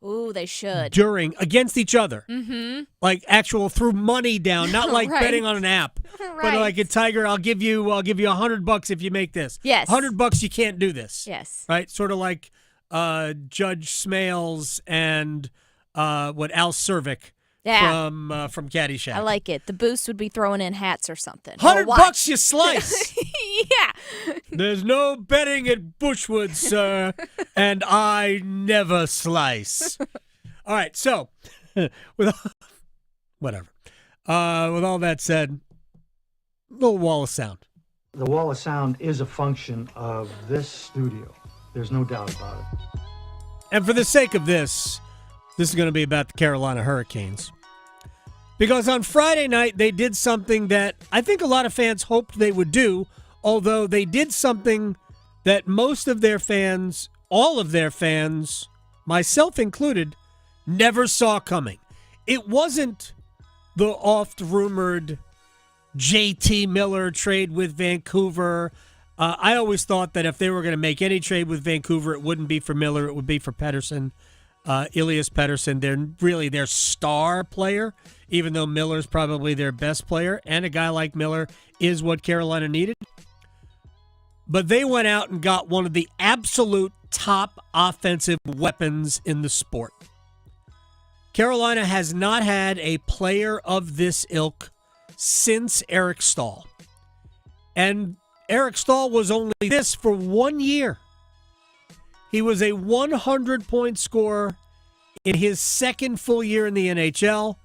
Ooh, they should. against each other. Mm-hmm. Like actual threw money down, not like Right. betting on an app. Right. But like a Tiger, I'll give you $100 if you make this. Yes. $100 you can't do this. Yes. Right? Sort of like Judge Smales and Al Cervic from Caddyshack. I like it. The Boost would be throwing in hats or something. $100 you slice. Yeah. There's no betting at Bushwood, sir, and I never slice. All right, so with all that said, little wall of sound. The wall of sound is a function of this studio. There's no doubt about it. And for the sake of this is going to be about the Carolina Hurricanes. Because on Friday night, they did something that I think a lot of fans hoped they would do, although they did something that most of their fans, all of their fans, myself included, never saw coming. It wasn't the oft-rumored JT Miller trade with Vancouver. I always thought that if they were going to make any trade with Vancouver, it wouldn't be for Miller, it would be for Pettersson. Elias Pettersson, they're really their star player, even though Miller's probably their best player, and a guy like Miller is what Carolina needed. But they went out and got one of the absolute top offensive weapons in the sport. Carolina has not had a player of this ilk since Eric Stahl. And Eric Stahl was only this for 1 year. He was a 100-point scorer in his second full year in the NHL.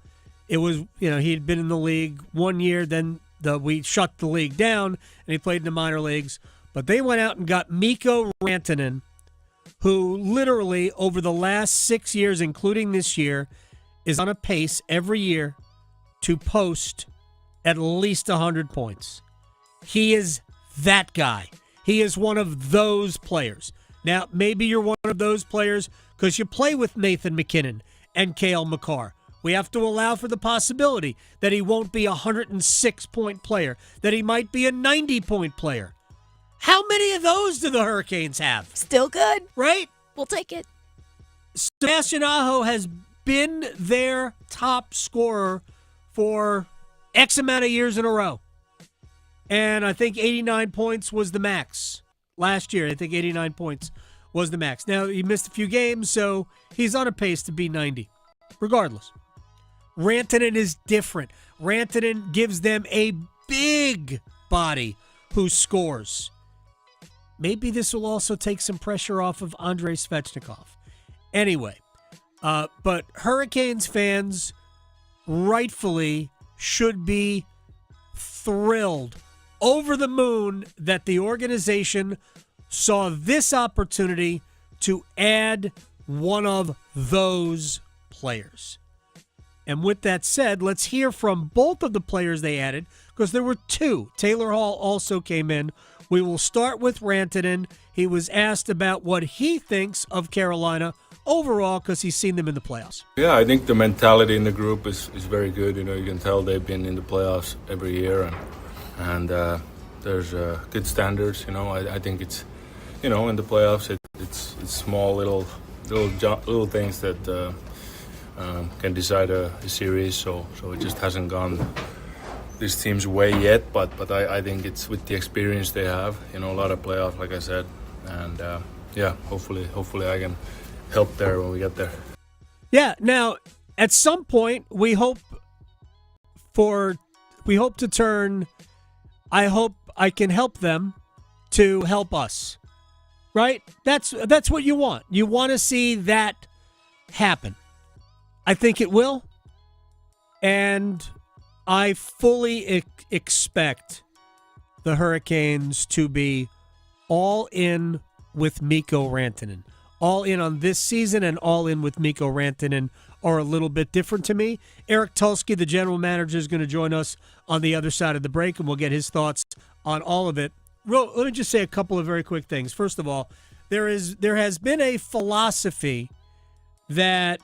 It was, he had been in the league 1 year, then we shut the league down, and he played in the minor leagues. But they went out and got Mikko Rantanen, who literally over the last 6 years, including this year, is on a pace every year to post at least 100 points. He is that guy. He is one of those players. Now, maybe you're one of those players because you play with Nathan McKinnon and Cale Makar. We have to allow for the possibility that he won't be a 106-point player, that he might be a 90-point player. How many of those do the Hurricanes have? Still good. Right? We'll take it. Sebastian Aho has been their top scorer for X amount of years in a row. And I think 89 points was the max. Last year, I think 89 points was the max. Now, he missed a few games, so he's on a pace to be 90. Regardless. Rantanen is different. Rantanen gives them a big body who scores. Maybe this will also take some pressure off of Andrei Svechnikov. Anyway, but Hurricanes fans rightfully should be thrilled, over the moon, that the organization saw this opportunity to add one of those players. And with that said, let's hear from both of the players they added, because there were two. Taylor Hall also came in. We will start with Rantanen. He was asked about what he thinks of Carolina overall because he's seen them in the playoffs. Yeah, I think the mentality in the group is very good. You can tell they've been in the playoffs every year, and there's good standards. I think it's, in the playoffs, it's small little things that can decide a series. So it just hasn't gone this team's way yet, but I think it's with the experience they have, a lot of playoffs, like I said, and hopefully I can help there when we get there. Yeah. Now, at some point, I hope I can help them to help us. Right? That's what you want. You want to see that happen. I think it will, and I fully expect the Hurricanes to be all in with Mikko Rantanen. All in on this season and all in with Mikko Rantanen are a little bit different to me. Eric Tulsky, the general manager, is going to join us on the other side of the break, and we'll get his thoughts on all of it. Let me just say a couple of very quick things. First of all, there has been a philosophy that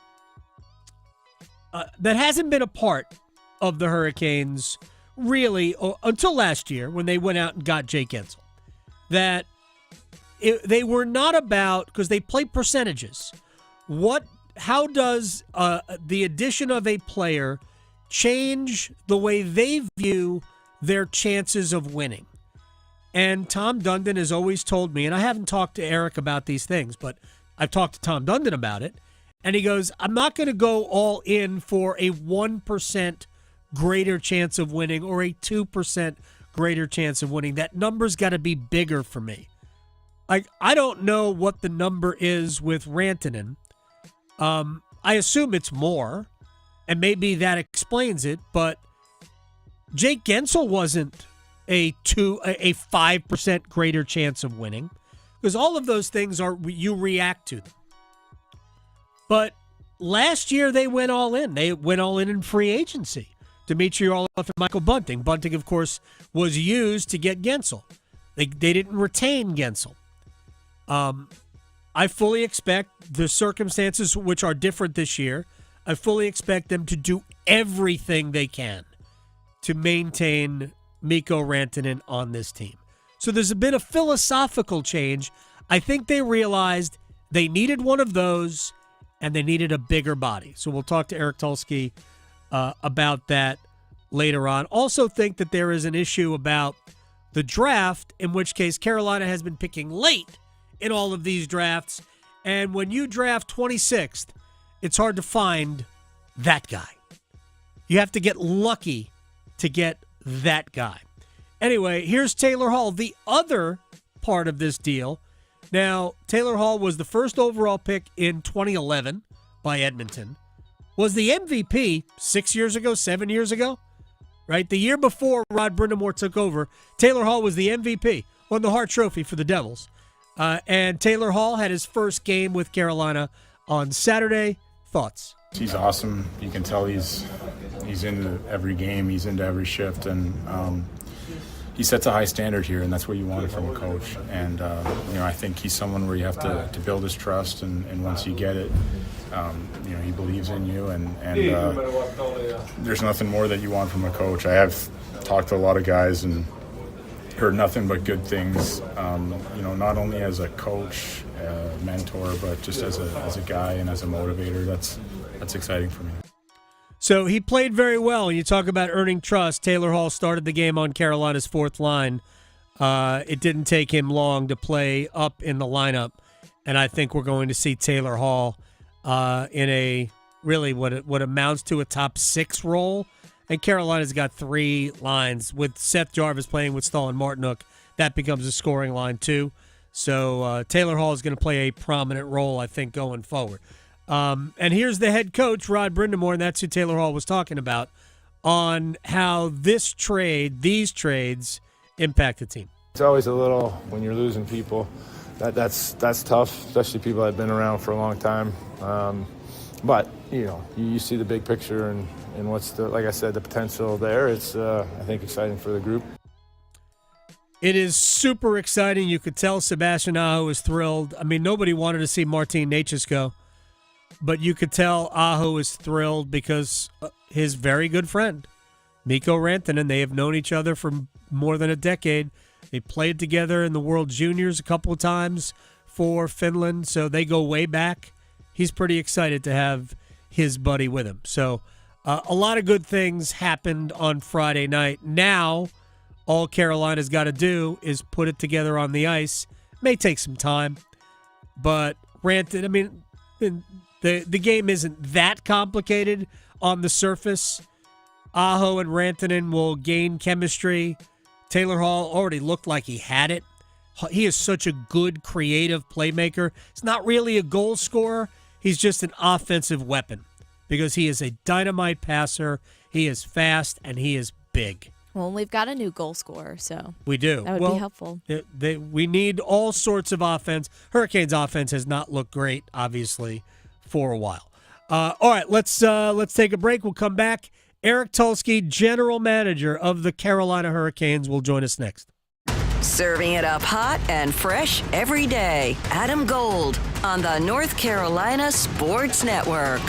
hasn't been a part of the Hurricanes really until last year when they went out and got Jake Gensel. That they were not about, because they play percentages. How does the addition of a player change the way they view their chances of winning? And Tom Dundon has always told me, and I haven't talked to Eric about these things, but I've talked to Tom Dundon about it, and he goes, I'm not going to go all in for a 1% greater chance of winning or a 2% greater chance of winning. That number's got to be bigger for me. Like, I don't know what the number is with Rantanen. I assume it's more, and maybe that explains it, but Jake Gensel wasn't a 5% greater chance of winning, because all of those things you react to them. But last year they went all in. They went all in free agency. Dmitry Orlov and Michael Bunting. Bunting, of course, was used to get Gensel. They didn't retain Gensel. I fully expect the circumstances, which are different this year, I fully expect them to do everything they can to maintain Mikko Rantanen on this team. So there's been a philosophical change. I think they realized they needed one of those, and they needed a bigger body. So we'll talk to Eric Tulsky about that later on. Also think that there is an issue about the draft, in which case Carolina has been picking late in all of these drafts. And when you draft 26th, it's hard to find that guy. You have to get lucky to get that guy. Anyway, here's Taylor Hall, the other part of this deal. Now, Taylor Hall was the first overall pick in 2011 by Edmonton, was the MVP 6 years ago, 7 years ago, right? The year before Rod Brindamore took over, Taylor Hall was the MVP, won the Hart Trophy for the Devils. And Taylor Hall had his first game with Carolina on Saturday. Thoughts? He's awesome. You can tell he's into every game. He's into every shift, and he sets a high standard here, and that's what you want from a coach. And I think he's someone where you have to build his trust, and once you get it, he believes in you, and there's nothing more that you want from a coach. I have talked to a lot of guys and heard nothing but good things. Not only as a coach, mentor, but just as a guy and as a motivator. That's exciting for me. So he played very well. You talk about earning trust. Taylor Hall started the game on Carolina's fourth line. It didn't take him long to play up in the lineup, and I think we're going to see Taylor Hall in a really what amounts to a top 6 role. And Carolina's got 3 lines. With Seth Jarvis playing with Stahl and Martinook, that becomes a scoring line too. So Taylor Hall is going to play a prominent role, I think, going forward. And here's the head coach, Rod Brindamore, and that's who Taylor Hall was talking about, on how these trades impact the team. It's always a little, when you're losing people, that's tough, especially people that have been around for a long time. But, you see the big picture and what's like I said, the potential there. It's, I think, exciting for the group. It is super exciting. You could tell Sebastian Aho is thrilled. I mean, nobody wanted to see Martin Necas go, but you could tell Aho is thrilled because his very good friend, Mikko Rantanen, they have known each other for more than a decade. They played together in the World Juniors a couple of times for Finland, so they go way back. He's pretty excited to have his buddy with him. So a lot of good things happened on Friday night. Now, all Carolina's got to do is put it together on the ice. May take some time, but Rantanen, I mean, the game isn't that complicated on the surface. Aho and Rantanen will gain chemistry. Taylor Hall already looked like he had it. He is such a good creative playmaker. He's not really a goal scorer. He's just an offensive weapon because he is a dynamite passer. He is fast, and he is big. Well, we've got a new goal scorer, so we do. That would be helpful. We need all sorts of offense. Hurricanes offense has not looked great, obviously, for a while. All right, let's take a break. We'll come back. Eric Tulsky, general manager of the Carolina Hurricanes, will join us next. Serving it up hot and fresh every day. Adam Gold on the North Carolina Sports Network.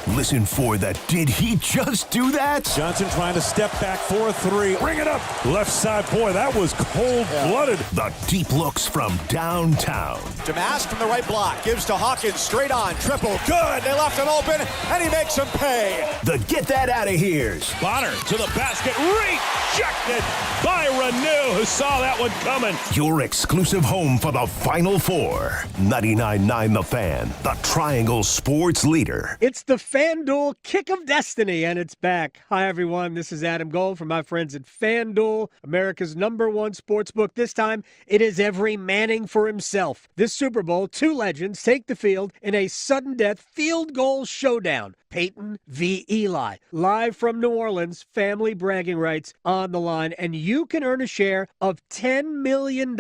Listen for the Did He Just Do That? Johnson trying to step back for a three. Bring it up. Left side. Boy, that was cold-blooded. The deep looks from downtown. Damas from the right block. Gives to Hawkins. Straight on. Triple. Good. They left him open, and he makes him pay. The Get That Out of Here's. Bonner to the basket. Rejected by Renew, who saw that one coming. Your exclusive home for the Final Four. 99.9 The Fan. The Triangle Sports Leader. It's the FanDuel Kick of Destiny, and it's back. Hi, everyone. This is Adam Gold from my friends at FanDuel, America's #1 sportsbook. This time, it is every Manning for himself. This Super Bowl, two legends take the field in a sudden death field goal showdown. Peyton v. Eli. Live from New Orleans, family bragging rights on the line, and you can earn a share of $10 million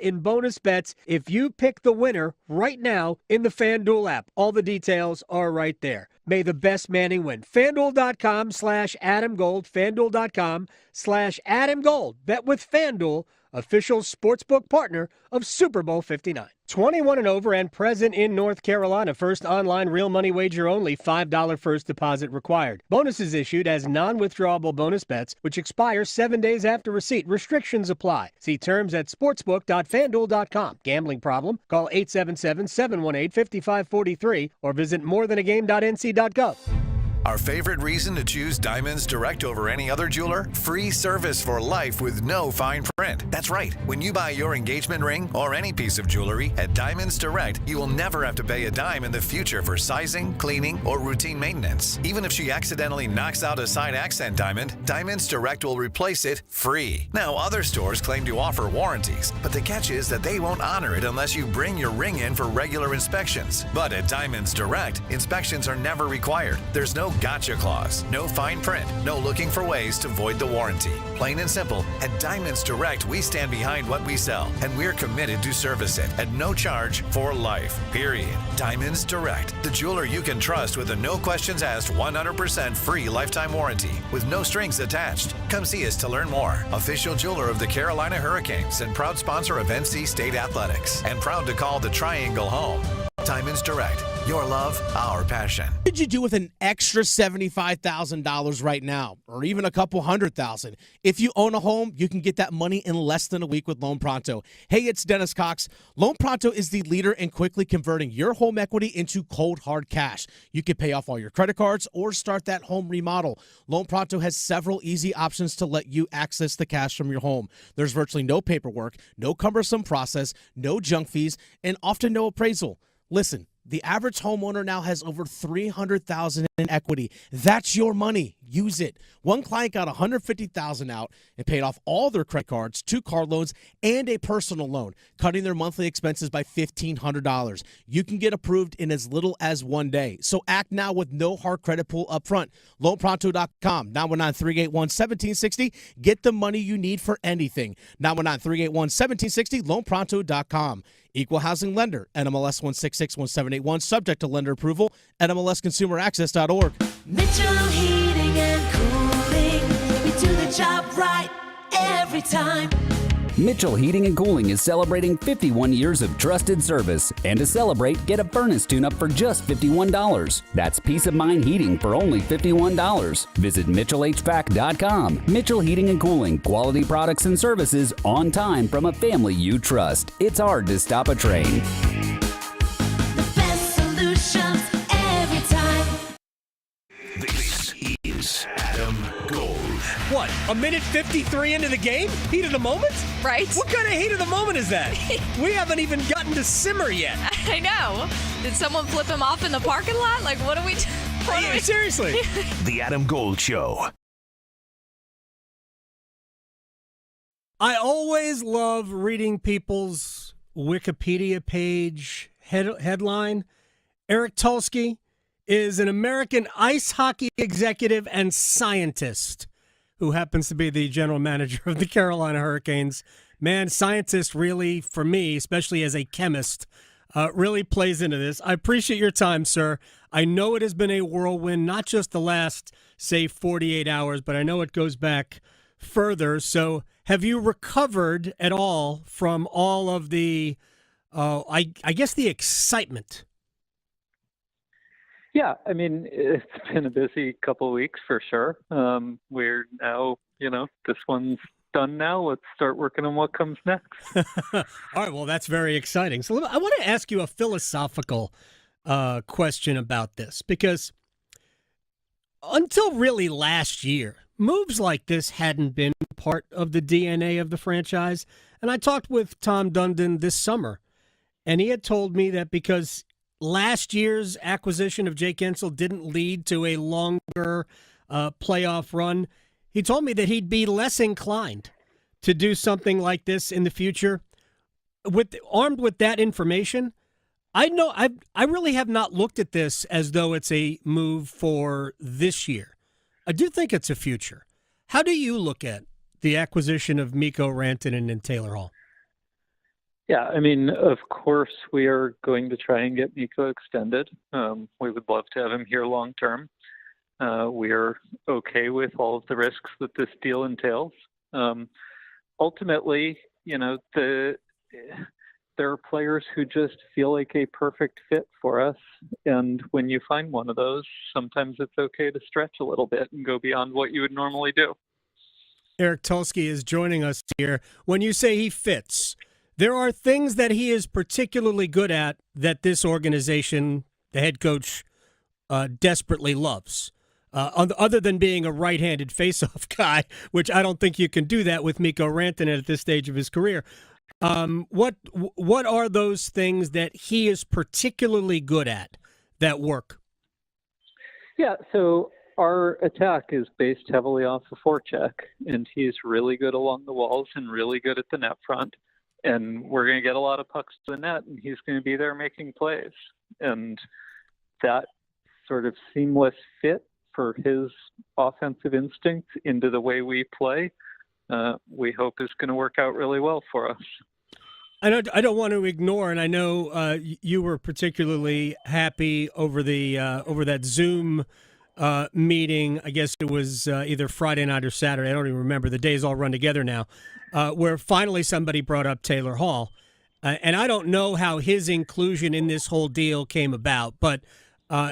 in bonus bets if you pick the winner right now in the FanDuel app. All the details are right there. May the best Manning win. FanDuel.com/Adam Gold. FanDuel.com/Adam Gold. Bet with FanDuel, official sportsbook partner of Super Bowl 59. 21 and over and present in North Carolina. First online real money wager only. $5 first deposit required. Bonuses issued as non-withdrawable bonus bets, which expire 7 days after receipt. Restrictions apply. See terms at sportsbook.fanduel.com. Gambling problem? Call 877-718-5543 or visit morethanagame.nc.gov. Our favorite reason to choose Diamonds Direct over any other jeweler? Free service for life with no fine print. That's right. When you buy your engagement ring or any piece of jewelry at Diamonds Direct, you will never have to pay a dime in the future for sizing, cleaning, or routine maintenance. Even if she accidentally knocks out a side accent diamond, Diamonds Direct will replace it free. Now, other stores claim to offer warranties, but the catch is that they won't honor it unless you bring your ring in for regular inspections. But at Diamonds Direct, inspections are never required. There's no gotcha clause, no fine print, no looking for ways to void the warranty. Plain and simple, at Diamonds Direct, we stand behind what we sell, and we're committed to service it at no charge for life, period. Diamonds Direct, the jeweler you can trust with a no questions asked 100% free lifetime warranty with no strings attached. Come see us to learn more. Official jeweler of the Carolina Hurricanes and proud sponsor of NC State Athletics, and proud to call the Triangle home. Diamonds Direct, your love, our passion. What could you do with an extra $75,000 right now, or even a couple $100,000? If you own a home, you can get that money in less than a week with Loan Pronto. Hey, it's Dennis Cox. Loan Pronto is the leader in quickly converting your home equity into cold, hard cash. You can pay off all your credit cards or start that home remodel. Loan Pronto has several easy options to let you access the cash from your home. There's virtually no paperwork, no cumbersome process, no junk fees, and often no appraisal. Listen, the average homeowner now has over $300,000 in equity. That's your money. Use it. One client got $150,000 out and paid off all their credit cards, 2 car loans, and a personal loan, cutting their monthly expenses by $1,500. You can get approved in as little as 1 day. So act now with no hard credit pull up front. LoanPronto.com, 919-381-1760. Get the money you need for anything. 919-381-1760, LoanPronto.com. Equal housing lender, NMLS 1661781, subject to lender approval, NMLSconsumeraccess.org. Mitchell Heating and Cooling, we do the job right every time. Mitchell Heating and Cooling is celebrating 51 years of trusted service. And to celebrate, get a furnace tune-up for just $51. That's peace of mind heating for only $51. Visit MitchellHVAC.com. Mitchell Heating and Cooling, quality products and services on time from a family you trust. It's hard to stop a train. The best solutions every time. This is Adam Gold. What, a minute 53 into the game? Heat of the moment? Right. What kind of heat of the moment is that? We haven't even gotten to simmer yet. I know. Did someone flip him off in the parking lot? Like, what are we seriously. The Adam Gold Show. I always love reading people's Wikipedia page headline. Eric Tulsky is an American ice hockey executive and scientist who happens to be the general manager of the Carolina Hurricanes. Man, scientist really, for me, especially as a chemist, really plays into this. I appreciate your time, sir. I know it has been a whirlwind, not just the last, say, 48 hours, but I know it goes back further. So Have you recovered at all from all of the, I guess, the excitement? Yeah, I mean, it's been a busy couple of weeks for sure. We're now, this one's done now. Let's start working on what comes next. All right, well, that's very exciting. So I want to ask you a philosophical question about this, because until really last year, moves like this hadn't been part of the DNA of the franchise. And I talked with Tom Dundon this summer, and he had told me that because last year's acquisition of Jake Ensel didn't lead to a longer playoff run, he told me that he'd be less inclined to do something like this in the future. Armed with that information, I really have not looked at this as though it's a move for this year. I do think it's a future. How do you look at the acquisition of Mikko Rantanen and Taylor Hall? Yeah, I mean, of course, we are going to try and get Mikko extended. We would love to have him here long term. We are okay with all of the risks that this deal entails. Ultimately, there are players who just feel like a perfect fit for us. And when you find one of those, sometimes it's okay to stretch a little bit and go beyond what you would normally do. Eric Tulsky is joining us here. When you say he fits, there are things that he is particularly good at that this organization, the head coach, desperately loves. Other than being a right-handed face-off guy, which I don't think you can do that with Mikko Rantanen at this stage of his career. What are those things that he is particularly good at that work? Yeah, so our attack is based heavily off the forecheck, and he's really good along the walls and really good at the net front. And we're going to get a lot of pucks to the net, and he's going to be there making plays. And that sort of seamless fit for his offensive instinct into the way we play, we hope is going to work out really well for us. I don't want to ignore, and I know you were particularly happy over that Zoom meeting. I guess it was either Friday night or Saturday. I don't even remember. The days all run together now. Where finally somebody brought up Taylor Hall. And I don't know how his inclusion in this whole deal came about, but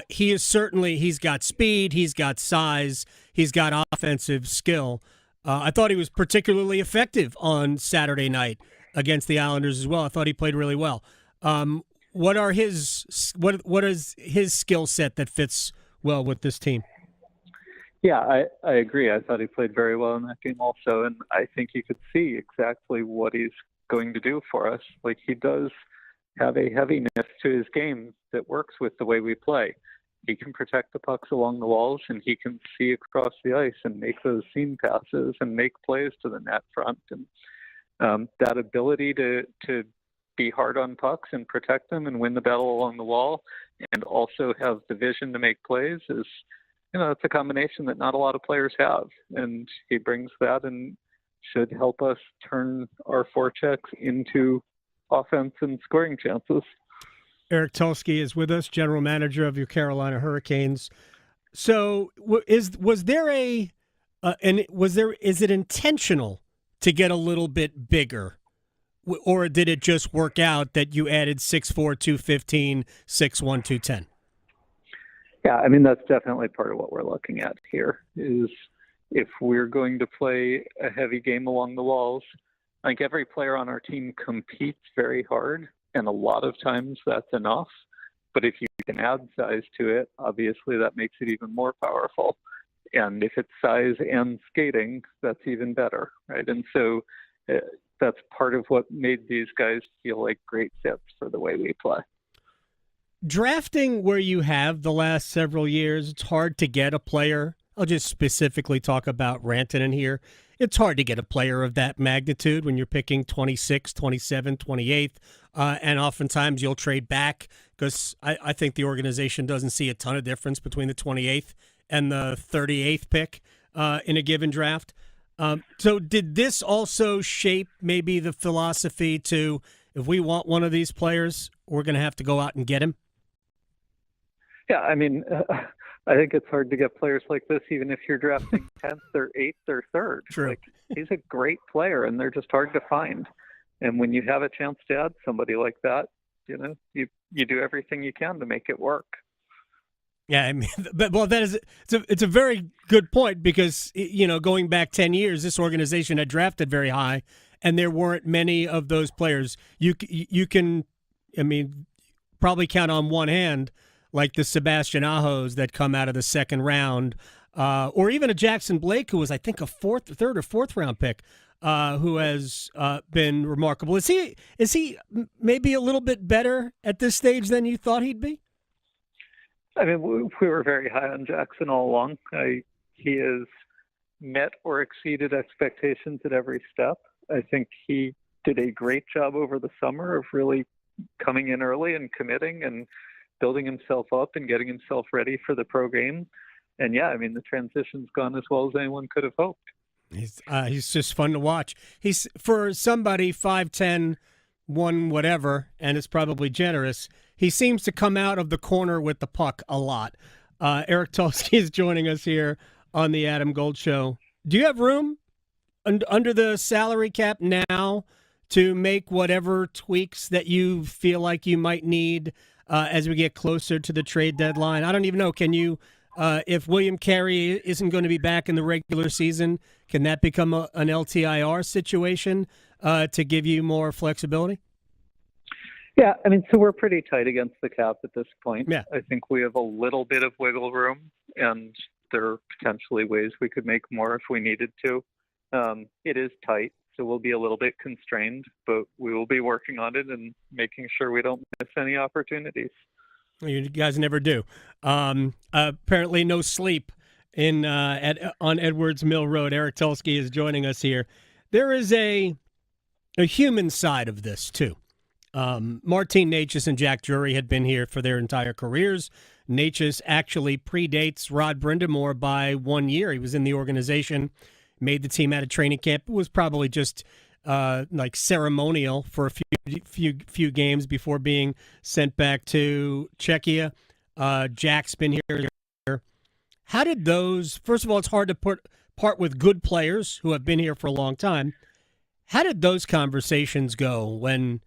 he's got speed, he's got size, he's got offensive skill. I thought he was particularly effective on Saturday night against the Islanders as well. I thought he played really well. What is his skill set that fits well with this team? Yeah, I agree. I thought he played very well in that game also, and I think you could see exactly what he's going to do for us. Like, he does have a heaviness to his game that works with the way we play. He can protect the pucks along the walls, and he can see across the ice and make those seam passes and make plays to the net front. And that ability to be hard on pucks and protect them and win the battle along the wall and also have the vision to make plays is, it's a combination that not a lot of players have. And he brings that and should help us turn our forechecks into offense and scoring chances. Eric Tulsky is with us, general manager of your Carolina Hurricanes. So is it intentional to get a little bit bigger, or did it just work out that you added 6'4", 215, 6'1", 210? Yeah, I mean, that's definitely part of what we're looking at here is if we're going to play a heavy game along the walls, I think every player on our team competes very hard, and a lot of times that's enough. But if you can add size to it, obviously that makes it even more powerful. And if it's size and skating, that's even better, right? And so that's part of what made these guys feel like great fits for the way we play. Drafting where you have the last several years, it's hard to get a player. I'll just specifically talk about Rantanen here. It's hard to get a player of that magnitude when you're picking 26th, 27th, 28th, and oftentimes you'll trade back because I think the organization doesn't see a ton of difference between the 28th and the 38th pick in a given draft. So did this also shape maybe the philosophy to, if we want one of these players, we're going to have to go out and get him? Yeah, I mean, I think it's hard to get players like this, even if you're drafting 10th or 8th or 3rd. True. Like, he's a great player, and they're just hard to find. And when you have a chance to add somebody like that, you do everything you can to make it work. Yeah, I mean, it's a very good point because, going back 10 years, this organization had drafted very high, and there weren't many of those players. You can, probably count on one hand, like the Sebastian Ahos that come out of the second round, or even a Jackson Blake, who was, I think, a third or fourth round pick, who has been remarkable. Is he maybe a little bit better at this stage than you thought he'd be? I mean, we were very high on Jackson all along. He has met or exceeded expectations at every step. I think he did a great job over the summer of really coming in early and committing and building himself up and getting himself ready for the pro game. And yeah, I mean, the transition's gone as well as anyone could have hoped. He's just fun to watch. He's, for somebody 5'10", 1 whatever, and it's probably generous, he seems to come out of the corner with the puck a lot. Eric Tulsky is joining us here on the Adam Gold Show. Do you have room under the salary cap now to make whatever tweaks that you feel like you might need as we get closer to the trade deadline? I don't even know. Can you, if William Carey isn't going to be back in the regular season, can that become an LTIR situation to give you more flexibility? Yeah, I mean, so we're pretty tight against the cap at this point. Yeah. I think we have a little bit of wiggle room, and there are potentially ways we could make more if we needed to. It is tight, so we'll be a little bit constrained, but we will be working on it and making sure we don't miss any opportunities. You guys never do. Apparently no sleep on Edwards Mill Road. Eric Tulsky is joining us here. There is a human side of this, too. Martin Necas and Jack Drury had been here for their entire careers. Necas actually predates Rod Brindamore by 1 year. He was in the organization, made the team out of training camp. It was probably just like ceremonial for a few games before being sent back to Czechia. Jack's been here. How did those? First of all, it's hard to part with good players who have been here for a long time. How did those conversations go when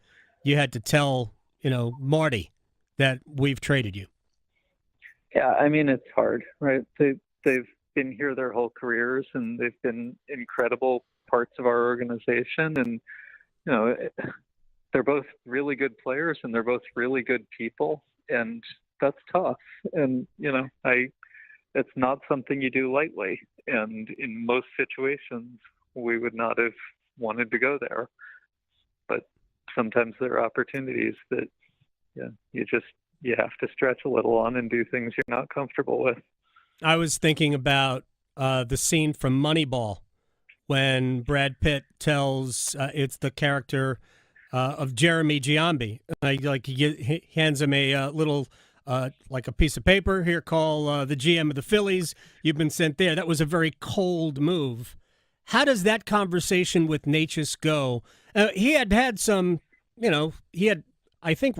you had to tell, Marty that we've traded you? Yeah, I mean, it's hard, right? They've been here their whole careers, and they've been incredible parts of our organization. And, they're both really good players, and they're both really good people, and that's tough. And, it's not something you do lightly. And in most situations, we would not have wanted to go there. But sometimes there are opportunities that, you have to stretch a little on and do things you're not comfortable with. I was thinking about the scene from Moneyball when Brad Pitt tells it's the character of Jeremy Giambi. He hands him a little like a piece of paper. Here, call the GM of the Phillies. You've been sent there. That was a very cold move. How does that conversation with Necas go? He had some, he had, I think,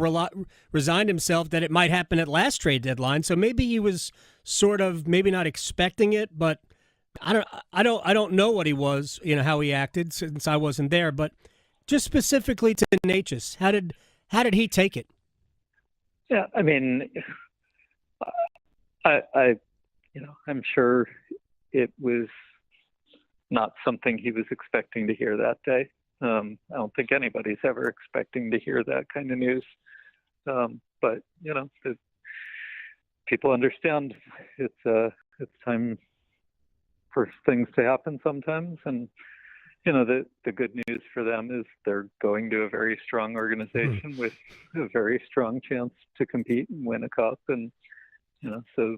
resigned himself that it might happen at last trade deadline. So maybe he was sort of maybe not expecting it, but I don't know what he was, how he acted since I wasn't there. But just specifically to Necas, how did he take it? Yeah, I mean, I'm sure it was not something he was expecting to hear that day. I don't think anybody's ever expecting to hear that kind of news. But people understand it's time for things to happen sometimes. And, the good news for them is they're going to a very strong organization with a very strong chance to compete and win a cup. And, so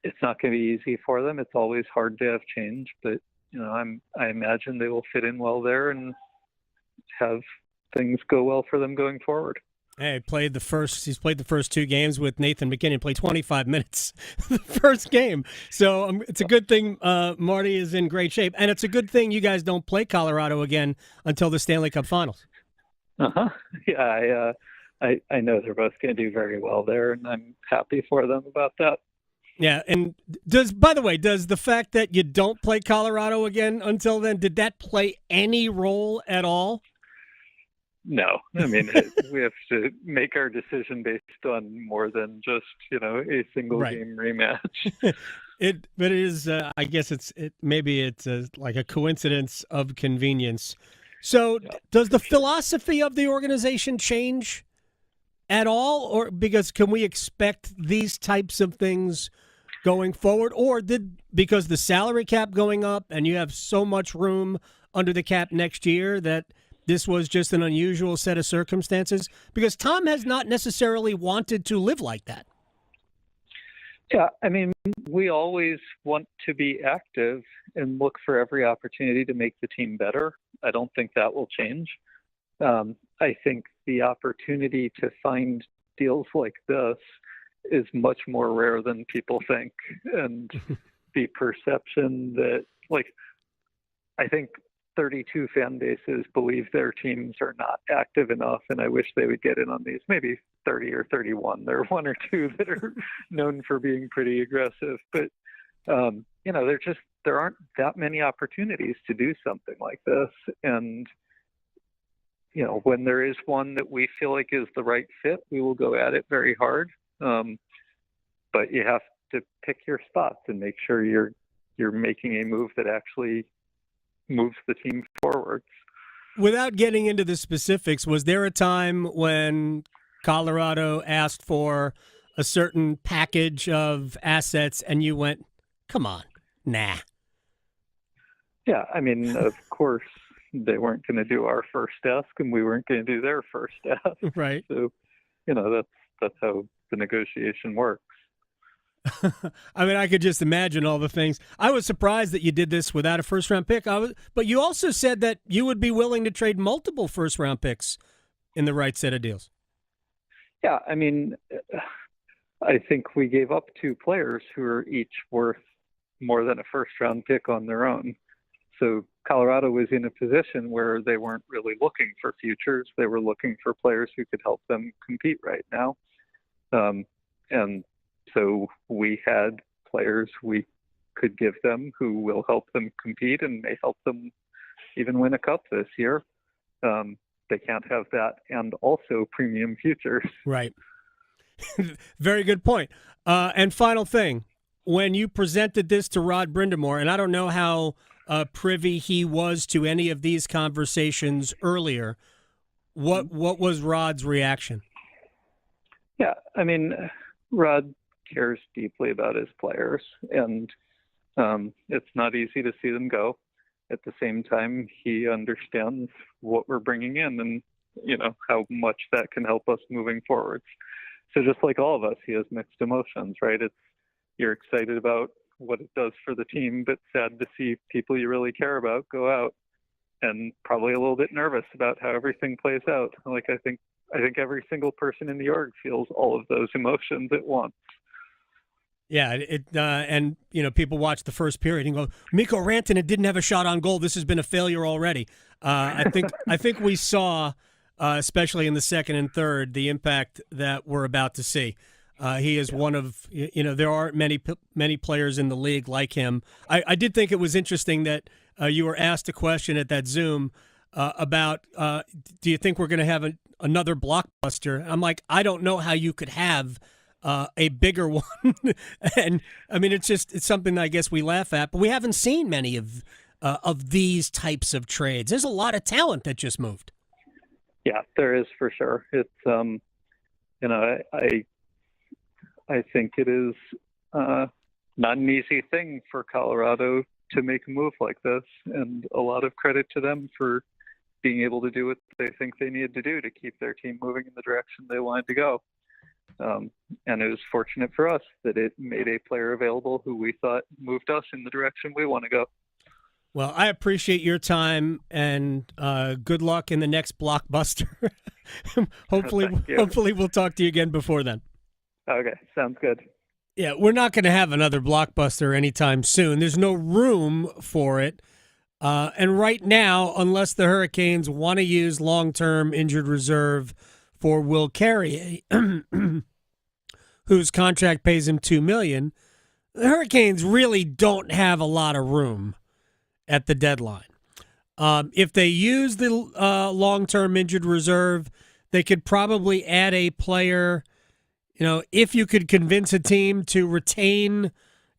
it's not going to be easy for them. It's always hard to have change, but, I imagine they will fit in well there and have things go well for them going forward. Hey, he's played the first 2 games with Nathan McKinnon, played 25 minutes the first game. So it's a good thing Marty is in great shape. And it's a good thing you guys don't play Colorado again until the Stanley Cup Finals. Uh-huh. Yeah, I know they're both going to do very well there, and I'm happy for them about that. Yeah, and by the way, does the fact that you don't play Colorado again until then, did that play any role at all? No, I mean, we have to make our decision based on more than just, a single game rematch. But it is, I guess maybe it's like a coincidence of convenience. So does the philosophy of the organization change at all? Or because can we expect these types of things going forward? Or because the salary cap going up and you have so much room under the cap next year that this was just an unusual set of circumstances? Because Tom has not necessarily wanted to live like that. Yeah, I mean, we always want to be active and look for every opportunity to make the team better. I don't think that will change. I think the opportunity to find deals like this is much more rare than people think. And the perception that, I think 32 fan bases believe their teams are not active enough, and I wish they would get in on these. Maybe 30 or 31. There are one or two that are known for being pretty aggressive, but there aren't that many opportunities to do something like this. And when there is one that we feel like is the right fit, we will go at it very hard. But you have to pick your spots and make sure you're making a move that actually moves the team forward. Without getting into the specifics, was there a time when Colorado asked for a certain package of assets and you went, come on, nah? Yeah, I mean, of course, they weren't going to do our first ask and we weren't going to do their first ask. Right. So, that's how the negotiation works. I mean, I could just imagine all the things. I was surprised that you did this without a first-round pick. But you also said that you would be willing to trade multiple first-round picks in the right set of deals. Yeah, I mean, I think we gave up 2 players who are each worth more than a first-round pick on their own. So Colorado was in a position where they weren't really looking for futures. They were looking for players who could help them compete right now. And so we had players we could give them who will help them compete and may help them even win a cup this year. They can't have that and also premium futures. Right. Very good point. And final thing, when you presented this to Rod Brindamore, and I don't know how privy he was to any of these conversations earlier, what was Rod's reaction? Yeah, I mean, Rod cares deeply about his players, and it's not easy to see them go. At the same time, he understands what we're bringing in and, how much that can help us moving forward. So just like all of us, he has mixed emotions, right? You're excited about what it does for the team, but sad to see people you really care about go out, and probably a little bit nervous about how everything plays out. I think every single person in the org feels all of those emotions at once. Yeah, and people watch the first period and go, Mikko Rantanen didn't have a shot on goal. This has been a failure already. I think we saw, especially in the second and third, the impact that we're about to see. He is one of there aren't many players in the league like him. I did think it was interesting that you were asked a question at that Zoom about do you think we're going to have another blockbuster? I'm like, I don't know how you could have a bigger one. And I mean, it's something I guess we laugh at, but we haven't seen many of these types of trades. There's a lot of talent that just moved. Yeah, there is for sure. It's I think it is not an easy thing for Colorado to make a move like this, and a lot of credit to them for being able to do what they think they needed to do to keep their team moving in the direction they wanted to go. And it was fortunate for us that it made a player available who we thought moved us in the direction we want to go. Well, I appreciate your time, and good luck in the next blockbuster. Hopefully we'll talk to you again before then. Okay, sounds good. Yeah, we're not going to have another blockbuster anytime soon. There's no room for it. And right now, unless the Hurricanes want to use long-term injured reserve for Will Carrier, whose contract pays him $2 million, the Hurricanes really don't have a lot of room at the deadline. If they use the long-term injured reserve, they could probably add a player. If you could convince a team to retain,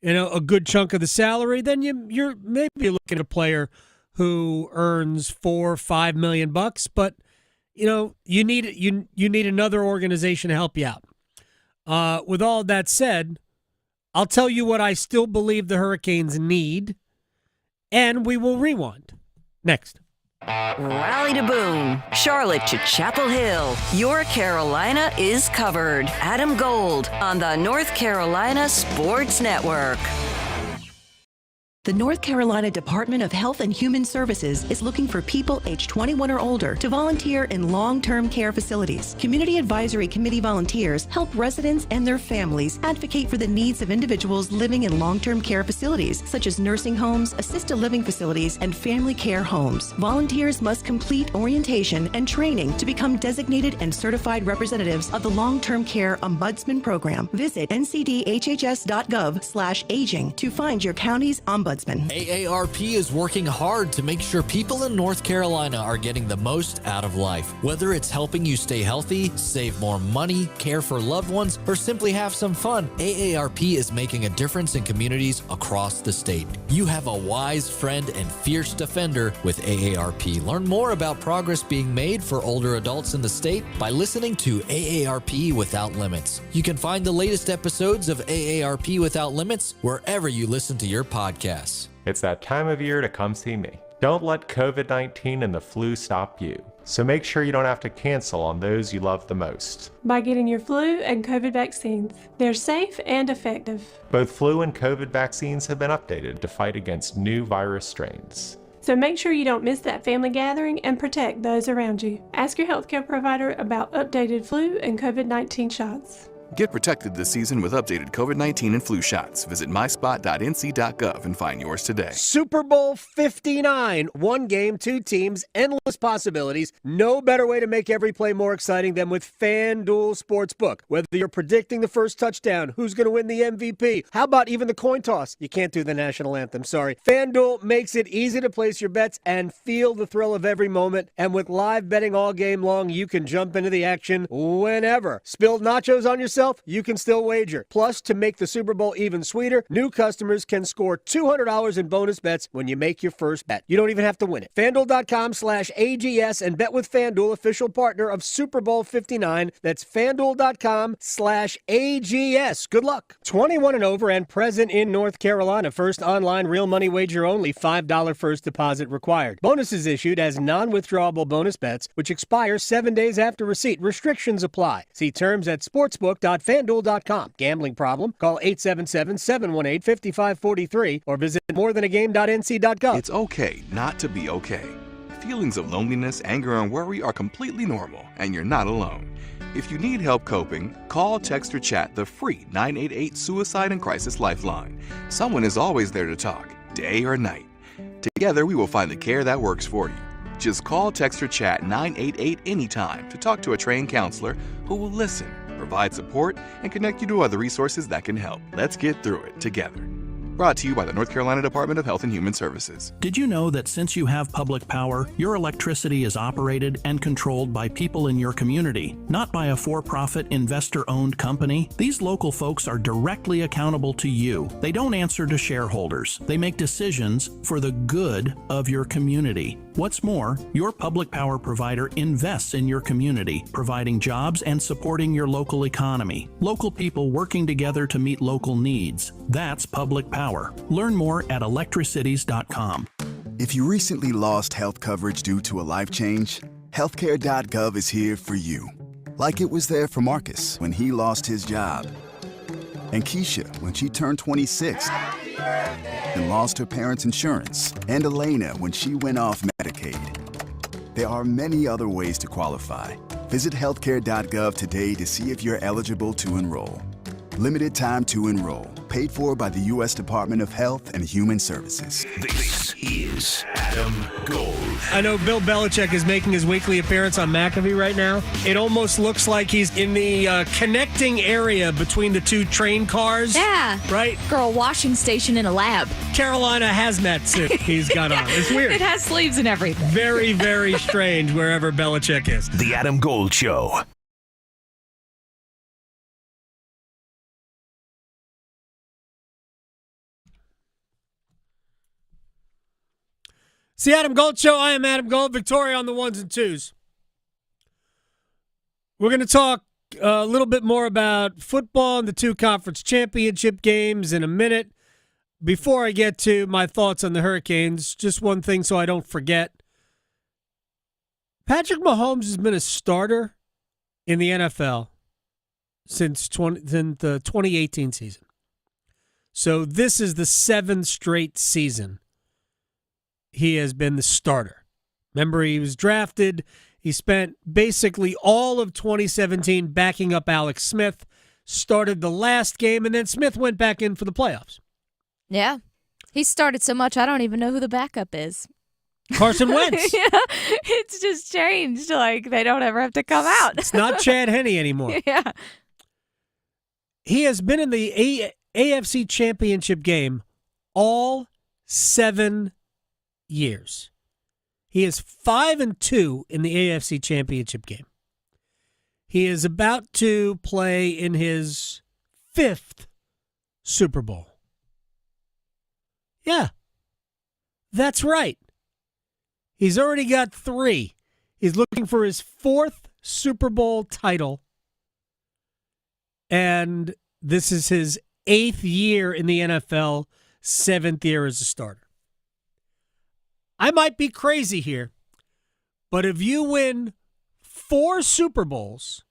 a good chunk of the salary, then you're maybe looking at a player who earns $4 or $5 million. But you need another organization to help you out. With all that said, I'll tell you what I still believe the Hurricanes need, and we will rewind. Next. Raleigh to Boone, Charlotte to Chapel Hill. Your Carolina is covered. Adam Gold on the North Carolina Sports Network. The North Carolina Department of Health and Human Services is looking for people age 21 or older to volunteer in long-term care facilities. Community Advisory Committee volunteers help residents and their families advocate for the needs of individuals living in long-term care facilities, such as nursing homes, assisted living facilities, and family care homes. Volunteers must complete orientation and training to become designated and certified representatives of the Long-Term Care Ombudsman Program. Visit ncdhhs.gov/aging to find your county's ombudsman. AARP is working hard to make sure people in North Carolina are getting the most out of life. Whether it's helping you stay healthy, save more money, care for loved ones, or simply have some fun, AARP is making a difference in communities across the state. You have a wise friend and fierce defender with AARP. Learn more about progress being made for older adults in the state by listening to AARP Without Limits. You can find the latest episodes of AARP Without Limits wherever you listen to your podcast. It's that time of year to come see me. Don't let COVID-19 and the flu stop you. So make sure you don't have to cancel on those you love the most. By getting your flu and COVID vaccines. They're safe and effective. Both flu and COVID vaccines have been updated to fight against new virus strains. So make sure you don't miss that family gathering and protect those around you. Ask your healthcare provider about updated flu and COVID-19 shots. Get protected this season with updated COVID-19 and flu shots. Visit myspot.nc.gov and find yours today. Super Bowl 59. One game, two teams, endless possibilities. No better way to make every play more exciting than with FanDuel Sportsbook. Whether you're predicting the first touchdown, who's going to win the MVP, how about even the coin toss? You can't do the national anthem, sorry. FanDuel makes it easy to place your bets and feel the thrill of every moment. And with live betting all game long, you can jump into the action whenever. Spilled nachos on yourself? You can still wager. Plus, to make the Super Bowl even sweeter, new customers can score $200 in bonus bets when you make your first bet. You don't even have to win it. FanDuel.com/AGS and bet with FanDuel, official partner of Super Bowl 59. That's FanDuel.com/AGS. Good luck. 21 and over and present in North Carolina. First online real money wager only. $5 first deposit required. Bonuses issued as non-withdrawable bonus bets, which expire 7 days after receipt. Restrictions apply. See terms at sportsbook.fanduel.com. Gambling problem? Call 877-718-5543 or visit morethanagame.nc.gov. It's okay not to be okay. Feelings of loneliness, anger, and worry are completely normal, and you're not alone. If you need help coping, call, text, or chat the free 988 Suicide and Crisis Lifeline. Someone is always there to talk, day or night. Together, we will find the care that works for you. Just call, text, or chat 988 anytime to talk to a trained counselor who will listen, provide support, and connect you to other resources that can help. Let's get through it together. Brought to you by the North Carolina Department of Health and Human Services. Did you know that since you have public power, your electricity is operated and controlled by people in your community, not by a for-profit, investor-owned company? These local folks are directly accountable to you. They don't answer to shareholders. They make decisions for the good of your community. What's more, your public power provider invests in your community, providing jobs and supporting your local economy. Local people working together to meet local needs. That's public power. Learn more at electricities.com. If you recently lost health coverage due to a life change, healthcare.gov is here for you. Like it was there for Marcus when he lost his job, and Keisha when she turned 26 and lost her parents' insurance, and Elena when she went off Medicaid. There are many other ways to qualify. Visit healthcare.gov today to see if you're eligible to enroll. Limited time to enroll. Paid for by the U.S. Department of Health and Human Services. This is Adam Gold. I know Bill Belichick is making his weekly appearance on McAfee right now. It almost looks like he's in the connecting area between the two train cars. Yeah. Right? Girl washing station in a lab. Carolina hazmat suit he's got on. It's weird. It has sleeves and everything. Very, very strange wherever Belichick is. The Adam Gold Show. It's the Adam Gold Show. I am Adam Gold. Victoria on the ones and twos. We're going to talk a little bit more about football and the two conference championship games in a minute. Before I get to my thoughts on the Hurricanes, just one thing so I don't forget. Patrick Mahomes has been a starter in the NFL since the 2018 season. So this is the 7th straight season he has been the starter. Remember, he was drafted. He spent basically all of 2017 backing up Alex Smith, started the last game, and then Smith went back in for the playoffs. Yeah. He started so much, I don't even know who the backup is. Carson Wentz. Yeah, it's just changed. Like, they don't ever have to come out. It's not Chad Henne anymore. Yeah. He has been in the AFC Championship game all 7 years. He is 5-2 in the AFC Championship game. He is about to play in his 5th Super Bowl. Yeah, that's right. He's already got 3. He's looking for his 4th Super Bowl title. And this is his 8th year in the NFL, 7th year as a starter. I might be crazy here, but if you win 4 Super Bowls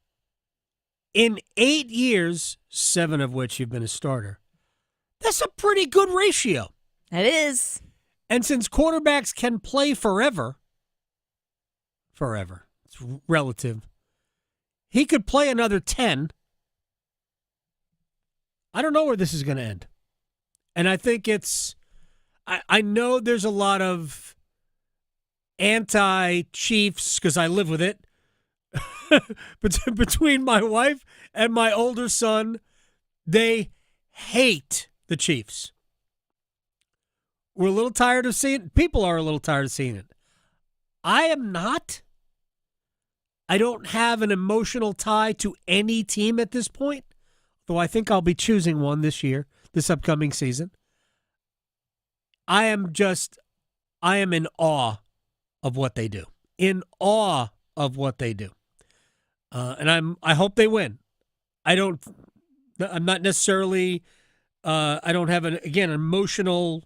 in 8 years, 7 of which you've been a starter, that's a pretty good ratio. It is. And since quarterbacks can play forever, it's relative, he could play another 10. I don't know where this is going to end. And I think I know there's a lot of anti-Chiefs, because I live with it, between my wife and my older son. They hate the Chiefs. We're a little tired of seeing it. People are a little tired of seeing it. I am not. I don't have an emotional tie to any team at this point, though I think I'll be choosing one this year, this upcoming season. I am in awe of what they do. In awe of what they do. And I hope they win. I'm not necessarily, I don't have an emotional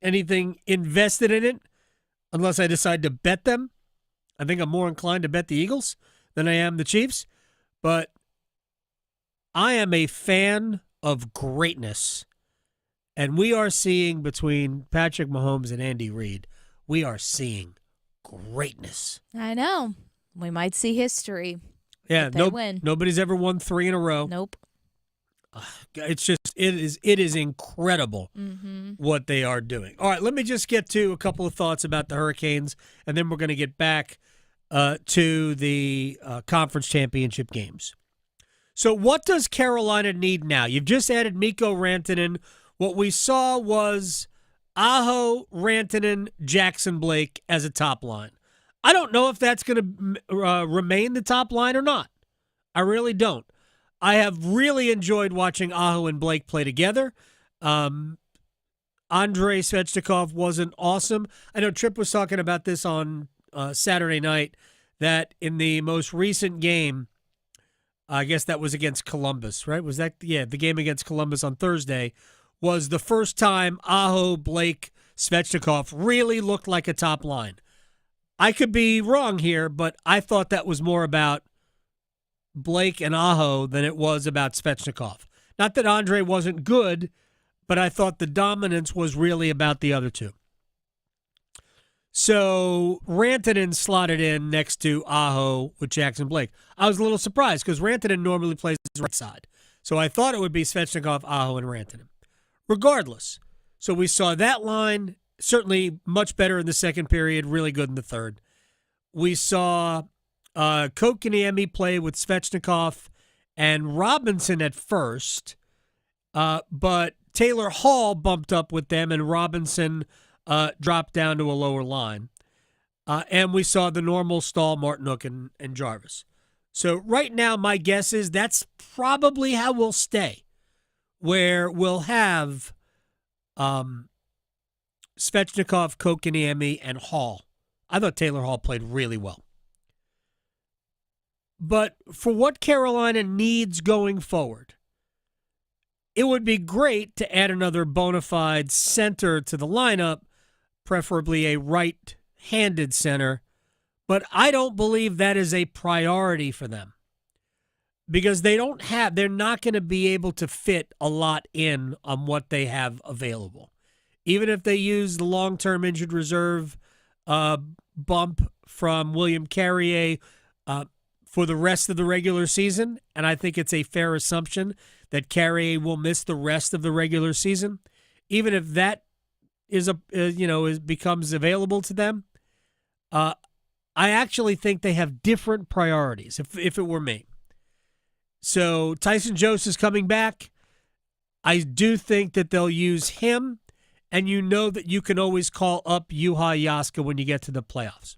anything invested in it unless I decide to bet them. I think I'm more inclined to bet the Eagles than I am the Chiefs. But I am a fan of greatness. And we are seeing between Patrick Mahomes and Andy Reid, we are seeing greatness. I know. We might see history. Yeah, win. Nobody's ever won 3 in a row. Nope. It's just it is incredible what they are doing. All right, let me just get to a couple of thoughts about the Hurricanes, and then we're going to get back to the conference championship games. So what does Carolina need now? You've just added Mikko Rantanen. What we saw was Aho, Rantanen, Jackson Blake as a top line. I don't know if that's going to remain the top line or not. I really don't. I have really enjoyed watching Aho and Blake play together. Andrei Svechnikov wasn't awesome. I know Tripp was talking about this on Saturday night, that in the most recent game, I guess that was against Columbus, right? Was that, the game against Columbus on Thursday was the first time Aho, Blake, Svechnikov really looked like a top line. I could be wrong here, but I thought that was more about Blake and Aho than it was about Svechnikov. Not that Andre wasn't good, but I thought the dominance was really about the other two. So Rantanen slotted in next to Aho with Jackson Blake. I was a little surprised because Rantanen normally plays the right side. So I thought it would be Svechnikov, Aho, and Rantanen. Regardless, so we saw that line certainly much better in the second period, really good in the third. We saw Kotkaniemi play with Svechnikov and Robinson at first, but Taylor Hall bumped up with them and Robinson dropped down to a lower line. And we saw the normal Stahl, Martinook, and Jarvis. So right now, my guess is that's probably how we'll stay, where we'll have Svechnikov, Kotkaniemi, and Hall. I thought Taylor Hall played really well. But for what Carolina needs going forward, it would be great to add another bona fide center to the lineup, preferably a right-handed center, but I don't believe that is a priority for them because they're not going to be able to fit a lot in on what they have available. Even if they use the long-term injured reserve bump from William Carrier for the rest of the regular season, and I think it's a fair assumption that Carrier will miss the rest of the regular season, even if that becomes available to them, I actually think they have different priorities, if it were me. So Tyson Jost is coming back. I do think that they'll use him, and you know that you can always call up Juha Jaska when you get to the playoffs.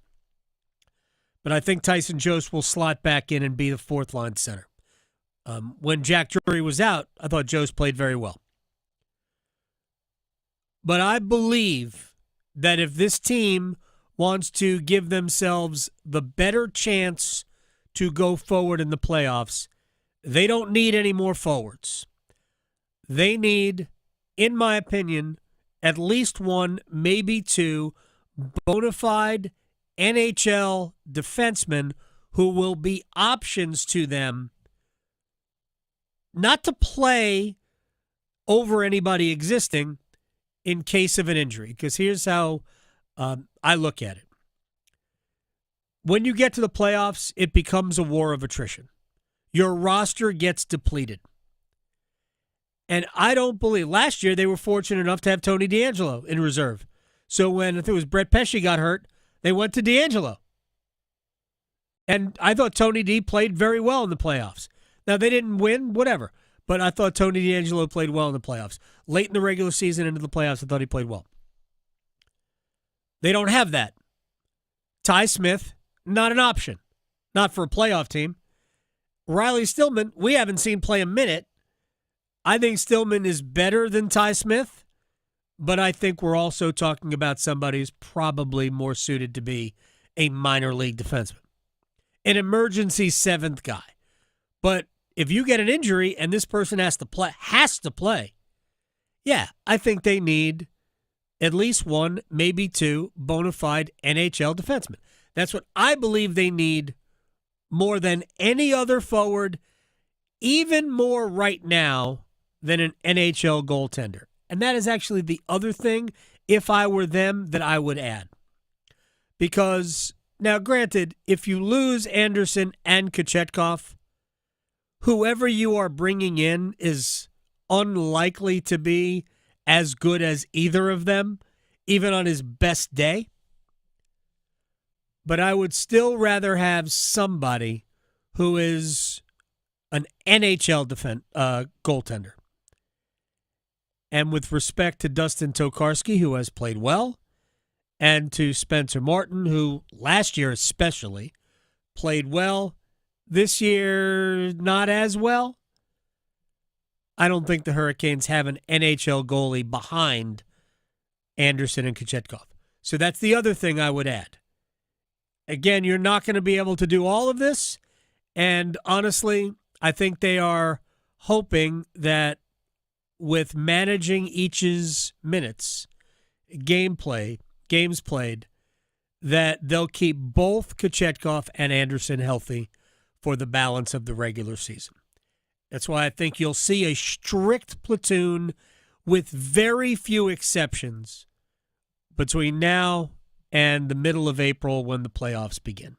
But I think Tyson Jost will slot back in and be the fourth-line center. When Jack Drury was out, I thought Jost played very well. But I believe that if this team wants to give themselves the better chance to go forward in the playoffs, they don't need any more forwards. They need, in my opinion, at least one, maybe two, bona fide NHL defensemen who will be options to them, not to play over anybody existing in case of an injury. Because here's how I look at it. When you get to the playoffs, it becomes a war of attrition. Your roster gets depleted. And I don't believe, last year they were fortunate enough to have Tony DeAngelo in reserve. So when, if it was Brett Pesce got hurt, they went to DeAngelo. And I thought Tony D played very well in the playoffs. Now, they didn't win, whatever. But I thought Tony DeAngelo played well in the playoffs. Late in the regular season, into the playoffs, I thought he played well. They don't have that. Ty Smith, not an option. Not for a playoff team. Riley Stillman, we haven't seen play a minute. I think Stillman is better than Ty Smith, but I think we're also talking about somebody who's probably more suited to be a minor league defenseman. An emergency seventh guy. But if you get an injury and this person has to play, yeah, I think they need at least one, maybe two bona fide NHL defensemen. That's what I believe they need more than any other forward, even more right now than an NHL goaltender. And that is actually the other thing, if I were them, that I would add. Because, now granted, if you lose Anderson and Kochetkov, whoever you are bringing in is unlikely to be as good as either of them, even on his best day. But I would still rather have somebody who is an NHL goaltender. And with respect to Dustin Tokarski, who has played well, and to Spencer Martin, who last year especially played well, this year not as well, I don't think the Hurricanes have an NHL goalie behind Anderson and Kochetkov. So that's the other thing I would add. Again, you're not going to be able to do all of this, and honestly, I think they are hoping that with managing each's minutes, games played, that they'll keep both Kochetkov and Anderson healthy for the balance of the regular season. That's why I think you'll see a strict platoon with very few exceptions between now and the middle of April when the playoffs begin.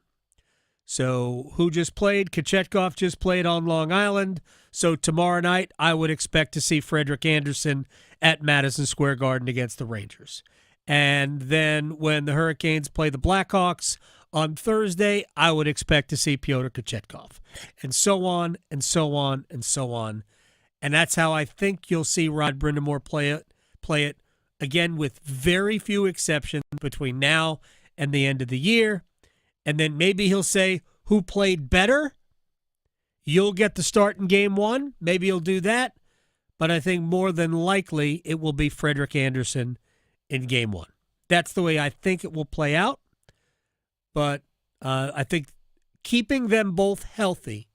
So who just played? Kochetkov just played on Long Island. So tomorrow night, I would expect to see Frederick Anderson at Madison Square Garden against the Rangers. And then when the Hurricanes play the Blackhawks on Thursday, I would expect to see Pyotr Kochetkov. And so on, and so on, and so on. And that's how I think you'll see Rod Brindamore play it, again, with very few exceptions between now and the end of the year. And then maybe he'll say, who played better? You'll get the start in game one. Maybe he'll do that. But I think more than likely it will be Frederick Anderson in game one. That's the way I think it will play out. But I think keeping them both healthy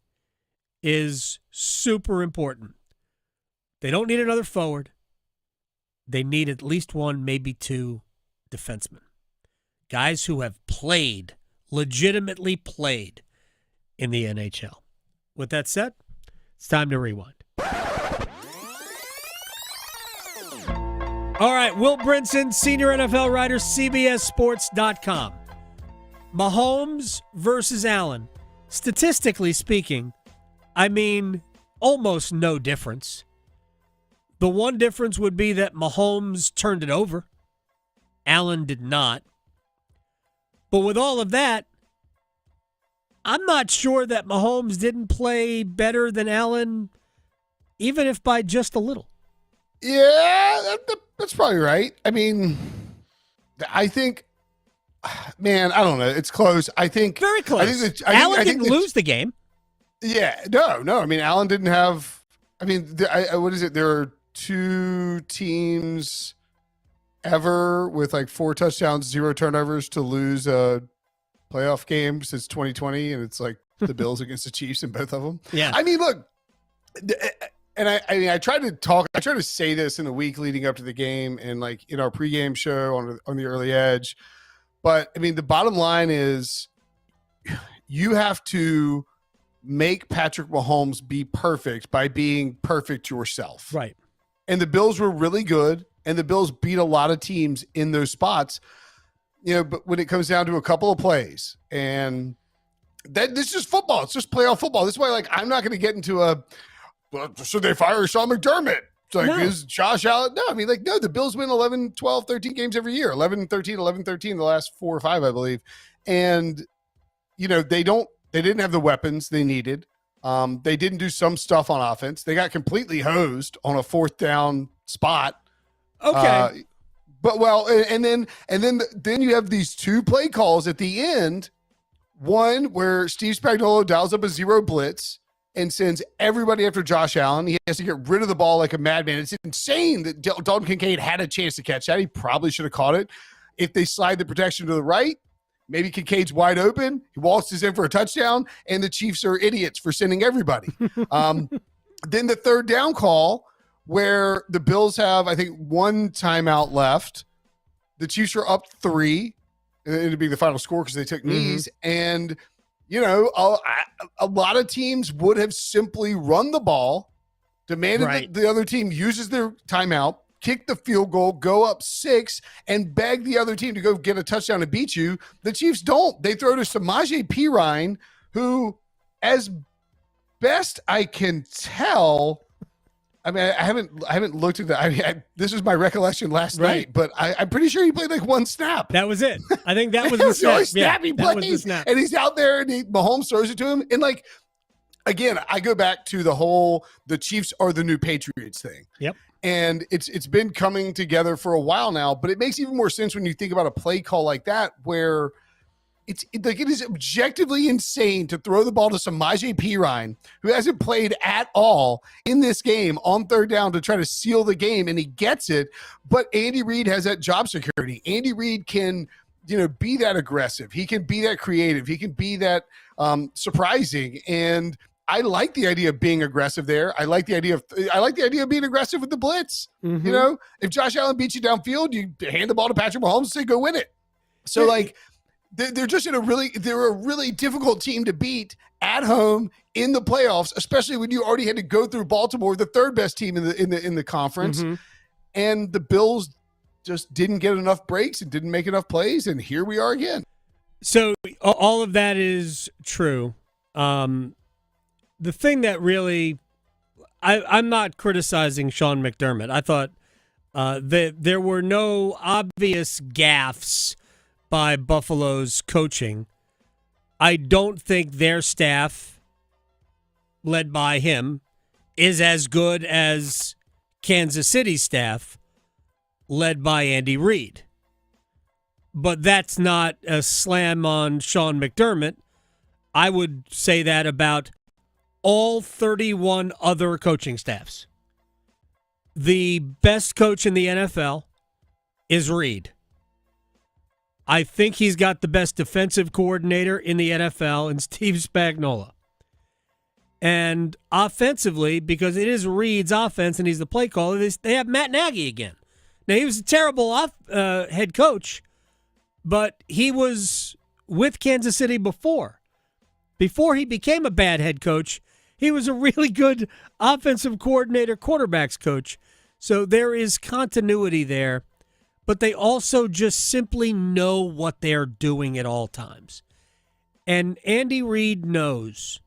is super important. They don't need another forward. They need at least one, maybe two defensemen. Guys who have played, legitimately played in the NHL. With that said, it's time to rewind. All right, Will Brinson, senior NFL writer, CBSSports.com. Mahomes versus Allen. Statistically speaking, I mean, almost no difference. The one difference would be that Mahomes turned it over. Allen did not. But with all of that, I'm not sure that Mahomes didn't play better than Allen, even if by just a little. Yeah, that's probably right. I mean, I think, man, I don't know. It's close. I think very close. Allen didn't lose the game. Yeah, no. I mean, Allen didn't have. I mean, what is it? There are two teams ever with like 4 touchdowns, 0 turnovers to lose a playoff game since 2020, and it's like the Bills against the Chiefs in both of them. Yeah. I mean, look. And I tried to say this in the week leading up to the game and like in our pregame show on the Early Edge. But I mean, the bottom line is you have to make Patrick Mahomes be perfect by being perfect yourself. Right. And the Bills were really good, and the Bills beat a lot of teams in those spots. But when it comes down to a couple of plays, and this is just football. It's just playoff football. This is why, like, I'm not going to get into should they fire Sean McDermott? It's like, is Josh Allen? No, I mean, like, no, the Bills win 11, 12, 13 games every year. 11, 13, 11, 13, the last 4 or 5, I believe. And, they didn't have the weapons they needed. They didn't do some stuff on offense. They got completely hosed on a 4th down spot. Okay. And then you have these 2 play calls at the end. One where Steve Spagnuolo dials up a 0 blitz and sends everybody after Josh Allen. He has to get rid of the ball like a madman. It's insane that Dalton Kincaid had a chance to catch that. He probably should have caught it. If they slide the protection to the right, maybe Kincaid's wide open. He waltzes in for a touchdown, and the Chiefs are idiots for sending everybody. Then the 3rd down call where the Bills have, I think, 1 timeout left. The Chiefs are up 3. It'd be the final score because they took knees. And, a lot of teams would have simply run the ball, demanded that the other team uses their timeout, kick the field goal, go up 6, and beg the other team to go get a touchdown and beat you. The Chiefs don't. They throw to Samaje Perine, who, as best I can tell, I mean, I haven't looked at that. I mean, this was my recollection last night, but I'm pretty sure he played like 1 snap. That was it. I think that was the snap. The only snap he that plays. was the snap. And he's out there, and Mahomes throws it to him. And like, again, I go back to the Chiefs are the new Patriots thing. Yep. And it's been coming together for a while now, but it makes even more sense when you think about a play call like that, where it is objectively insane to throw the ball to Samaje Perine, who hasn't played at all in this game, on 3rd down to try to seal the game, and he gets it. But Andy Reid has that job security. Andy Reid can, be that aggressive. He can be that creative. He can be that surprising. And I like the idea of being aggressive there. I like the idea of being aggressive with the blitz. If Josh Allen beats you downfield, you hand the ball to Patrick Mahomes and say, go win it. So like, they're just they're a really difficult team to beat at home in the playoffs, especially when you already had to go through Baltimore, the 3rd best team in the conference. And the Bills just didn't get enough breaks and didn't make enough plays. And here we are again. So all of that is true. The thing that really, I'm not criticizing Sean McDermott. I thought that there were no obvious gaffes by Buffalo's coaching. I don't think their staff, led by him, is as good as Kansas City's staff, led by Andy Reid. But that's not a slam on Sean McDermott. I would say that about all 31 other coaching staffs. The best coach in the NFL is Reid. I think he's got the best defensive coordinator in the NFL in Steve Spagnuolo. And offensively, because it is Reid's offense and he's the play caller, they have Matt Nagy again. Now, he was a terrible head coach, but he was with Kansas City before. Before he became a bad head coach, he was a really good offensive coordinator, quarterbacks coach. So there is continuity there, but they also just simply know what they're doing at all times. And Andy Reid knows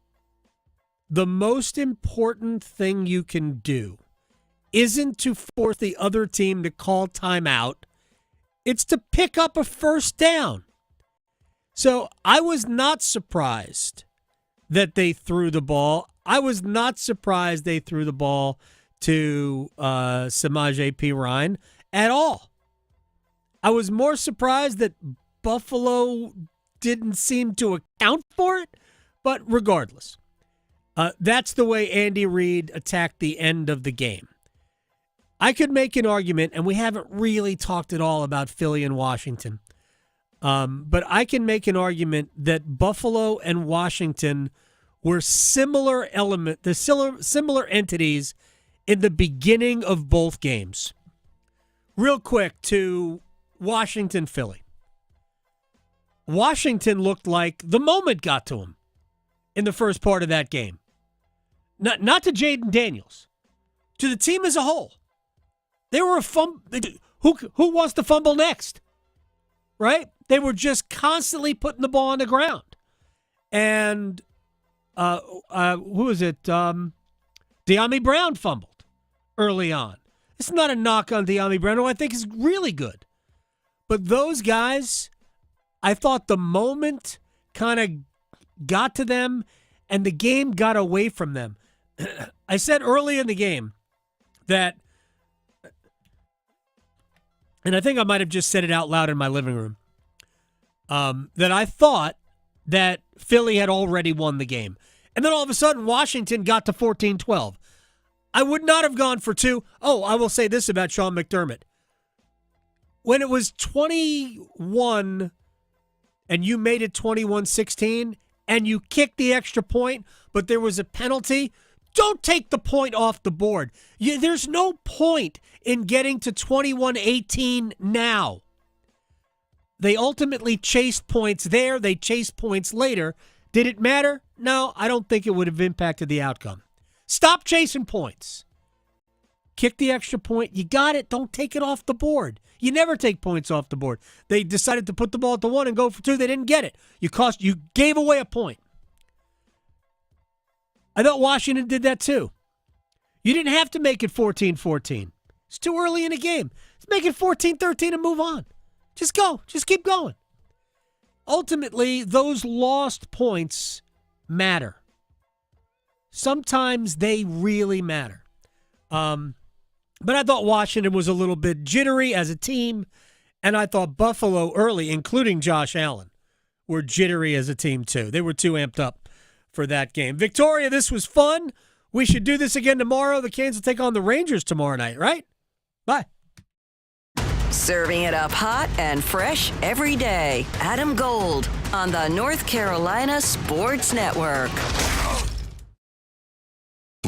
the most important thing you can do isn't to force the other team to call timeout. It's to pick up a first down. So I was not surprised that they threw the ball. I was not surprised they threw the ball to Samaje Perine at all. I was more surprised that Buffalo didn't seem to account for it, but regardless, that's the way Andy Reid attacked the end of the game. I could make an argument, and we haven't really talked at all about Philly and Washington, but I can make an argument that Buffalo and Washington were similar entities in the beginning of both games. Real quick to Washington, Philly. Washington looked like the moment got to him in the first part of that game. Not to Jaden Daniels, to the team as a whole. They were a who wants to fumble next, right? They were just constantly putting the ball on the ground. And who is it? De'Ami Brown fumbled early on. It's not a knock on De'Ami Brown, who I think is really good. But those guys, I thought the moment kind of got to them and the game got away from them. I said early in the game that, and I think I might have just said it out loud in my living room, that I thought that Philly had already won the game. And then all of a sudden, Washington got to 14-12. I would not have gone for two. Oh, I will say this about Sean McDermott. When it was 21 and you made it 21-16 and you kicked the extra point, but there was a penalty, don't take the point off the board. There's no point in getting to 21-18 now. They ultimately chased points there. They chased points later. Did it matter? No, I don't think it would have impacted the outcome. Stop chasing points. Kick the extra point. You got it. Don't take it off the board. You never take points off the board. They decided to put the ball at the one and go for two. They didn't get it. You gave away a point. I thought Washington did that too. You didn't have to make it 14-14. It's too early in the game. Let's make it 14-13 and move on. Just go. Just keep going. Ultimately, those lost points matter. Sometimes they really matter. But I thought Washington was a little bit jittery as a team, and I thought Buffalo early, including Josh Allen, were jittery as a team too. They were too amped up for that game. Victoria, this was fun. We should do this again tomorrow. The Canes will take on the Rangers tomorrow night, right? Bye. Serving it up hot and fresh every day. Adam Gold on the North Carolina Sports Network.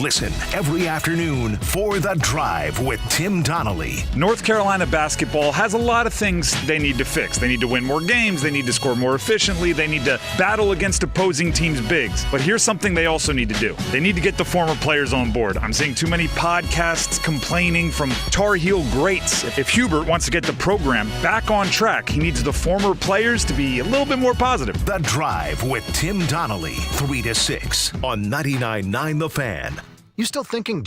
Listen every afternoon for The Drive with Tim Donnelly. North Carolina basketball has a lot of things they need to fix. They need to win more games. They need to score more efficiently. They need to battle against opposing teams' bigs. But here's something they also need to do. They need to get the former players on board. I'm seeing too many podcasts complaining from Tar Heel greats. If Hubert wants to get the program back on track, he needs the former players to be a little bit more positive. The Drive with Tim Donnelly, 3 to 6 on 99.9 The Fan. You still thinking